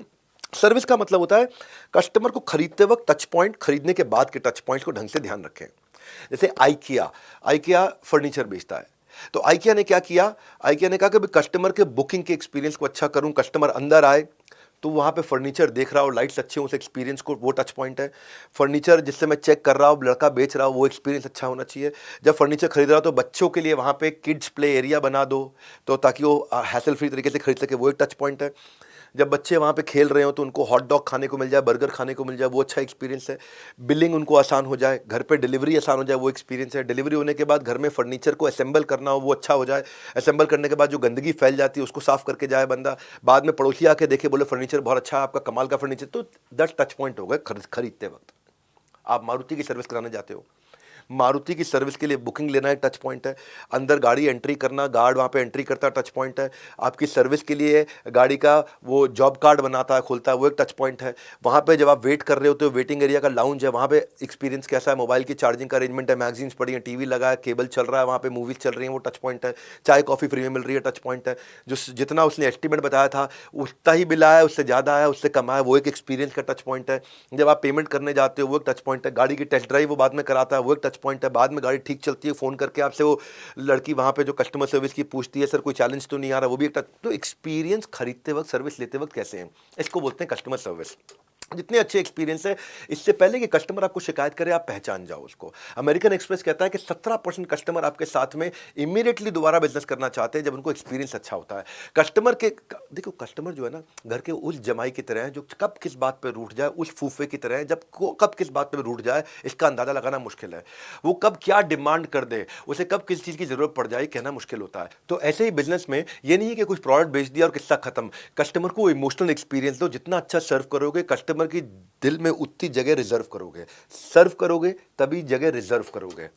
सर्विस का मतलब होता है कस्टमर को खरीदते वक्त टच पॉइंट, खरीदने के बाद के टच पॉइंट को ढंग से ध्यान रखें। जैसे आइकिया फर्नीचर बेचता है, तो आइकिया ने क्या किया, आइकिया ने कहा कि कस्टमर के बुकिंग के एक्सपीरियंस को अच्छा करूं। कस्टमर अंदर आए तो वहाँ पे फर्नीचर देख रहा हो, लाइट्स अच्छे हो, उस एक्सपीरियंस को, वो टच पॉइंट है। फर्नीचर जिससे मैं चेक कर रहा हूँ, लड़का बेच रहा हो, वो एक्सपीरियंस अच्छा होना चाहिए। जब फर्नीचर खरीद रहा हो तो बच्चों के लिए वहाँ पे किड्स प्ले एरिया बना दो, तो ताकि वो हैसल फ्री तरीके से खरीद सके, वो एक टच पॉइंट है। जब बच्चे वहाँ पे खेल रहे हो तो उनको हॉट डॉग खाने को मिल जाए, बर्गर खाने को मिल जाए, वो अच्छा एक्सपीरियंस है। बिलिंग उनको आसान हो जाए, घर पे डिलीवरी आसान हो जाए, वो एक्सपीरियंस है। डिलीवरी होने के बाद घर में फर्नीचर को असेंबल करना हो, वो अच्छा हो जाए। असेंबल करने के बाद जो गंदगी फैल जाती है उसको साफ करके जाए बंदा, बाद में पड़ोसी आके देखे, बोले फर्नीचर बहुत अच्छा है आपका, कमाल का फर्नीचर। तो 10 टच पॉइंट हो गए खरीदते वक्त। आप मारुति की सर्विस कराने जाते हो, मारुति की सर्विस के लिए बुकिंग लेना एक टच पॉइंट है। अंदर गाड़ी एंट्री करना, गार्ड वहाँ पे एंट्री करता है, टच पॉइंट है। आपकी सर्विस के लिए गाड़ी का वो जॉब कार्ड बनाता है, खोलता है, वो एक टच पॉइंट है। वहाँ पे जब आप वेट कर रहे होते हो, वेटिंग एरिया का लाउंज है, वहाँ पे एक्सपीरियंस कैसा है, मोबाइल की चार्जिंग का अरेंजमेंट है, मैगजीन्स पड़ी हैं, टीवी लगा है, केबल चल रहा है, वहाँ पे मूवीज चल रही हैं, वो टच पॉइंट है। चाय कॉफ़ी फ्री में मिल रही है, टच पॉइंट है। जो जितना उसने एस्टिमेट बताया था उतना ही बिल आया, उससे ज़्यादा आया, उससे कम आया, वो एक एक्सपीरियंस का टच पॉइंट है। जब आप पेमेंट करने जाते हो वो एक टच पॉइंट है। गाड़ी की टेस्ट ड्राइव वो बाद में कराता है, वो एक टच पॉइंट है। बाद में गाड़ी ठीक चलती है, फोन करके आपसे वो लड़की वहां पे जो कस्टमर सर्विस की पूछती है, सर कोई चैलेंज तो नहीं आ रहा, वो भी एक तो एक्सपीरियंस खरीदते वक्त, सर्विस लेते वक्त कैसे है, इसको बोलते हैं कस्टमर सर्विस। जितने अच्छे एक्सपीरियंस है, इससे पहले कि कस्टमर आपको शिकायत करे आप पहचान जाओ उसको। अमेरिकन एक्सप्रेस कहता है कि 17% कस्टमर आपके साथ में इमीडिएटली दोबारा बिजनेस करना चाहते हैं जब उनको एक्सपीरियंस अच्छा होता है। कस्टमर के देखो, कस्टमर जो है ना, घर के उस जमाई की तरह है जो कब किस बात पे रूठ जाए, उस फूफे की तरह है जब कब किस बात पे रूठ जाए इसका अंदाजा लगाना मुश्किल है। वो कब क्या डिमांड कर दे, उसे कब किस चीज़ की जरूरत पड़ जाए, कहना मुश्किल होता है। तो ऐसे ही बिजनेस में ये नहीं है कि कुछ प्रोडक्ट बेच दिया और किस्सा खत्म। कस्टमर को इमोशनल एक्सपीरियंस दो, जितना अच्छा सर्व करोगे कस्टमर कस्टमर की दिल में उतनी जगह रिजर्व करोगे, सर्व करोगे तभी जगह रिजर्व करोगे।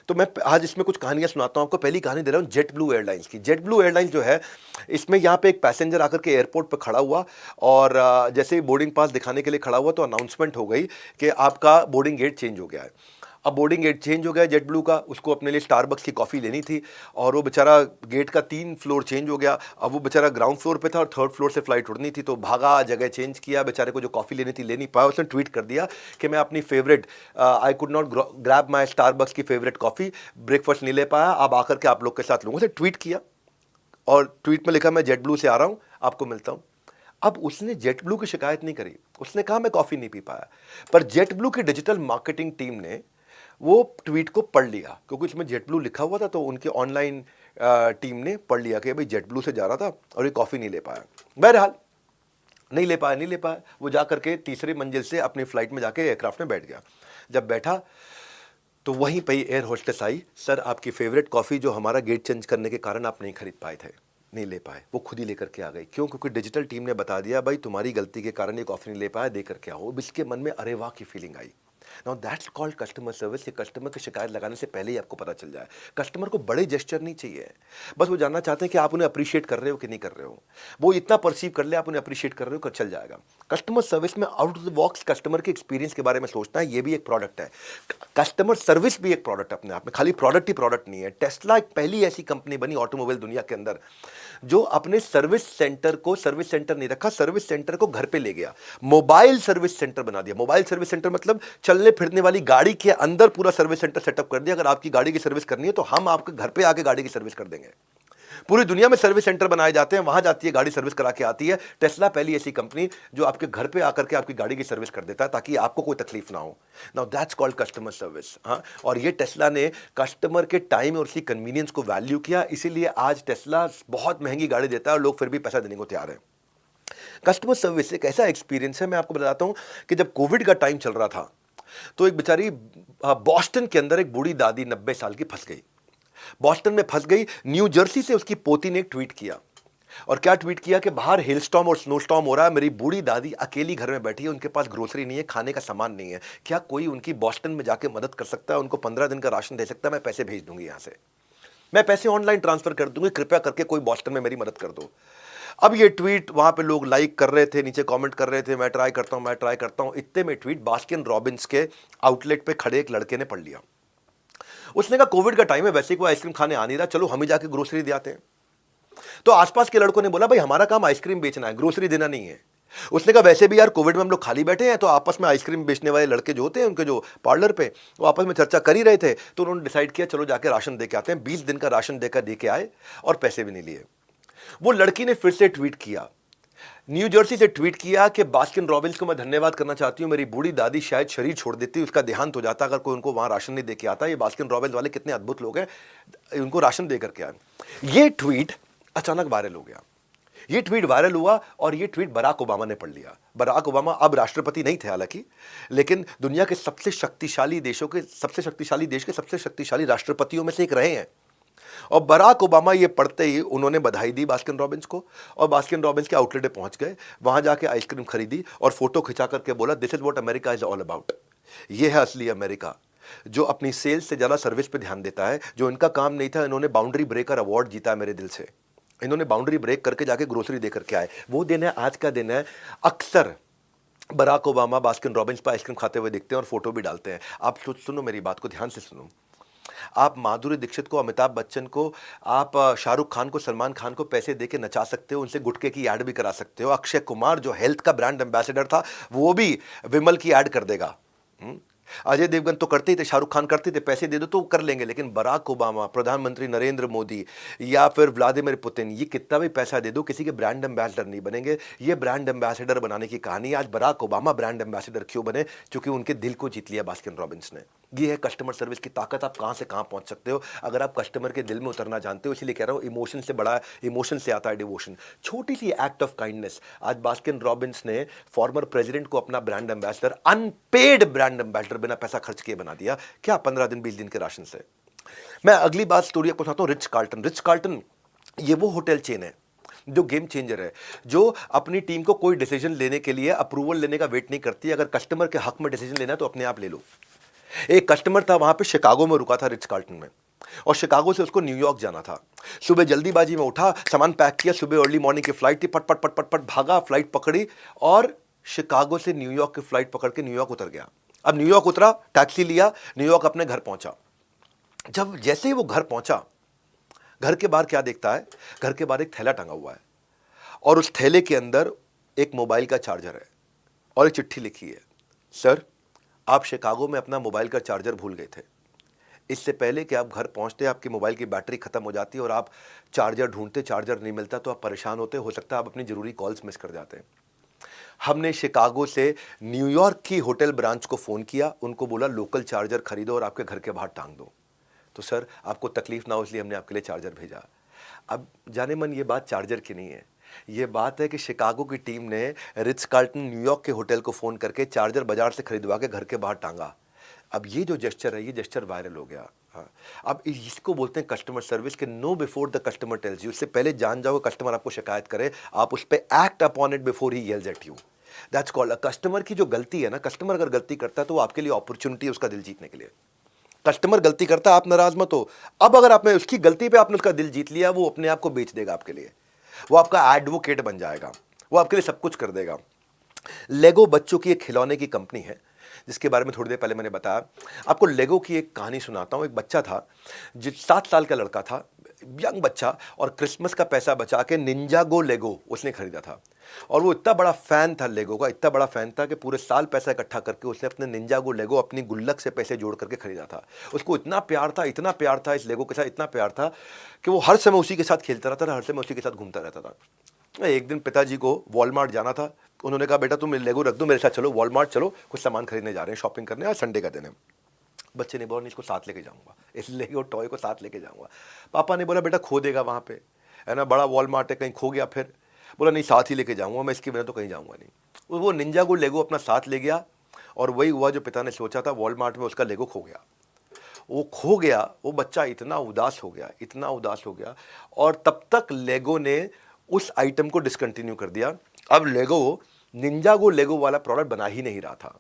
तो मैं आज इसमें कुछ कहानियां सुनाता हूं आपको। पहली कहानी दे रहा हूं जेट ब्लू एयरलाइंस की। जेट ब्लू एयरलाइंस जो है, इसमें यहाँ पे एक पैसेंजर आकर के एयरपोर्ट पर खड़ा हुआ और जैसे ही बोर्डिंग पास दिखाने के लिए खड़ा हुआ तो अनाउंसमेंट हो गई कि आपका बोर्डिंग गेट चेंज हो गया है। अब बोर्डिंग गेट चेंज हो गया जेट ब्लू का, उसको अपने लिए स्टारबक्स की कॉफ़ी लेनी थी और वो बेचारा गेट का 3 फ्लोर चेंज हो गया। अब वो बेचारा ग्राउंड फ्लोर पे था और 3rd फ्लोर से फ्लाइट उड़नी थी, तो भागा, जगह चेंज किया। बेचारे को जो कॉफ़ी लेनी थी ले नहीं पाया। उसने ट्वीट कर दिया कि मैं अपनी favourite I could not grab my Starbucks की फेवरेट कॉफ़ी, ब्रेकफास्ट नहीं ले पाया, अब आकर के आप लोग के साथ लूँगा। उसने ट्वीट किया और ट्वीट में लिखा मैं जेट ब्लू से आ रहा हूँ, आपको मिलता हूँ। अब उसने जेट ब्लू की शिकायत नहीं करी, उसने कहा मैं कॉफ़ी नहीं पी पाया। पर जेट ब्लू की डिजिटल मार्केटिंग टीम ने वो ट्वीट को पढ़ लिया, क्योंकि उसमें जेट ब्लू लिखा हुआ था, तो उनके ऑनलाइन टीम ने पढ़ लिया कि भाई जेट ब्लू से जा रहा था और ये कॉफ़ी नहीं ले पाया। बहरहाल नहीं ले पाया। वो जा करके तीसरी मंजिल से अपनी फ्लाइट में जाके एयरक्राफ्ट में बैठ गया। जब बैठा तो वहीं पे एयर होस्टेस आई, सर आपकी फेवरेट कॉफ़ी जो हमारा गेट चेंज करने के कारण आप नहीं खरीद पाए थे, नहीं ले पाए, वो खुद ही लेकर के आ गई। क्यों? क्योंकि डिजिटल टीम ने बता दिया भाई तुम्हारी गलती के कारण ये कॉफ़ी नहीं ले पाया, दे करके आओ। अब इसके मन में अरे वाह की feeling I. Now that's called customer service. कि कस्टमर की शिकायत लगाने से पहले ही आपको पता चल जाए। कस्टमर को बड़े जेस्चर नहीं चाहिए, बस वो जानना चाहते हैं कि आप उन्हें अप्रिशिएट कर रहे हो कि नहीं कर रहे हो। वो इतना परसीव कर ले आप उन्हें अप्रिशिएट कर रहे हो, कर चल जाएगा। कस्टमर सर्विस में out of the box customer के एक्सपीरियंस के बारे में सोचना है, ये भी एक प्रोडक्ट है। कस्टमर सर्विस भी एक प्रोडक्ट अपने आप में, खाली प्रोडक्ट ही प्रोडक्ट नहीं है। टेस्ला एक पहली ऐसी कंपनी बनी ऑटोमोबाइल दुनिया के अंदर जो अपने सर्विस सेंटर को सर्विस सेंटर नहीं रखा, सर्विस सेंटर को घर पे ले गया, मोबाइल सर्विस सेंटर बना दिया। मोबाइल सर्विस सेंटर मतलब चलने फिरने वाली गाड़ी के अंदर पूरा सर्विस सेंटर सेटअप कर दिया। अगर आपकी गाड़ी की सर्विस करनी है तो हम आपके घर पे आके गाड़ी की सर्विस कर देंगे। पूरी दुनिया में सर्विस सेंटर बनाए जाते हैं, वहां जाती है गाड़ी, सर्विस करा के आती है। टेस्ला पहली ऐसी कंपनी जो आपके घर पे आकर के आपकी गाड़ी की सर्विस कर देता है ताकि आपको कोई तकलीफ ना हो। Now that's called customer service. हाँ, और ये टेस्ला ने कस्टमर के टाइम और उसकी कन्वीनियंस को वैल्यू किया, इसीलिए आज टेस्ला बहुत महंगी गाड़ी देता है और लोग फिर भी पैसा देने को तैयार है। कस्टमर सर्विस एक ऐसा एक्सपीरियंस है, मैं आपको बताता हूं कि जब कोविड का टाइम चल रहा था तो एक बेचारी बॉस्टन के अंदर एक बूढ़ी दादी 90 साल की फंस गई। बॉस्टन में फंस गई। न्यू जर्सी से उसकी पोती ने एक ट्वीट किया, और क्या ट्वीट किया कि बाहर हेल स्टॉर्म और स्नो स्टॉर्म हो रहा है, मेरी बूढ़ी दादी अकेली घर में बैठी है, उनके पास ग्रोसरी नहीं है, खाने का सामान नहीं है, क्या कोई उनकी बॉस्टन में जाके मदद कर सकता है, उनको 15 दिन का राशन दे सकता है, मैं पैसे भेज दूंगी, यहां से मैं पैसे ऑनलाइन ट्रांसफर कर दूंगी, कृपया करके कोई बॉस्टन में मेरी मदद कर दो। अब ये ट्वीट वहां पे लोग लाइक कर रहे थे, नीचे कमेंट कर रहे थे, मैं ट्राई करता हूं। इतने में ट्वीट बास्किन रॉबिन्स के आउटलेट पे खड़े एक लड़के ने पढ़ लिया। उसने कहा कोविड का टाइम है, वैसे कोई आइसक्रीम खाने आ नहीं रहा, चलो हम ही जाके ग्रोसरी दे आते हैं। तो आसपास के लड़कों ने बोला भाई हमारा काम आइसक्रीम बेचना है, ग्रोसरी देना नहीं है। उसने कहा वैसे भी यार कोविड में हम लोग खाली बैठे हैं, तो आपस में आइसक्रीम बेचने वाले लड़के जो होते हैं उनके जो पार्लर पे, वो आपस में चर्चा कर ही रहे थे, तो उन्होंने डिसाइड किया चलो जाके राशन दे के आते हैं। 20 दिन का राशन देकर दे के आए और पैसे भी नहीं लिए। वो लड़की ने फिर से ट्वीट किया, न्यू जर्सी से ट्वीट किया कि बास्किन रॉबिन्स को मैं धन्यवाद करना चाहती हूं, मेरी बूढ़ी दादी शायद शरीर छोड़ देती, उसका देहांत हो जाता अगर कोई उनको वहां राशन नहीं दे के आता। ये बास्किन रॉबिन्स वाले कितने अद्भुत लोग हैं, उनको राशन दे करके आए। ये ट्वीट अचानक वायरल हो गया। ये ट्वीट वायरल हुआ और ये ट्वीट बराक ओबामा ने पढ़ लिया। बराक ओबामा अब राष्ट्रपति नहीं थे हालांकि, लेकिन दुनिया के सबसे शक्तिशाली देशों के सबसे शक्तिशाली देश के सबसे शक्तिशाली राष्ट्रपतियों में से एक रहे हैं। और बराक ओबामा ये पढ़ते ही उन्होंने बधाई दी बास्किन रॉबिन्स को, और बास्किन रॉबिन्स के आउटलेट पे पहुंच गए, वहां जाके आइसक्रीम खरीदी और फोटो खिंचा करके बोला this is what America is all about. ये है असली अमेरिका, जो अपनी सेल्स से ज्यादा सर्विस पे ध्यान देता है। जो इनका काम नहीं था, इन्होंने बाउंड्री ब्रेकर अवार्ड जीता है मेरे दिल से। इन्होंने बाउंड्री ब्रेक करके जाके ग्रोसरी दे करके आए। वो दिन है, आज का दिन है। अक्सर बराक ओबामा बास्किन रॉबिन्स पर आइसक्रीम खाते हुए दिखते हैं और फोटो भी डालते हैं। आप सुनो मेरी बात को ध्यान से सुनो। आप माधुरी दीक्षित को, अमिताभ बच्चन को, आप शाहरुख खान को, सलमान खान को पैसे देके नचा सकते हो, उनसे गुटखे की ऐड भी करा सकते हो। अक्षय कुमार जो हेल्थ का ब्रांड एम्बेसडर था, वो भी विमल की ऐड कर देगा। अजय देवगन तो करते ही थे, शाहरुख खान करते थे, पैसे दे दो तो कर लेंगे। लेकिन बराक ओबामा, प्रधानमंत्री नरेंद्र मोदी या फिर व्लादिमीर पुतिन, ये कितना भी पैसा दे दो, किसी के ब्रांड एम्बेसडर नहीं बनेंगे। ये ब्रांड एम्बेसडर बनाने की कहानी। आज बराक ओबामा ब्रांड एम्बेसडर क्यों बने? क्योंकि उनके दिल को जीत लिया बास्किन रॉबिन्स ने। ये है कस्टमर सर्विस की ताकत। आप कहां से कहां पहुंच सकते हो अगर आप कस्टमर के दिल में उतरना जानते हो। इसलिए कह रहा हूं, इमोशन से बड़ा, इमोशन से आता है डिवोशन। छोटी सी एक्ट ऑफ काइंडनेस। आज बास्किन रॉबिन्स ने फॉर्मर प्रेसिडेंट को अपना brand ambassador, unpaid brand ambassador, बिना पैसा खर्च किए बना दिया। क्या 15 दिन 20 दिन के राशन से। मैं अगली बात स्टोरी आपको सुनाता हूं। Rich Carlton. रिच कार्ल्टन ये वो होटल चेन है जो गेम चेंजर है, जो अपनी टीम को कोई डिसीजन लेने के लिए अप्रूवल लेने का वेट नहीं करती। अगर कस्टमर के हक में डिसीजन लेना है तो अपने आप ले लो। एक कस्टमर था वहां पे, शिकागो में रुका था, रिच कार्ल्टन में, और शिकागो से उसको न्यूयॉर्क जाना था। सुबह जल्दीबाजी में उठा, सामान पैक किया, सुबह अर्ली मॉर्निंग की फ्लाइट थी, पट पट पट पट पट भागा, फ्लाइट पकड़ी और शिकागो से न्यूयॉर्क की फ्लाइट पकड़ के न्यूयॉर्क उतर गया। अब न्यूयॉर्क उतरा, टैक्सी लिया, न्यूयॉर्क अपने घर पहुंचा। जब जैसे ही वो घर पहुंचा, घर के बाहर क्या देखता है? घर के बाहर एक थैला टंगा हुआ है और उस थैले के अंदर एक मोबाइल का चार्जर है और एक चिट्ठी लिखी है, सर आप शिकागो में अपना मोबाइल का चार्जर भूल गए थे। इससे पहले कि आप घर पहुंचते आपकी मोबाइल की बैटरी खत्म हो जाती और आप चार्जर ढूंढते, चार्जर नहीं मिलता तो आप परेशान होते, हो सकता है आप अपनी जरूरी कॉल्स मिस कर जाते हैं। हमने शिकागो से न्यूयॉर्क की होटल ब्रांच को फ़ोन किया, उनको बोला लोकल चार्जर खरीदो और आपके घर के बाहर टांग दो। तो सर आपको तकलीफ ना हो इसलिए हमने आपके लिए चार्जर भेजा। अब जाने मन ये बात चार्जर की नहीं है, ये बात है कि शिकागो की टीम ने रिट्ज कार्ल्टन न्यूयॉर्क के होटल को फ़ोन करके चार्जर बाजार से खरीदवा के घर के बाहर टांगा। अब ये जो जेस्चर है, ये जेस्चर वायरल हो गया। हाँ, अब इसको बोलते हैं कस्टमर सर्विस के know before the customer tells you. इससे पहले जान जाओ कस्टमर आपको शिकायत करे, आप उस पर act upon it before he येल्स eight you. That's called a customer की जो गलती है ना, कस्टमर अगर गलती करता है तो वो आपके लिए अपॉर्चुनिटी है उसका दिल जीतने के लिए। कस्टमर गलती करता है, आप नाराज मत हो। अब अगर आपने उसकी गलती पे आपने उसका दिल जीत लिया, वो अपने आप को बेच देगा आपके लिए, वो आपका एडवोकेट बन जाएगा, वो आपके लिए सब कुछ कर देगा। लेगो बच्चों की एक खिलौने की कंपनी है जिसके बारे में थोड़ी देर पहले मैंने बताया। आपको लेगो की एक कहानी सुनाता हूं। एक बच्चा था, जिस 7 साल का लड़का था, यंग बच्चा, और क्रिसमस का पैसा बचा के निंजागो लेगो उसने खरीदा था। और वो इतना बड़ा फैन था लेगो का, इतना बड़ा फैन था कि पूरे साल पैसा इकट्ठा करके उसने अपने निंजागो लेगो अपनी गुल्लक से पैसे जोड़ करके खरीदा था। उसको इतना प्यार था, इतना प्यार था इस लेगो के साथ, इतना प्यार था कि वो हर समय उसी के साथ खेलता रहता था, हर समय उसी के साथ घूमता रहता था। एक दिन पिताजी को वॉलमार्ट जाना था, उन्होंने कहा बेटा तुम लेगो रख दो, मेरे साथ चलो वॉलमार्ट चलो, कुछ सामान खरीदने जा रहे हैं, शॉपिंग करने, आज संडे का दिन है। बच्चे ने बोला नहीं इसको साथ लेके जाऊंगा, इस लेगो टॉय को साथ लेके जाऊंगा। पापा ने बोला बेटा खो देगा वहाँ पे, है ना, बड़ा वॉलमार्ट है, कहीं खो गया फिर। बोला नहीं साथ ही लेके जाऊंगा मैं, इसके बिना तो कहीं जाऊंगा नहीं। वो निंजागो लेगो अपना साथ ले गया और वही हुआ जो पिता ने सोचा था, वॉलमार्ट में उसका लेगो खो गया। वो खो गया, वो बच्चा इतना उदास हो गया, इतना उदास हो गया, और तब तक लेगो ने उस आइटम को डिसकंटिन्यू कर दिया। अब लेगो निंजागो लेगो वाला प्रोडक्ट बना ही नहीं रहा था।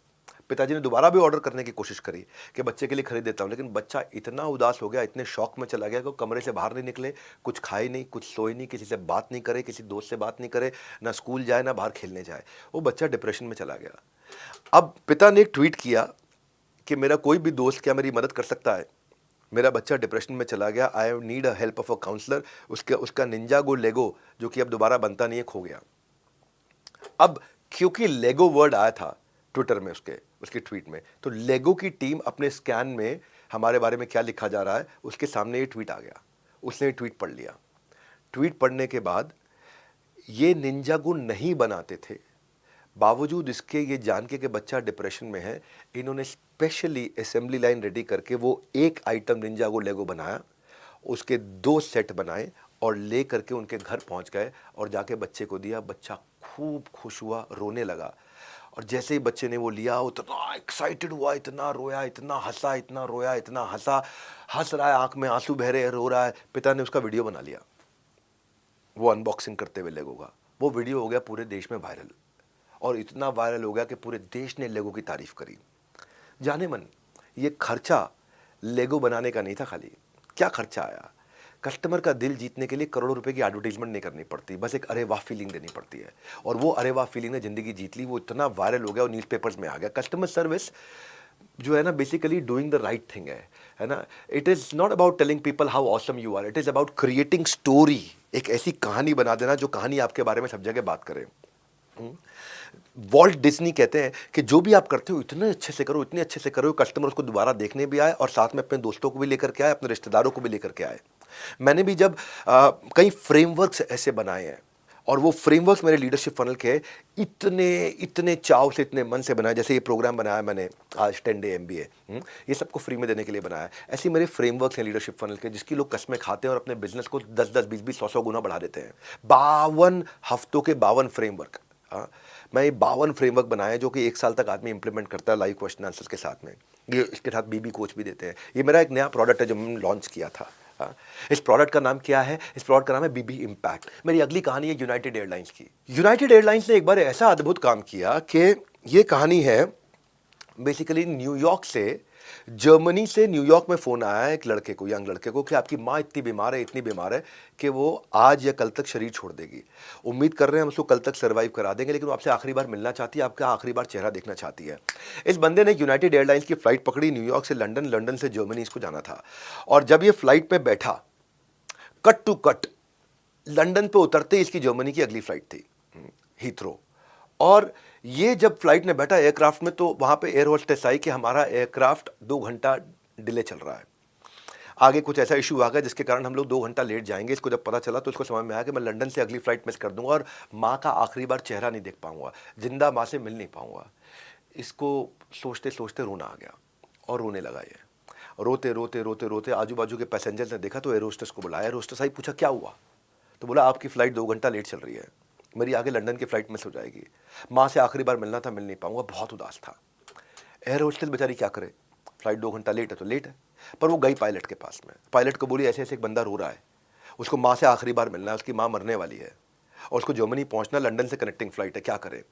पिताजी ने दोबारा भी ऑर्डर करने की कोशिश करी कि बच्चे के लिए खरीद देता हूँ, लेकिन बच्चा इतना उदास हो गया, इतने शौक में चला गया कि वो कमरे से बाहर नहीं निकले, कुछ खाए नहीं, कुछ सोए नहीं, किसी से बात नहीं करे, किसी दोस्त से बात नहीं करे, ना स्कूल जाए ना बाहर खेलने जाए। वो बच्चा डिप्रेशन में चला गया। अब पिता ने एक ट्वीट किया कि मेरा कोई भी दोस्त क्या मेरी मदद कर सकता है, मेरा बच्चा डिप्रेशन में चला गया, I need a help of a counsellor. उसका निंजागो लेगो जो कि अब दोबारा बनता नहीं है, खो गया। अब क्योंकि लेगो वर्ड आया था ट्विटर में, उसके ट्वीट में, तो लेगो की टीम अपने स्कैन में हमारे बारे में क्या लिखा जा रहा है उसके सामने ये ट्वीट आ गया। उसने ये ट्वीट पढ़ लिया। ट्वीट पढ़ने के बाद ये निंजागो नहीं बनाते थे, बावजूद इसके ये जान के कि बच्चा डिप्रेशन में है, इन्होंने स्पेशली असेंबली लाइन रेडी करके वो एक आइटम निंजागो लेगो बनाया, उसके 2 सेट बनाए और ले करके उनके घर पहुंच गए और जाके बच्चे को दिया। बच्चा खूब खुश हुआ, रोने लगा, और जैसे ही बच्चे ने वो लिया उतना एक्साइटेड हुआ, इतना रोया, इतना हंसा, इतना रोया, इतना हंसा, हंस रहा है, आंख में आंसू बह रहे हैं, रो रहा है। पिता ने उसका वीडियो बना लिया, वो अनबॉक्सिंग करते हुए लेगो का। वो वीडियो हो गया पूरे देश में वायरल, और इतना वायरल हो गया कि पूरे देश ने लेगो की तारीफ करी। जाने मन ये खर्चा लेगो बनाने का नहीं था खाली। क्या खर्चा आया? कस्टमर का दिल जीतने के लिए करोड़ों रुपए की एडवर्टाइजमेंट नहीं करनी पड़ती, बस एक अरे वाह फीलिंग देनी पड़ती है, और वो अरे वाह फीलिंग ने जिंदगी जीत ली। वो इतना वायरल हो गया और न्यूज़पेपर्स में आ गया। कस्टमर सर्विस जो है ना, basically doing the right thing है ना। It is not about telling people how awesome you are, it is about creating story. एक ऐसी कहानी बना देना जो कहानी आपके बारे में सब जगह बात करे। वॉल्ट डिज्नी कहते हैं कि जो भी आप करते हो इतने अच्छे से करो, इतने अच्छे से करो, कस्टमर उसको दोबारा देखने भी आए और साथ में अपने दोस्तों को भी लेकर के आए, अपने रिश्तेदारों को भी लेकर के आए। मैंने भी जब कई फ्रेमवर्क्स ऐसे बनाए हैं, और वो फ्रेमवर्क्स मेरे लीडरशिप फनल के इतने चाव से, इतने मन से बनाए। जैसे ये प्रोग्राम बनाया मैंने आज 10 डे MBA, ये सबको फ्री में देने के लिए बनाया। ऐसे मेरे फ्रेमवर्क्स हैं लीडरशिप फनल के, जिसकी लोग कस्में खाते हैं और अपने बिजनेस को 10-10, 20-20, 100-100 गुना बढ़ा देते हैं। 52 हफ्तों के 52 फ्रेमवर्क। मैं ये 52 फ्रेमवर्क बनाए जो कि 1 साल तक आदमी इंप्लीमेंट करता है लाइव क्वेश्चन आंसर्स के साथ में। ये इसके साथ BB कोच भी देते हैं। ये मेरा एक नया प्रोडक्ट है जो मैंने लॉन्च किया था, इस प्रोडक्ट का नाम क्या है? इस प्रोडक्ट का नाम है बीबी इम्पैक्ट। मेरी अगली कहानी है यूनाइटेड एयरलाइंस की। यूनाइटेड एयरलाइंस ने एक बार ऐसा अद्भुत काम किया कि ये कहानी है बेसिकली न्यूयॉर्क से, जर्मनी से न्यूयॉर्क में फ़ोन आया है एक लड़के को, यंग लड़के को, कि आपकी माँ इतनी बीमार है, इतनी बीमार है कि वो आज या कल तक शरीर छोड़ देगी। उम्मीद कर रहे हैं हम उसको कल तक सर्वाइव करा देंगे, लेकिन वो आपसे आखिरी बार मिलना चाहती है, आपका आखिरी बार चेहरा देखना चाहती है। इस बंदे ने यूनाइटेड एयरलाइंस की फ़्लाइट पकड़ी, न्यूयॉर्क से लंदन, लंदन से जर्मनी इसको जाना था। और जब ये फ़्लाइट में बैठा, कट टू कट लंदन पे उतरते ही इसकी जर्मनी की अगली फ़्लाइट थी, हीथ्रो। और ये जब फ्लाइट में बैठा एयरक्राफ्ट में, तो वहाँ पे एयर होस्टेस आई कि हमारा एयरक्राफ्ट 2 घंटा डिले चल रहा है, आगे कुछ ऐसा इशू आ गया जिसके कारण हम लोग 2 घंटा लेट जाएंगे। इसको जब पता चला तो इसको समझ में आया कि मैं लंदन से अगली फ्लाइट मिस कर दूंगा और माँ का आखिरी बार चेहरा नहीं देख पाऊंगा, जिंदा माँ से मिल नहीं पाऊंगा। इसको सोचते सोचते रोना आ गया और रोने लगा। ये रोते रोते रोते रोते आजू बाजू के पैसेंजर्स ने देखा तो एयर होस्टेस को बुलाया। एयर होस्टेस आई, पूछा क्या हुआ? तो बोला आपकी फ़्लाइट 2 घंटा लेट चल रही है, मेरी आगे लंदन की फ़्लाइट मिस हो जाएगी, माँ से आखिरी बार मिलना था, मिल नहीं पाऊंगा। बहुत उदास था। एयर होस्टेस बेचारी क्या करे, फ़्लाइट 2 घंटा लेट है तो लेट है, पर वो गई पायलट के पास में। पायलट को बोली ऐसे ऐसे एक बंदा रो रहा है, उसको माँ से आखिरी बार मिलना है, उसकी माँ मरने वाली है और उसको जर्मनी पहुँचना, लंदन से कनेक्टिंग फ़्लाइट है, क्या करे?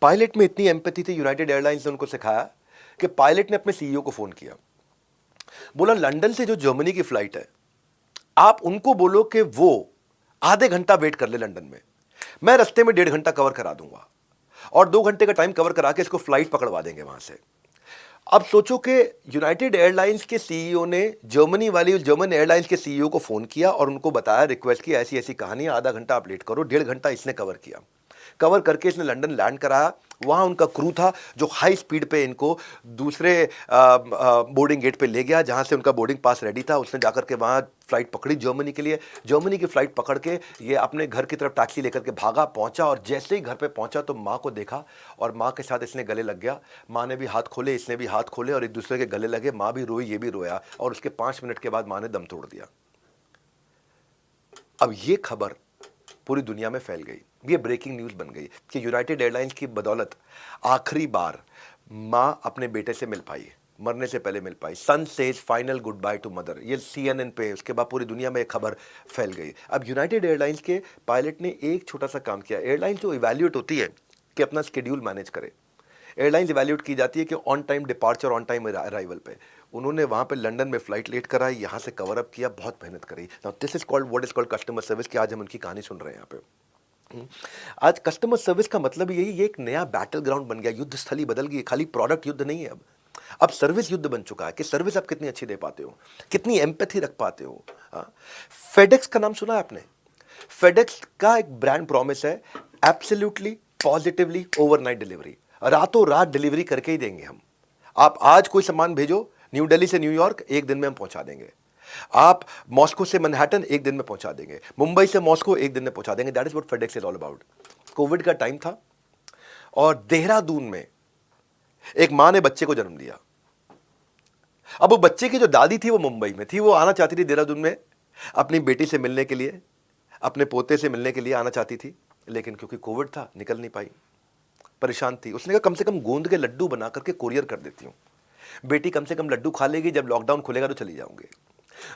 पायलट में इतनी एम्पैथी थी, यूनाइटेड एयरलाइंस ने उनको सिखाया कि पायलट ने अपने सीईओ को फ़ोन किया, बोला लंदन से जो जर्मनी की फ़्लाइट है आप उनको बोलो कि वो आधे घंटा वेट कर ले लंदन में, मैं रास्ते में 1.5 घंटा कवर करा दूंगा और 2 घंटे का टाइम कवर करा के इसको फ्लाइट पकड़वा देंगे वहां से। अब सोचो कि यूनाइटेड एयरलाइंस के सीईओ ने जर्मन एयरलाइंस के सीईओ को फोन किया और उनको बताया, रिक्वेस्ट की, ऐसी ऐसी कहानी, आधा घंटा आप लेट करो। 1.5 घंटा इसने कवर किया। कवर करके इसने लंदन लैंड कराया। वहाँ उनका क्रू था जो हाई स्पीड पे इनको दूसरे बोर्डिंग गेट पे ले गया जहाँ से उनका बोर्डिंग पास रेडी था। उसने जाकर के वहाँ फ्लाइट पकड़ी जर्मनी के लिए। जर्मनी की फ्लाइट पकड़ के ये अपने घर की तरफ टैक्सी लेकर के भागा, पहुँचा और जैसे ही घर पे पहुँचा तो माँ को देखा और माँ के साथ इसने गले लग गया। माँ ने भी हाथ खोले, इसने भी हाथ खोले और एक दूसरे के गले लगे। माँ भी रोई, ये भी रोया और उसके 5 मिनट के बाद माँ ने दम तोड़ दिया। अब ये खबर पूरी दुनिया में फैल गई, ये ब्रेकिंग न्यूज़ बन गई कि यूनाइटेड एयरलाइंस की बदौलत आखिरी बार माँ अपने बेटे से मिल पाई, मरने से पहले मिल पाई। Son says final goodbye to mother, ये CNN पे, उसके बाद पूरी दुनिया में एक खबर फैल गई। अब यूनाइटेड एयरलाइंस के पायलट ने एक छोटा सा काम किया। एयरलाइंस जो इवैल्यूएट होती है कि अपना शेड्यूल मैनेज करे, एयरलाइंस इवैल्यूएट की जाती है कि on time departure, on time arrival पे। उन्होंने वहाँ पे लंदन में फ्लाइट लेट कराई, यहाँ से कवर अप किया, बहुत मेहनत करी। Now this is called, what is called customer service, कि आज हम उनकी कहानी सुन रहे हैं यहाँ पे। आज कस्टमर सर्विस का मतलब यही, ये एक नया बैटल ग्राउंड बन गया, युद्ध स्थली बदल गई। खाली प्रोडक्ट युद्ध नहीं है, अब सर्विस युद्ध बन चुका है कि सर्विस आप कितनी अच्छी दे पाते हो, कितनी एम्पैथी रख पाते हो। फेडेक्स का नाम सुना है आपने? फेडेक्स का एक ब्रांड प्रॉमिस है, एब्सोल्युटली पॉजिटिवली ओवरनाइट डिलीवरी, रातों रात डिलीवरी करके ही देंगे हम। आप आज कोई सामान भेजो न्यू दिल्ली से न्यूयॉर्क, 1 दिन में हम पहुंचा देंगे। आप मॉस्को से मैनहट्टन 1 दिन में पहुंचा देंगे। मुंबई से मॉस्को 1 दिन में पहुंचा देंगे। That is what FedEx is all about. Covid का टाइम था और देहरादून में एक मां ने बच्चे को जन्म दिया। अब वो बच्चे की जो दादी थी वो मुंबई में थी, वो आना चाहती थी देहरादून में अपनी बेटी से मिलने के लिए, अपने पोते से मिलने के लिए आना चाहती थी, लेकिन क्योंकि कोविड था निकल नहीं पाई, परेशान थी। उसने कहा कम से कम गोंद के लड्डू बना करके कोरियर कर देती हूँ, बेटी कम से कम लड्डू खा लेगी, जब लॉकडाउन खुलेगा तो चली जाऊंगी।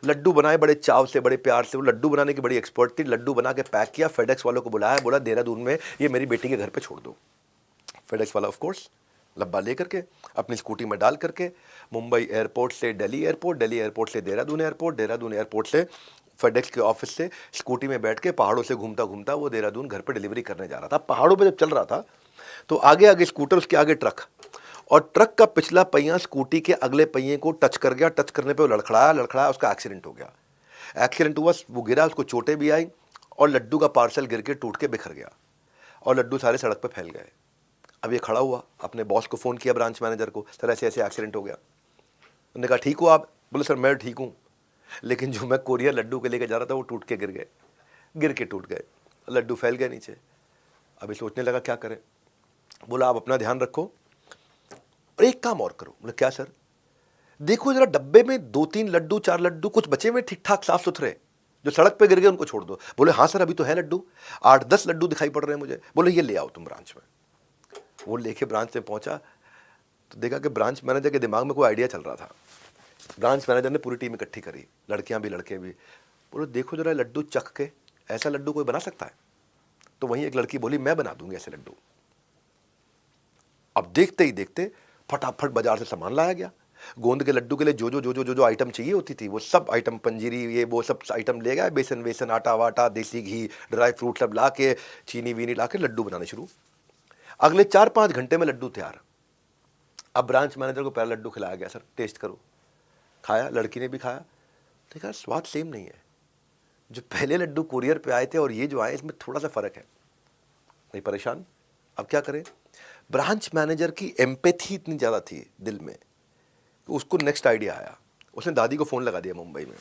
लड्डू बनाए बड़े चाव से, बड़े प्यार से, वो लड्डू बनाने की बड़ी एक्सपर्ट थी। लड्डू बना के पैक किया, फेडेक्स वालों को बुलाया, बोला देहरादून में ये मेरी बेटी के घर पे छोड़ दो। फेडेक्स वाला ऑफ कोर्स डब्बा लेकर के अपनी स्कूटी में डाल करके मुंबई एयरपोर्ट से दिल्ली एयरपोर्ट, दिल्ली एयरपोर्ट से देहरादून एयरपोर्ट, देहरादून एयरपोर्ट से फेडेक्स के ऑफिस से स्कूटी में बैठ के पहाड़ों से घूमता घूमता वो देहरादून घर पे डिलीवरी करने जा रहा था। पहाड़ों पे जब चल रहा था तो आगे आगे स्कूटर, उसके आगे ट्रक, और ट्रक का पिछला पहिया स्कूटी के अगले पहिए को टच कर गया। टच करने पे वो लड़खड़ाया, उसका एक्सीडेंट हो गया। एक्सीडेंट हुआ, वो गिरा, उसको चोटें भी आई और लड्डू का पार्सल गिर के टूट के बिखर गया और लड्डू सारे सड़क पे फैल गए। अब ये खड़ा हुआ, अपने बॉस को फ़ोन किया, ब्रांच मैनेजर को, सर ऐसे ऐसे एक्सीडेंट हो गया। उन्होंने कहा ठीक हो आप? बोले सर मैं ठीक हूँ, लेकिन जो मैं कोरियर लड्डू के लेके जा रहा था वो टूट के गिर गए, गिर के टूट गए, लड्डू फैल गए नीचे। अभी सोचने लगा क्या करें। बोला आप अपना ध्यान रखो और एक काम और करो। बोले क्या सर? देखो जरा डब्बे में 2-3 लड्डू, 4 लड्डू कुछ बचे हुए ठीक ठाक साफ सुथरे, जो सड़क पे गिर गए उनको छोड़ दो। बोले हाँ सर अभी तो है लड्डू, 8-10 लड्डू दिखाई पड़ रहे हैं मुझे। बोले ये ले आओ तुम ब्रांच में। वो लेके ब्रांच में पहुंचा तो देखा कि ब्रांच मैनेजर के दिमाग में कोई आइडिया चल रहा था ब्रांच मैनेजर ने पूरी टीम इकट्ठी करी, लड़कियां भी लड़के भी। बोले देखो जरा लड्डू चख के, ऐसा लड्डू कोई बना सकता है? तो वहीं एक लड़की बोली मैं बना दूंगी ऐसे लड्डू। अब देखते ही देखते फटाफट बाजार से सामान लाया गया। गोंद के लड्डू के लिए जो आइटम चाहिए होती थी वो सब आइटम, पंजीरी ये वो सब आइटम ले गया, बेसन वेसन आटा वाटा देसी घी ड्राई फ्रूट सब ला के, चीनी वीनी ला के लड्डू बनाने शुरू। अगले 4-5 घंटे में लड्डू तैयार। अब ब्रांच मैनेजर को पहला लड्डू खिलाया गया, सर टेस्ट करो। खाया, लड़की ने भी खाया, देखा स्वाद सेम नहीं है। जो पहले लड्डू कुरियर पे आए थे और ये जो आए इसमें थोड़ा सा फर्क है। नहीं परेशान, अब क्या करें? ब्रांच मैनेजर की एम्पैथी इतनी ज्यादा थी दिल में, तो उसको नेक्स्ट आइडिया आया। उसने दादी को फोन लगा दिया मुंबई में।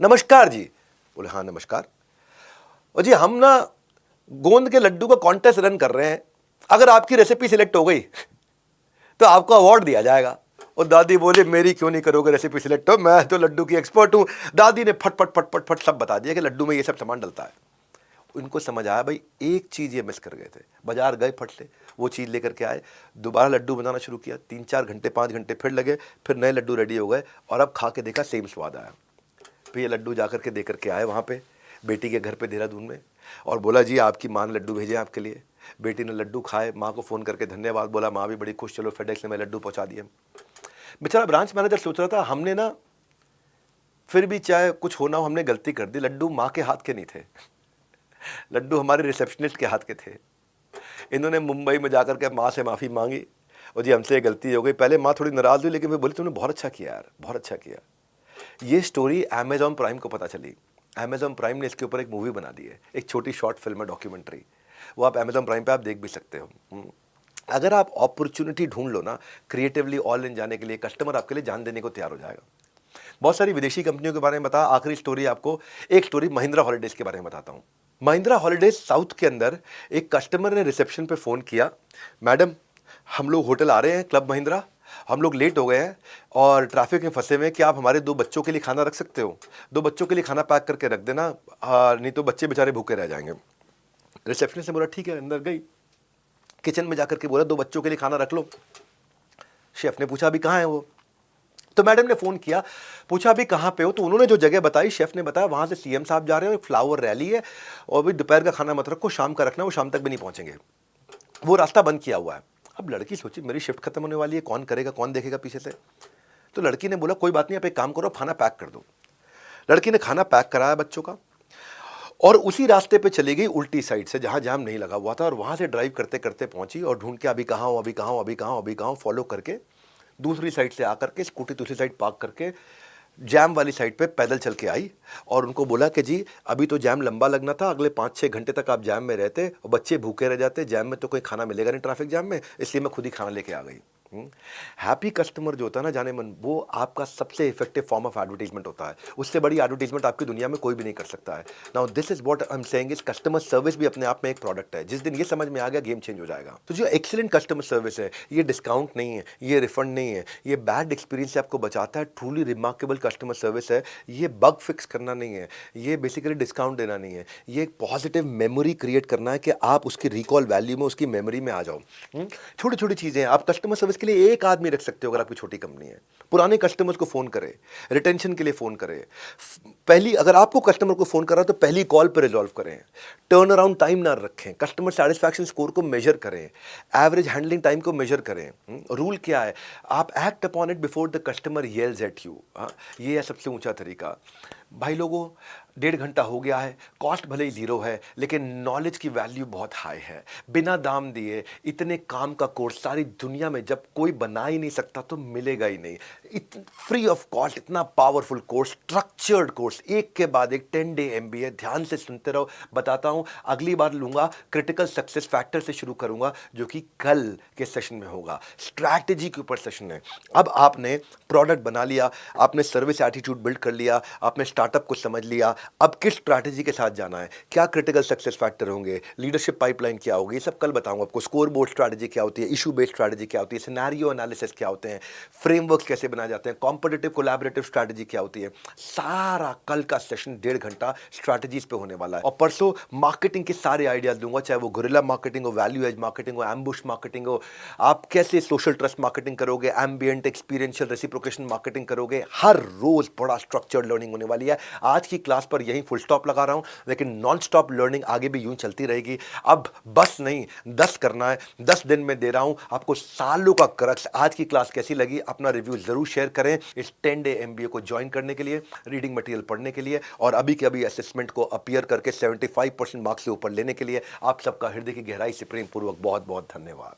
नमस्कार जी। बोले हाँ नमस्कार। और जी हम ना गोंद के लड्डू का कॉन्टेस्ट रन कर रहे हैं, अगर आपकी रेसिपी सिलेक्ट हो गई तो आपको अवार्ड दिया जाएगा। और दादी बोले मेरी क्यों नहीं करोगे रेसिपी सिलेक्ट, हो मैं तो लड्डू की एक्सपर्ट हूं। दादी ने फट फट फट फट फट सब बता दिया कि लड्डू में ये सब सामान डलता है। उनको समझ आया भाई एक चीज़ ये मिस कर गए थे। बाजार गए फट से, वो चीज़ लेकर के आए, दोबारा लड्डू बनाना शुरू किया। 3-4 घंटे 5 घंटे फिर लगे, फिर नए लड्डू रेडी हो गए और अब खा के देखा सेम स्वाद आया। फिर ये लड्डू जा करके दे करके आए वहाँ पे बेटी के घर पे देहरादून में, और बोला जी आपकी माँ ने लड्डू भेजे आपके लिए। बेटी ने लड्डू खाए, माँ को फ़ोन करके धन्यवाद बोला, माँ भी बड़ी खुश, चलो फेडेक्स ने मैं लड्डू पहुँचा दिए। बेचारा ब्रांच मैनेजर सोच रहा था हमने ना फिर भी चाहे कुछ होना हो हमने गलती कर दी, लड्डू माँ के हाथ के नहीं थे, लड्डू हमारे रिसेप्शनिस्ट के हाथ के थे। इन्होंने मुंबई में जाकर के माँ से माफ़ी मांगी, और जी हमसे गलती हो गई। पहले माँ थोड़ी नाराज़ हुई, लेकिन फिर बोली तुमने बहुत अच्छा किया यार, बहुत अच्छा किया। ये स्टोरी अमेजॉन प्राइम को पता चली। अमेजॉन प्राइम ने इसके ऊपर एक मूवी बना दी है, एक छोटी शॉर्ट फिल्म है, डॉक्यूमेंट्री। वो आप अमेजॉन प्राइम पे आप देख भी सकते हो। अगर आप अपॉर्चुनिटी ढूंढ लो ना क्रिएटिवली ऑल इन जाने के लिए, कस्टमर आपके लिए जान देने को तैयार हो जाएगा। बहुत सारी विदेशी कंपनियों के बारे में बता। आखिरी स्टोरी आपको, एक स्टोरी महिंद्रा हॉलिडेज के बारे में बताता हूँ। महिंद्रा हॉलिडेज साउथ के अंदर एक कस्टमर ने रिसेप्शन पे फ़ोन किया, मैडम हम लोग होटल आ रहे हैं क्लब महिंद्रा, हम लोग लेट हो गए हैं और ट्रैफिक में फंसे हुए हैं, क्या आप हमारे 2 बच्चों के लिए खाना रख सकते हो? 2 बच्चों के लिए खाना पैक करके रख देना, नहीं तो बच्चे बेचारे भूखे रह जाएंगे। रिसेप्शनिस्ट ने बोला ठीक है। अंदर गई, किचन में जाकर के बोला 2 बच्चों के लिए खाना रख लो। शेफ ने पूछा अभी कहाँ है वो? तो मैडम ने फ़ोन किया, पूछा अभी कहाँ पे हो? तो उन्होंने जो जगह बताई, शेफ ने बताया वहाँ से सीएम साहब जा रहे हैं, एक फ्लावर रैली है, और भी दोपहर का खाना मत रखो, शाम का रखना, वो शाम तक भी नहीं पहुँचेंगे, वो रास्ता बंद किया हुआ है। अब लड़की सोची मेरी शिफ्ट खत्म होने वाली है, कौन करेगा, कौन देखेगा पीछे से? तो लड़की ने बोला कोई बात नहीं, आप एक काम करो, खाना पैक कर दो। लड़की ने खाना पैक कराया बच्चों का, और उसी रास्ते पे चली गई उल्टी साइड से जहाँ जाम नहीं लगा हुआ था, और वहाँ से ड्राइव करते करते पहुँची और ढूंढ के अभी कहाँ हो, अभी कहाँ हो, अभी कहाँ हो, अभी कहाँ हो, फॉलो करके दूसरी साइड से आकर के स्कूटी दूसरी साइड पार्क करके जैम वाली साइड पे पैदल चल के आई। और उनको बोला कि जी अभी तो जैम लंबा लगना था, अगले 5-6 घंटे तक आप जैम में रहते और बच्चे भूखे रह जाते, जैम में तो कोई खाना मिलेगा नहीं ट्रैफिक जैम में, इसलिए मैं खुद ही खाना लेके आ गई। हैप्पी कस्टमर जो होता है ना जाने मन, वो आपका सबसे इफेक्टिव फॉर्म ऑफ एडवर्टीजमेंट होता है। उससे बड़ी एडवर्टीजमेंट आपकी दुनिया में कोई भी नहीं कर सकता है। Now this is what I am saying is customer service भी अपने आप में एक प्रोडक्ट है। जिस दिन ये समझ में आ गया गेम चेंज हो जाएगा। तो जो एक्सीलेंट कस्टमर सर्विस है, ये डिस्काउंट नहीं है, ये रिफंड नहीं है, ये बैड एक्सपीरियंस से आपको बचाता है। ट्रूली रिमार्केबल कस्टमर सर्विस है। ये बग फिक्स करना नहीं है, ये बेसिकली डिस्काउंट देना नहीं है, ये एक पॉजिटिव मेमोरी क्रिएट करना है कि आप उसकी रिकॉल वैल्यू में, उसकी मेमोरी में आ जाओ। छोटी छोटी चीजें आप कस्टमर सर्विस के लिए एक आदमी रख सकते हो अगर आपकी छोटी कंपनी है। पुराने कस्टमर्स को फोन करें, रिटेंशन के लिए फोन करें। पहली अगर आपको कस्टमर को फोन कर रहा है तो पहली कॉल पर रिजॉल्व करें। टर्न अराउंड टाइम ना रखें, कस्टमर सेटिस्फैक्शन स्कोर को मेजर करें, एवरेज हैंडलिंग टाइम को मेजर करें। रूल क्या है? आप act upon it before the customer येल्स eight you. ये है सबसे ऊंचा तरीका। भाई लोगों 1.5 घंटा हो गया है, कॉस्ट भले ही 0 है लेकिन नॉलेज की वैल्यू बहुत हाई है। बिना दाम दिए इतने काम का कोर्स सारी दुनिया में जब कोई बना ही नहीं सकता तो मिलेगा ही नहीं। फ्री ऑफ कॉस्ट इतना पावरफुल कोर्स, स्ट्रक्चर्ड कोर्स, एक के बाद एक 10 डे MBA। ध्यान से सुनते रहो, बताता हूं। अगली बार लूंगा क्रिटिकल सक्सेस फैक्टर से शुरू करूंगा जो कि कल के सेशन में होगा। स्ट्रैटेजी के ऊपर सेशन है। अब आपने प्रोडक्ट बना लिया, आपने सर्विस एटीट्यूड बिल्ड कर लिया, आपने स्टार्टअप को समझ लिया, अब किस स्ट्रैटेजी के साथ जाना है, क्या क्रिटिकल सक्सेस फैक्टर होंगे, लीडरशिप पाइपलाइन क्या होगी, ये सब कल बताऊंगा आपको। स्कोर बोर्ड स्ट्रैटेजी क्या होती है, इशू बेस्ड स्ट्रैटेजी क्या होती है, सिनेरियो एनालिसिस क्या होते हैं, फ्रेमवर्क्स कैसे बनाए जाते हैं, कॉम्पिटिटिव कोलैबोरेटिव स्ट्रैटेजी क्या होती है। सारा कल का सेशन 1.5 घंटा स्ट्रैटेजीज पे होने वाला है। और परसों मार्केटिंग के सारे आइडियाज दूंगा, चाहे वो गुरिल्ला मार्केटिंग हो, वैल्यू एज मार्केटिंग हो, एम्बुश मार्केटिंग हो, आप कैसे सोशल ट्रस्ट मार्केटिंग करोगे, एम्बिएंट एक्सपीरियंशियल रेसिप्रोकेशन मार्केटिंग करोगे। हर रोज बड़ा स्ट्रक्चर्ड लर्निंग होने वाली है। आज की क्लास पर यही फुल स्टॉप लगा रहा हूं, लेकिन नॉन स्टॉप लर्निंग आगे भी यूं चलती रहेगी। अब बस नहीं 10 करना है, 10 दिन में दे रहा हूं आपको सालों का क्रक्स। आज की क्लास कैसी लगी, अपना रिव्यू जरूर शेयर करें। इस 10 डे एमबीए को ज्वाइन करने के लिए, रीडिंग मटेरियल पढ़ने के लिए और अभी के अभी असेसमेंट को अपीयर करके 75% मार्क्स से ऊपर लेने के लिए आप सबका हृदय की गहराई से प्रेम पूर्वक बहुत बहुत धन्यवाद।